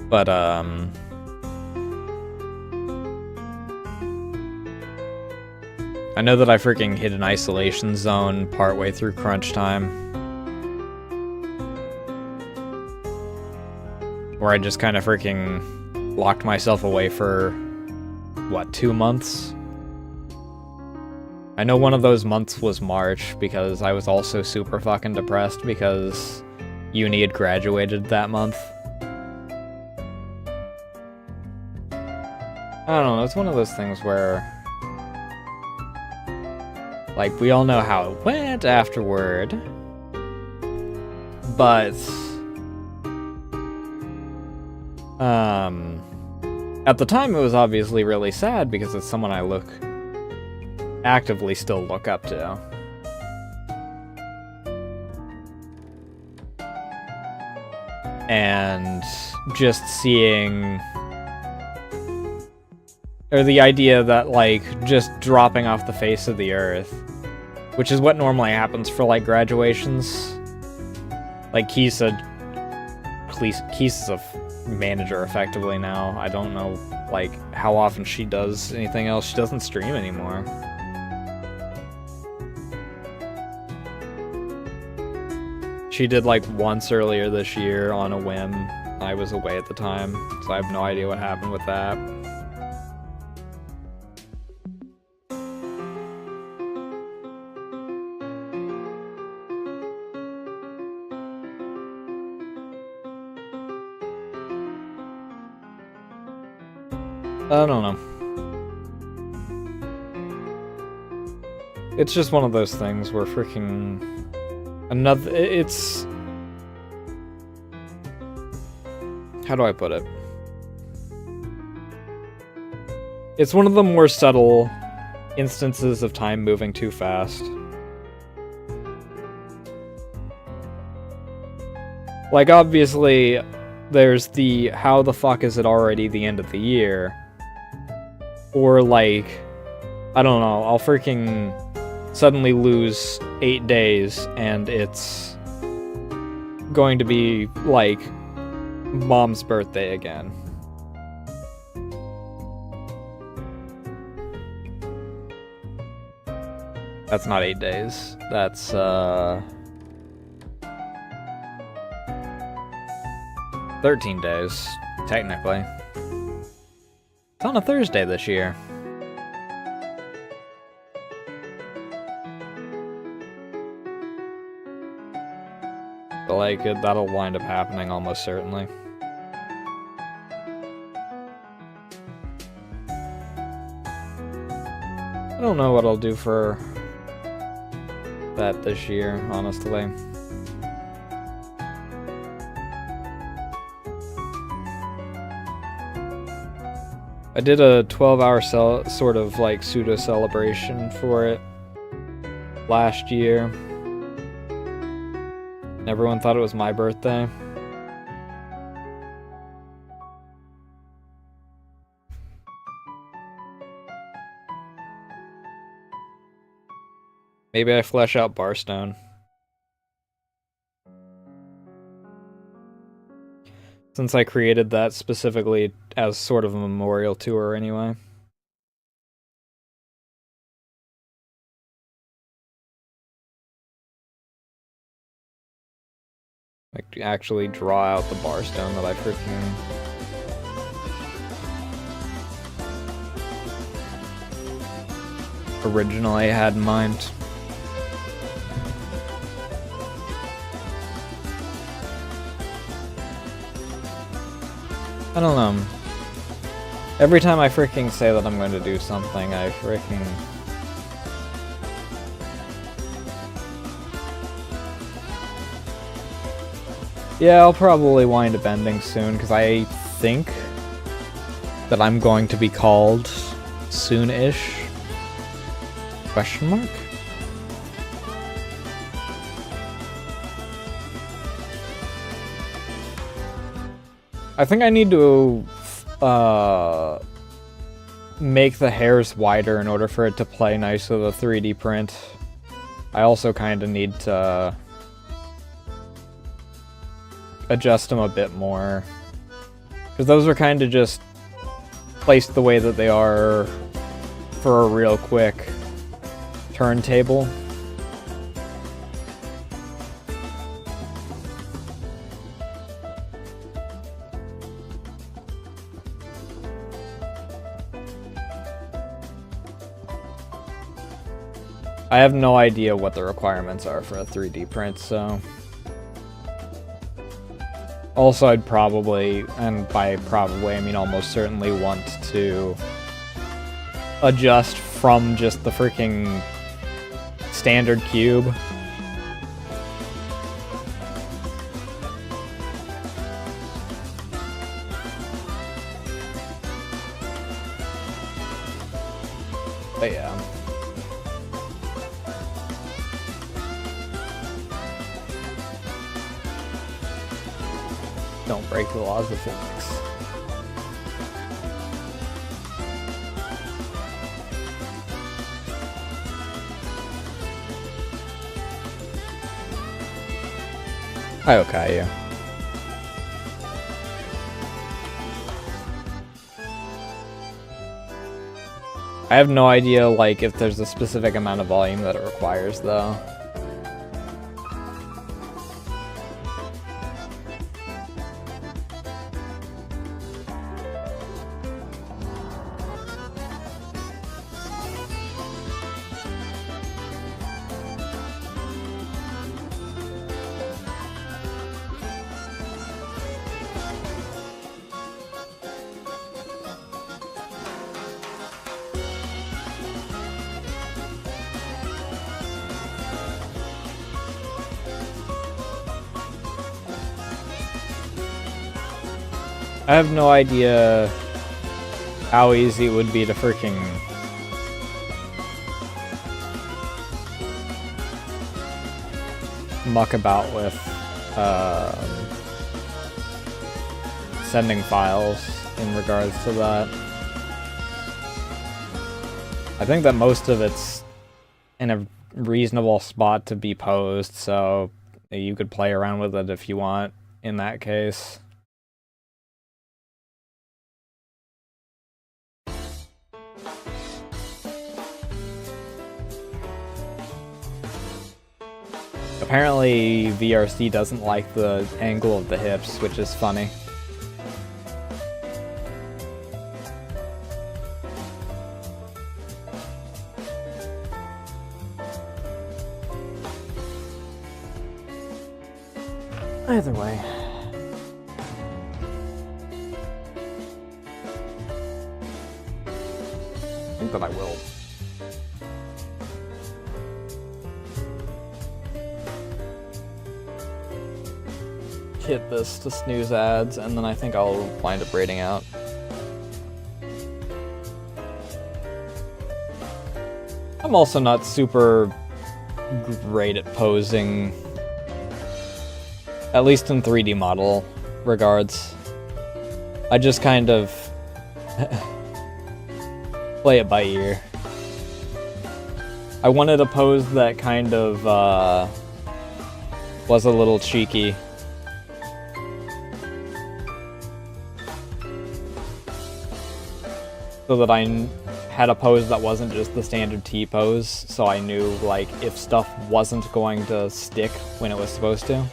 But, I know that I freaking hit an isolation zone partway through crunch time, where I just kind of freaking locked myself away for, what, 2 months? I know one of those months was March, because I was also super fucking depressed because uni had graduated that month. I don't know, it's one of those things where, like, we all know how it went afterward, but at the time it was obviously really sad because it's someone I actively still look up to. And just seeing, or the idea that, like, just dropping off the face of the earth, which is what normally happens for, like, graduations. Like, Kisa is a manager effectively now. I don't know, like, how often she does anything else. She doesn't stream anymore. She did, like, once earlier this year on a whim. I was away at the time, so I have no idea what happened with that. I don't know. It's just one of those things where freaking it's, how do I put it? It's one of the more subtle instances of time moving too fast. Like, obviously, there's the how the fuck is it already the end of the year? Or, like, I don't know, I'll freaking suddenly lose 8 days and it's going to be, like, Mom's birthday again. That's not 8 days. That's 13 days, technically. It's on a Thursday this year. But like, that'll wind up happening almost certainly. I don't know what I'll do for that this year, honestly. I did a 12-hour sort of like pseudo celebration for it last year. Everyone thought it was my birthday. Maybe I flesh out Barstone. Since I created that specifically as sort of a memorial to her anyway. Like, actually draw out the Barstone that I freaking... originally had in mind. I don't know. Every time I freaking say that I'm going to do something, I freaking... Yeah, I'll probably wind up ending soon, because I think that I'm going to be called soon-ish? Question mark? I think I need to make the hairs wider in order for it to play nice with a 3D print. I also kind of need to adjust them a bit more, because those are kind of just placed the way that they are for a real quick turntable. I have no idea what the requirements are for a 3D print, so... Also, I'd probably, and by probably I mean almost certainly, want to adjust from just the freaking standard cube. But yeah. Don't break the laws of physics. Hi, Okayu. I have no idea, like, if there's a specific amount of volume that it requires, though. I have no idea how easy it would be to freaking muck about with sending files in regards to that. I think that most of it's in a reasonable spot to be posed, so you could play around with it if you want in that case. Apparently, VRC doesn't like the angle of the hips, which is funny. Either way. I think that I will. Hit this to snooze ads, and then I think I'll wind up raiding out. I'm also not super great at posing, at least in 3D model regards. I just kind of play it by ear. I wanted a pose that kind of was a little cheeky. So that I had a pose that wasn't just the standard T pose, so I knew, like, if stuff wasn't going to stick when it was supposed to.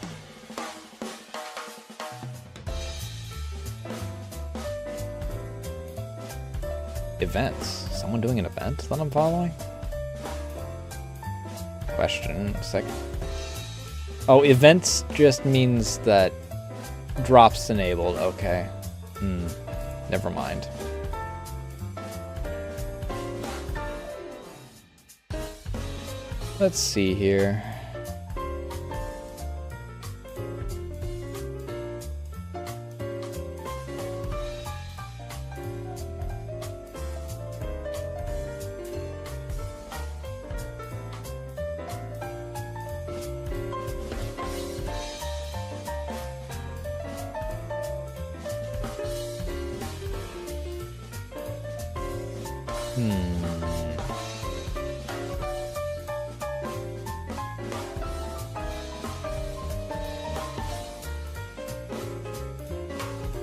Events? Someone doing an event that I'm following? Question, second. Oh, events just means that drops enabled, okay. Never mind. Let's see here.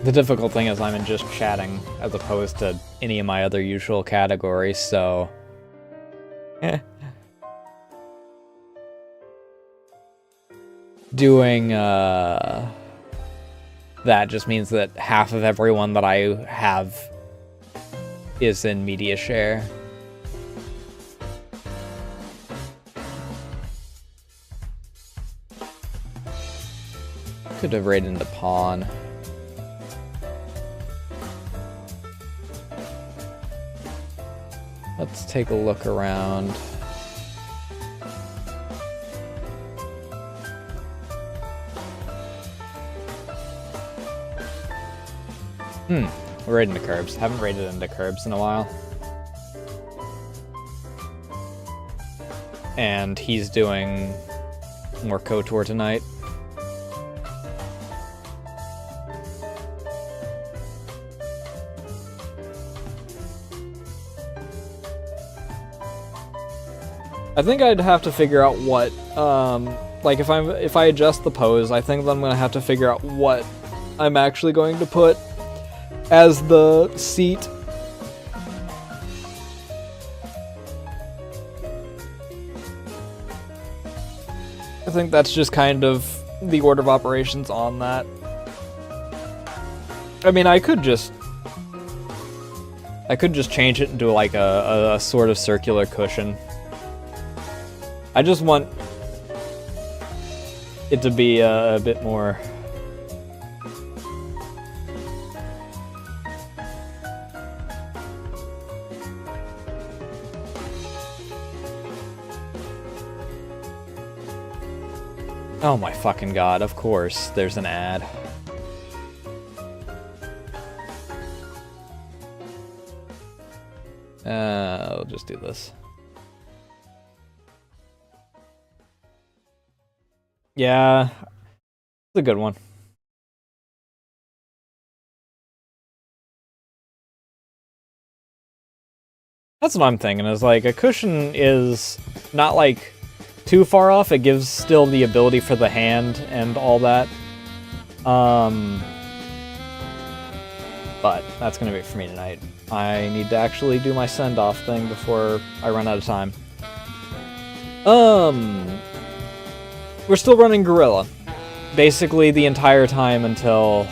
The difficult thing is I'm just chatting as opposed to any of my other usual categories, so... Doing, that just means that half of everyone that I have is in media share. Could have raided into pawn. Let's take a look around. We're raiding into curbs. Haven't raided into curbs in a while. And he's doing more KOTOR tonight. I think I'd have to figure out what, like if I adjust the pose, I think that I'm gonna have to figure out what I'm actually going to put as the seat. I think that's just kind of the order of operations on that. I mean, I could just change it into like a sort of circular cushion. I just want it to be a bit more... Oh my fucking god, of course, there's an ad. I'll just do this. Yeah, it's a good one. That's what I'm thinking, is like, a cushion is not like too far off, it gives still the ability for the hand and all that. But that's gonna be it for me tonight. I need to actually do my send-off thing before I run out of time. We're still running Gorilla. Basically the entire time until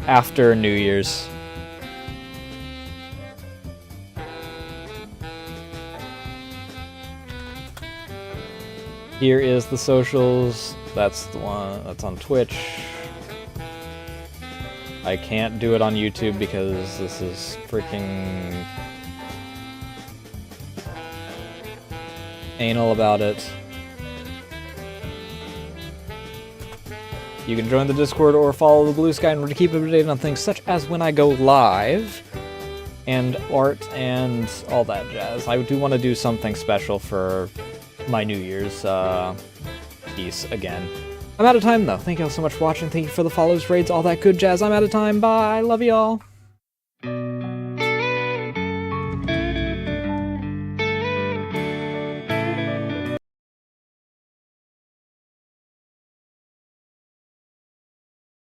after New Year's. Here is the socials. That's the one that's on Twitch. I can't do it on YouTube because this is freaking anal about it. You can join the Discord or follow the Blue Sky in order to keep updated on things such as when I go live, and art and all that jazz. I do want to do something special for my New Year's piece again. I'm out of time though. Thank you all so much for watching. Thank you for the follows, raids, all that good jazz. I'm out of time. Bye. Love y'all.